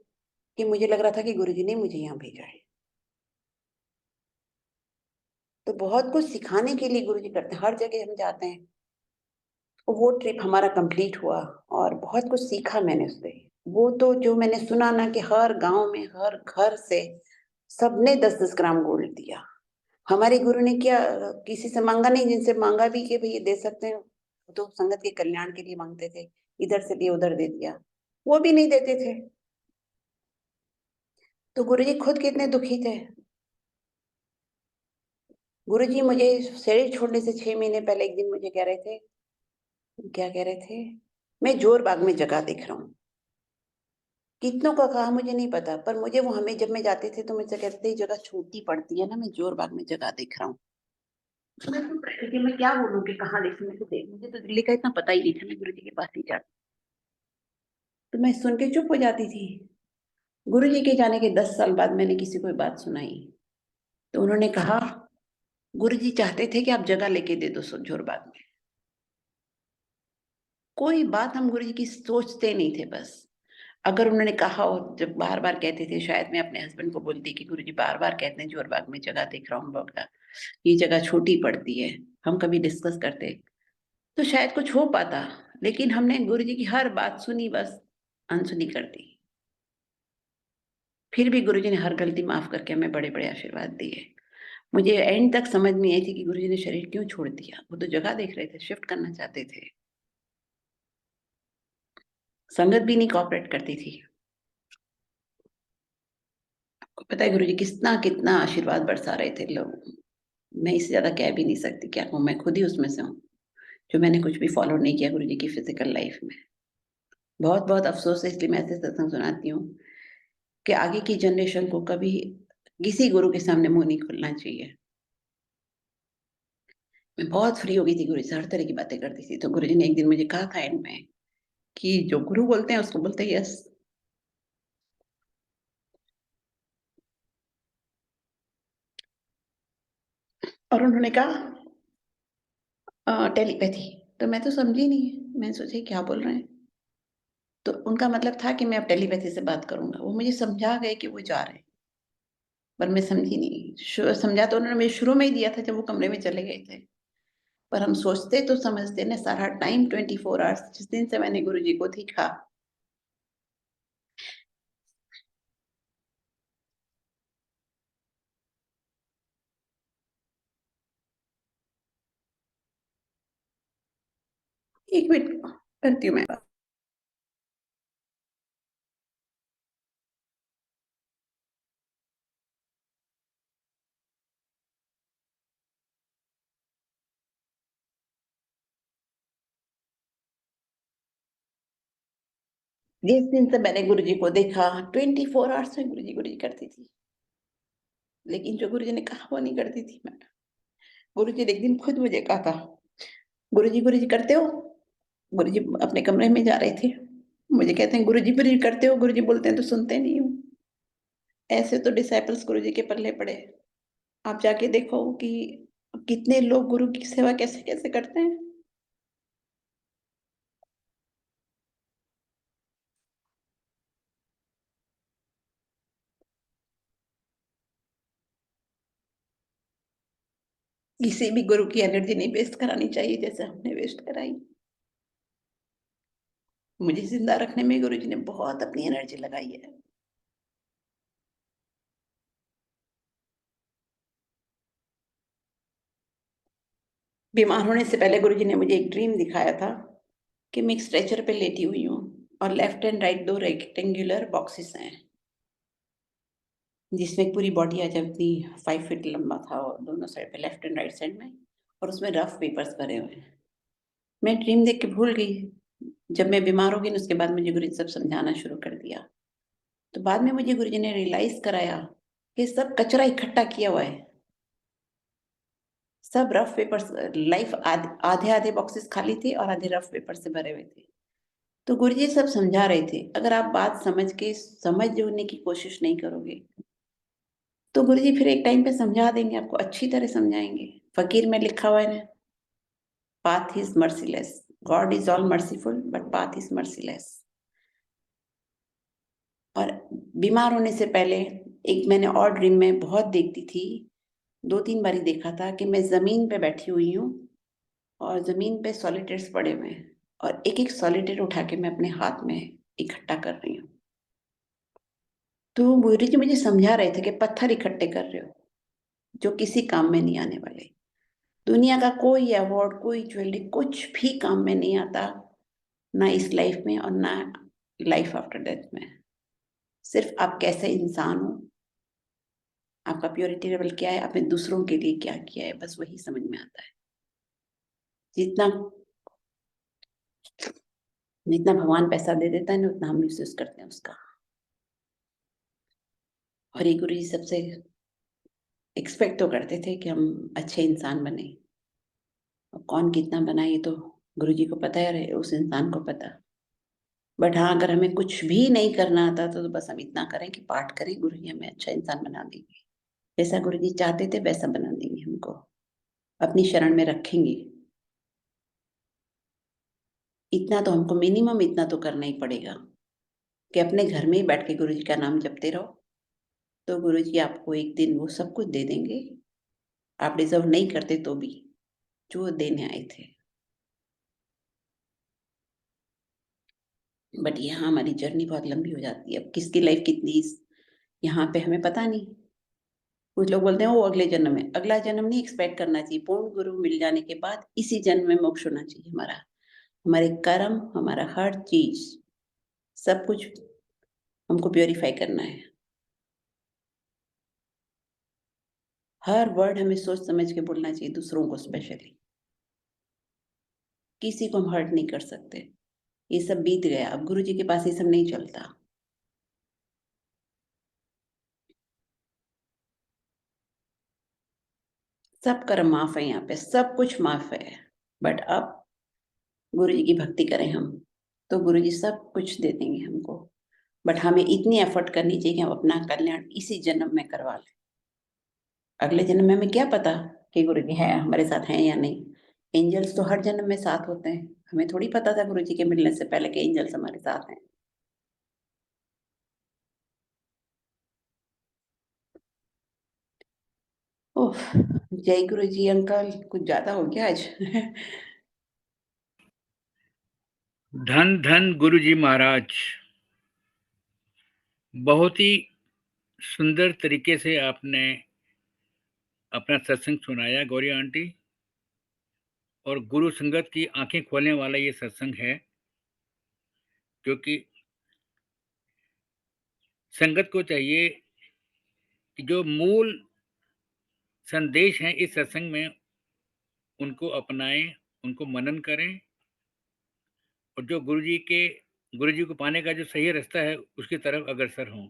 कि मुझे लग रहा था कि गुरुजी ने मुझे यहाँ भेजा है। तो बहुत कुछ सिखाने के लिए गुरुजी करते हैं, हर जगह हम जाते हैं। तो वो ट्रिप हमारा कंप्लीट हुआ, और बहुत कुछ सीखा मैंने उससे। वो तो जो मैंने सुना ना कि हर गांव में, हर घर से सबने 10-10 ग्राम गोल्ड दिया। हमारे गुरु ने क्या किसी से मांगा नहीं, जिनसे मांगा भी कि भई ये दे सकते हैं, वो तो संगत के कल्याण के लिए मांगते थे। इधर से लिए उधर दे दिया, वो भी नहीं देते थे। तो गुरुजी खुद कितने दुखी थे। गुरुजी मुझे शरीर छोड़ने से 6 महीने पहले एक दिन मुझे कह रहे थे, क्या कह रहे थे, मैं जोर बाग में जगह देख रहा हूँ। कितनों का कहा मुझे नहीं पता, पर मुझे वो, हमें जब मैं जाते थे तो मुझसे कहते थे, ये जगह छोटी पड़ती है ना, मैं जोर बाग में जगह देख रहा हूँ। लेकिन मैं क्या बोलूँ कि कहाँ देखूं, मुझे तो दिल्ली का इतना पता ही नहीं था, मैं गुरु जी के पास ही जाती। तो मैं सुन के चुप हो जाती थी। गुरु जी के जाने के 10 साल बाद मैंने किसी को बात सुनाई, तो उन्होंने कहा, गुरु जी चाहते थे कि आप जगह लेके दे दो जोर बाग में। कोई बात हम गुरु जी की सोचते नहीं थे बस। अगर उन्होंने कहा, और जब बार बार कहते थे, शायद मैं अपने हस्बैंड को बोलती कि गुरु जी बार बार कहते हैं जोर बाग में जगह देख रहा हूँ, बड़ा ये जगह छोटी पड़ती है, हम कभी डिस्कस करते तो शायद कुछ हो पाता। लेकिन हमने गुरुजी की हर बात सुनी, बस अनसुनी कर दी। फिर भी गुरुजी ने हर गलती माफ करके हमें बड़े बड़े आशीर्वाद दिए। मुझे एंड तक समझ नहीं आई थी कि गुरुजी ने शरीर क्यों छोड़ दिया। वो तो जगह देख रहे थे, शिफ्ट करना चाहते थे। संगत भी नहीं कोऑपरेट करती थी। आपको पता है गुरुजी कितना कितना आशीर्वाद बरसा रहे थे लोग। मैं इससे ज्यादा कह भी नहीं सकती क्या हूँ, मैं खुद ही उसमें से हूँ जो मैंने कुछ भी फॉलो नहीं किया गुरुजी की फिजिकल लाइफ में। बहुत बहुत अफसोस है, इसलिए मैं ऐसे सत्संग सुनाती हूँ कि आगे की जनरेशन को कभी किसी गुरु के सामने मुंह नहीं खोलना चाहिए। मैं बहुत फ्री हो गई थी, गुरु से हर तरह की बातें करती थी। तो गुरुजी ने एक दिन मुझे कहा था एंड में कि जो गुरु बोलते हैं उसको बोलते हैं यस। और उन्होंने कहा टेलीपैथी। तो मैं तो समझी नहीं, मैं सोची क्या बोल रहे हैं। तो उनका मतलब था कि मैं अब टेलीपैथी से बात करूंगा। वो मुझे समझा गए कि वो जा रहे हैं, पर मैं समझी नहीं। समझा तो उन्होंने मुझे शुरू में ही दिया था जब वो कमरे में चले गए थे। पर हम सोचते तो समझते ना, सारा टाइम 24 आवर्स जिस दिन से मैंने गुरु जी को देखा। एक मिनट करती हूँ मैं। जिस दिन से मैंने गुरुजी को देखा 24 आवर्स में गुरुजी गुरुजी करती थी, लेकिन जो गुरुजी ने कहा वो नहीं करती थी मैं। गुरुजी ने एक दिन खुद मुझे कहा था, गुरुजी गुरुजी करते हो? गुरुजी अपने कमरे में जा रहे थे, मुझे कहते हैं गुरुजी गुरुजी करते हो? गुरुजी बोलते हैं तो सुनते नहीं हो। ऐसे तो डिसाइपल्स गुरुजी के पल्ले पड़े। आप जाके देखो कि कितने लोग गुरु की सेवा कैसे-कैसे करते हैं। किसी भी गुरु की एनर्जी नहीं वेस्ट करानी चाहिए जैसे हमने वेस्ट कराई। मुझे ज़िंदा रखने में गुरुजी ने बहुत अपनी एनर्जी लगाई है। बीमार होने से पहले गुरुजी ने मुझे एक ड्रीम दिखाया था कि मैं एक स्ट्रेचर पे लेटी हुई हूँ और left and right 2 rectangular boxes हैं, जिसमें पूरी बॉडी आज अपनी 5 फीट लंबा था और दोनों साइड पे लेफ्ट एंड राइट साइड में, और उसमें रफ पेपर्स भरे हुए हैं। मैं ड्रीम देख के भूल गई। जब मैं बीमार हो गई ना उसके बाद मुझे गुरुजी सब समझाना शुरू कर दिया। तो बाद में मुझे गुरुजी ने रियलाइज़ कराया कि सब कचरा इकट्ठा किया हुआ है। सब रफ पेपर्स, लाइफ आधे-आधे बॉक्सेस खाली थे और आधे रफ पेपर से भरे हुए थे। तो गुरुजी सब समझा रहे थे, अगर आप बात समझ के समझने की कोशिश नहीं करोगे, तो गुरुजी फिर एक टाइम पे समझा देंगे, आपको अच्छी तरह समझाएँगे। फ़कीर में लिखा हुआ है ना, path is merciless, God is all merciful but path is merciless. और बीमार होने से पहले एक मैंने और ड्रीम में बहुत देखती थी, 2-3 बारी देखा था कि मैं ज़मीन पे बैठी हुई हूँ और ज़मीन पे सॉलिटेयर्स पड़े हुए हैं और एक-एक सॉलिटेयर उठा के मैं अपने हाथ में इकट्ठा कर रही हूँ। तो गुरुजी मुझे समझा रहे थे कि पत्थर इकट्ठे कर रहे हो, जो किसी काम में नहीं आने वाले। दुनिया का कोई अवार्ड, कोई ज्वेलरी कुछ भी काम में नहीं आता, ना इस लाइफ में और ना लाइफ आफ्टर डेथ में। सिर्फ़ आप कैसे इंसान हो, आपका प्योरिटी लेवल क्या है, आपने दूसरों के लिए क्या किया है, बस वही समझ में आता है। जितना जितना भगवान पैसा दे देता है ना, उतना हम मिसयूज़ करते हैं उसका। और ये गुरुजी सबसे एक्सपेक्ट तो करते थे कि हम अच्छे इंसान बनें। अब कौन कितना बनाए ये तो गुरुजी को पता है, उस इंसान को पता। बट हाँ, अगर हमें कुछ भी नहीं करना आता तो बस हम इतना करें कि पाठ करें, गुरुजी हमें अच्छा इंसान बना देंगे। जैसा गुरुजी चाहते थे वैसा बना देंगे हमको, अपनी शरण में रखेंगे। इतना तो हमको मिनिमम इतना तो करना ही पड़ेगा कि अपने घर में ही बैठ के गुरुजी का नाम जपते रहो, तो गुरुजी आपको एक दिन वो सब कुछ दे देंगे, आप डिज़र्व नहीं करते तो भी, जो देने आए थे। बट यहाँ हमारी जर्नी बहुत लंबी हो जाती है। अब किसकी लाइफ़ कितनी यहाँ पे हमें पता नहीं। कुछ लोग बोलते हैं वो अगले जन्म में, अगला जन्म नहीं एक्सपेक्ट करना चाहिए। पूर्ण गुरु मिल जाने के बाद इसी जन्म में मोक्ष होना चाहिए हमारा। हमारे कर्म, हमारा हर चीज़, सब कुछ हमको प्यूरीफाई करना है। हर वर्ड हमें सोच समझ के बोलना चाहिए, दूसरों को स्पेशली। किसी को हम हर्ट नहीं कर सकते। ये सब बीत गया, अब गुरुजी के पास ये सब नहीं चलता। सब कर्म माफ़ है यहाँ पे, सब कुछ माफ़ है। बट अब गुरुजी की भक्ति करें हम, तो गुरुजी सब कुछ दे देंगे हमको। बट हमें इतनी एफर्ट करनी चाहिए कि हम अपना कल्याण इसी जन्म में करवा लें। अगले जन्म में हमें क्या पता कि गुरुजी हैं, हमारे साथ हैं या नहीं। एंजल्स तो हर जन्म में साथ होते हैं। हमें थोड़ी पता था गुरुजी के मिलने से पहले कि एंजल्स हमारे साथ हैं। ओह! जय गुरुजी अंकल, कुछ ज़्यादा हो गया आज। धन धन गुरुजी महाराज, बहुत ही सुंदर तरीके से आपने अपना सत्संग सुनाया गौरी आंटी। और गुरु संगत की आंखें खोलने वाला ये सत्संग है, क्योंकि संगत को चाहिए कि जो मूल संदेश हैं इस सत्संग में उनको अपनाएं, उनको मनन करें, और जो गुरु जी के गुरु जी को पाने का जो सही रास्ता है, उसकी तरफ अग्रसर हों।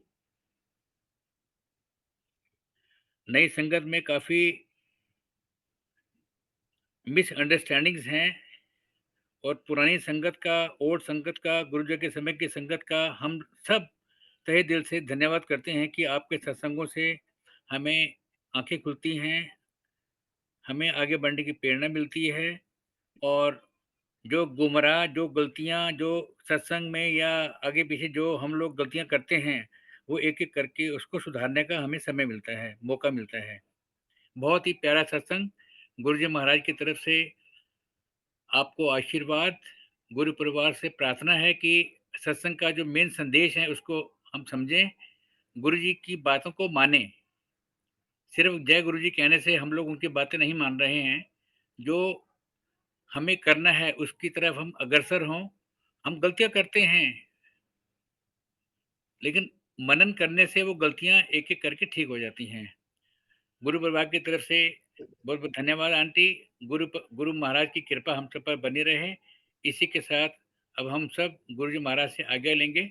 नई संगत में काफ़ी मिसअंडरस्टैंडिंग्स हैं और पुरानी संगत का, ओल्ड संगत का, गुरुजी के समय की संगत का हम सब तहे दिल से धन्यवाद करते हैं कि आपके सत्संगों से हमें आँखें खुलती हैं, हमें आगे बढ़ने की प्रेरणा मिलती है और जो गुमराह, जो गलतियाँ जो सत्संग में या आगे-पीछे जो हम लोग गलतियाँ करते हैं, वो एक-एक करके उसको सुधारने का हमें समय मिलता है, मौका मिलता है। बहुत ही प्यारा सत्संग, गुरुजी महाराज की तरफ से आपको आशीर्वाद, गुरु परिवार से प्रार्थना है कि सत्संग का जो मेन संदेश है उसको हम समझें, गुरुजी की बातों को मानें। सिर्फ़ जय गुरुजी कहने से हम लोग उनकी बातें नहीं मान रहे हैं, जो हमें करना है उसकी तरफ हम अग्रसर हों। हम गलतियाँ करते हैं, लेकिन मनन करने से वो गलतियाँ एक-एक करके ठीक हो जाती हैं। गुरु परिवार की तरफ से बहुत-बहुत धन्यवाद आंटी। गुरु महाराज की कृपा हम सब पर बनी रहे। इसी के साथ अब हम सब गुरु जी महाराज से आज्ञा लेंगे।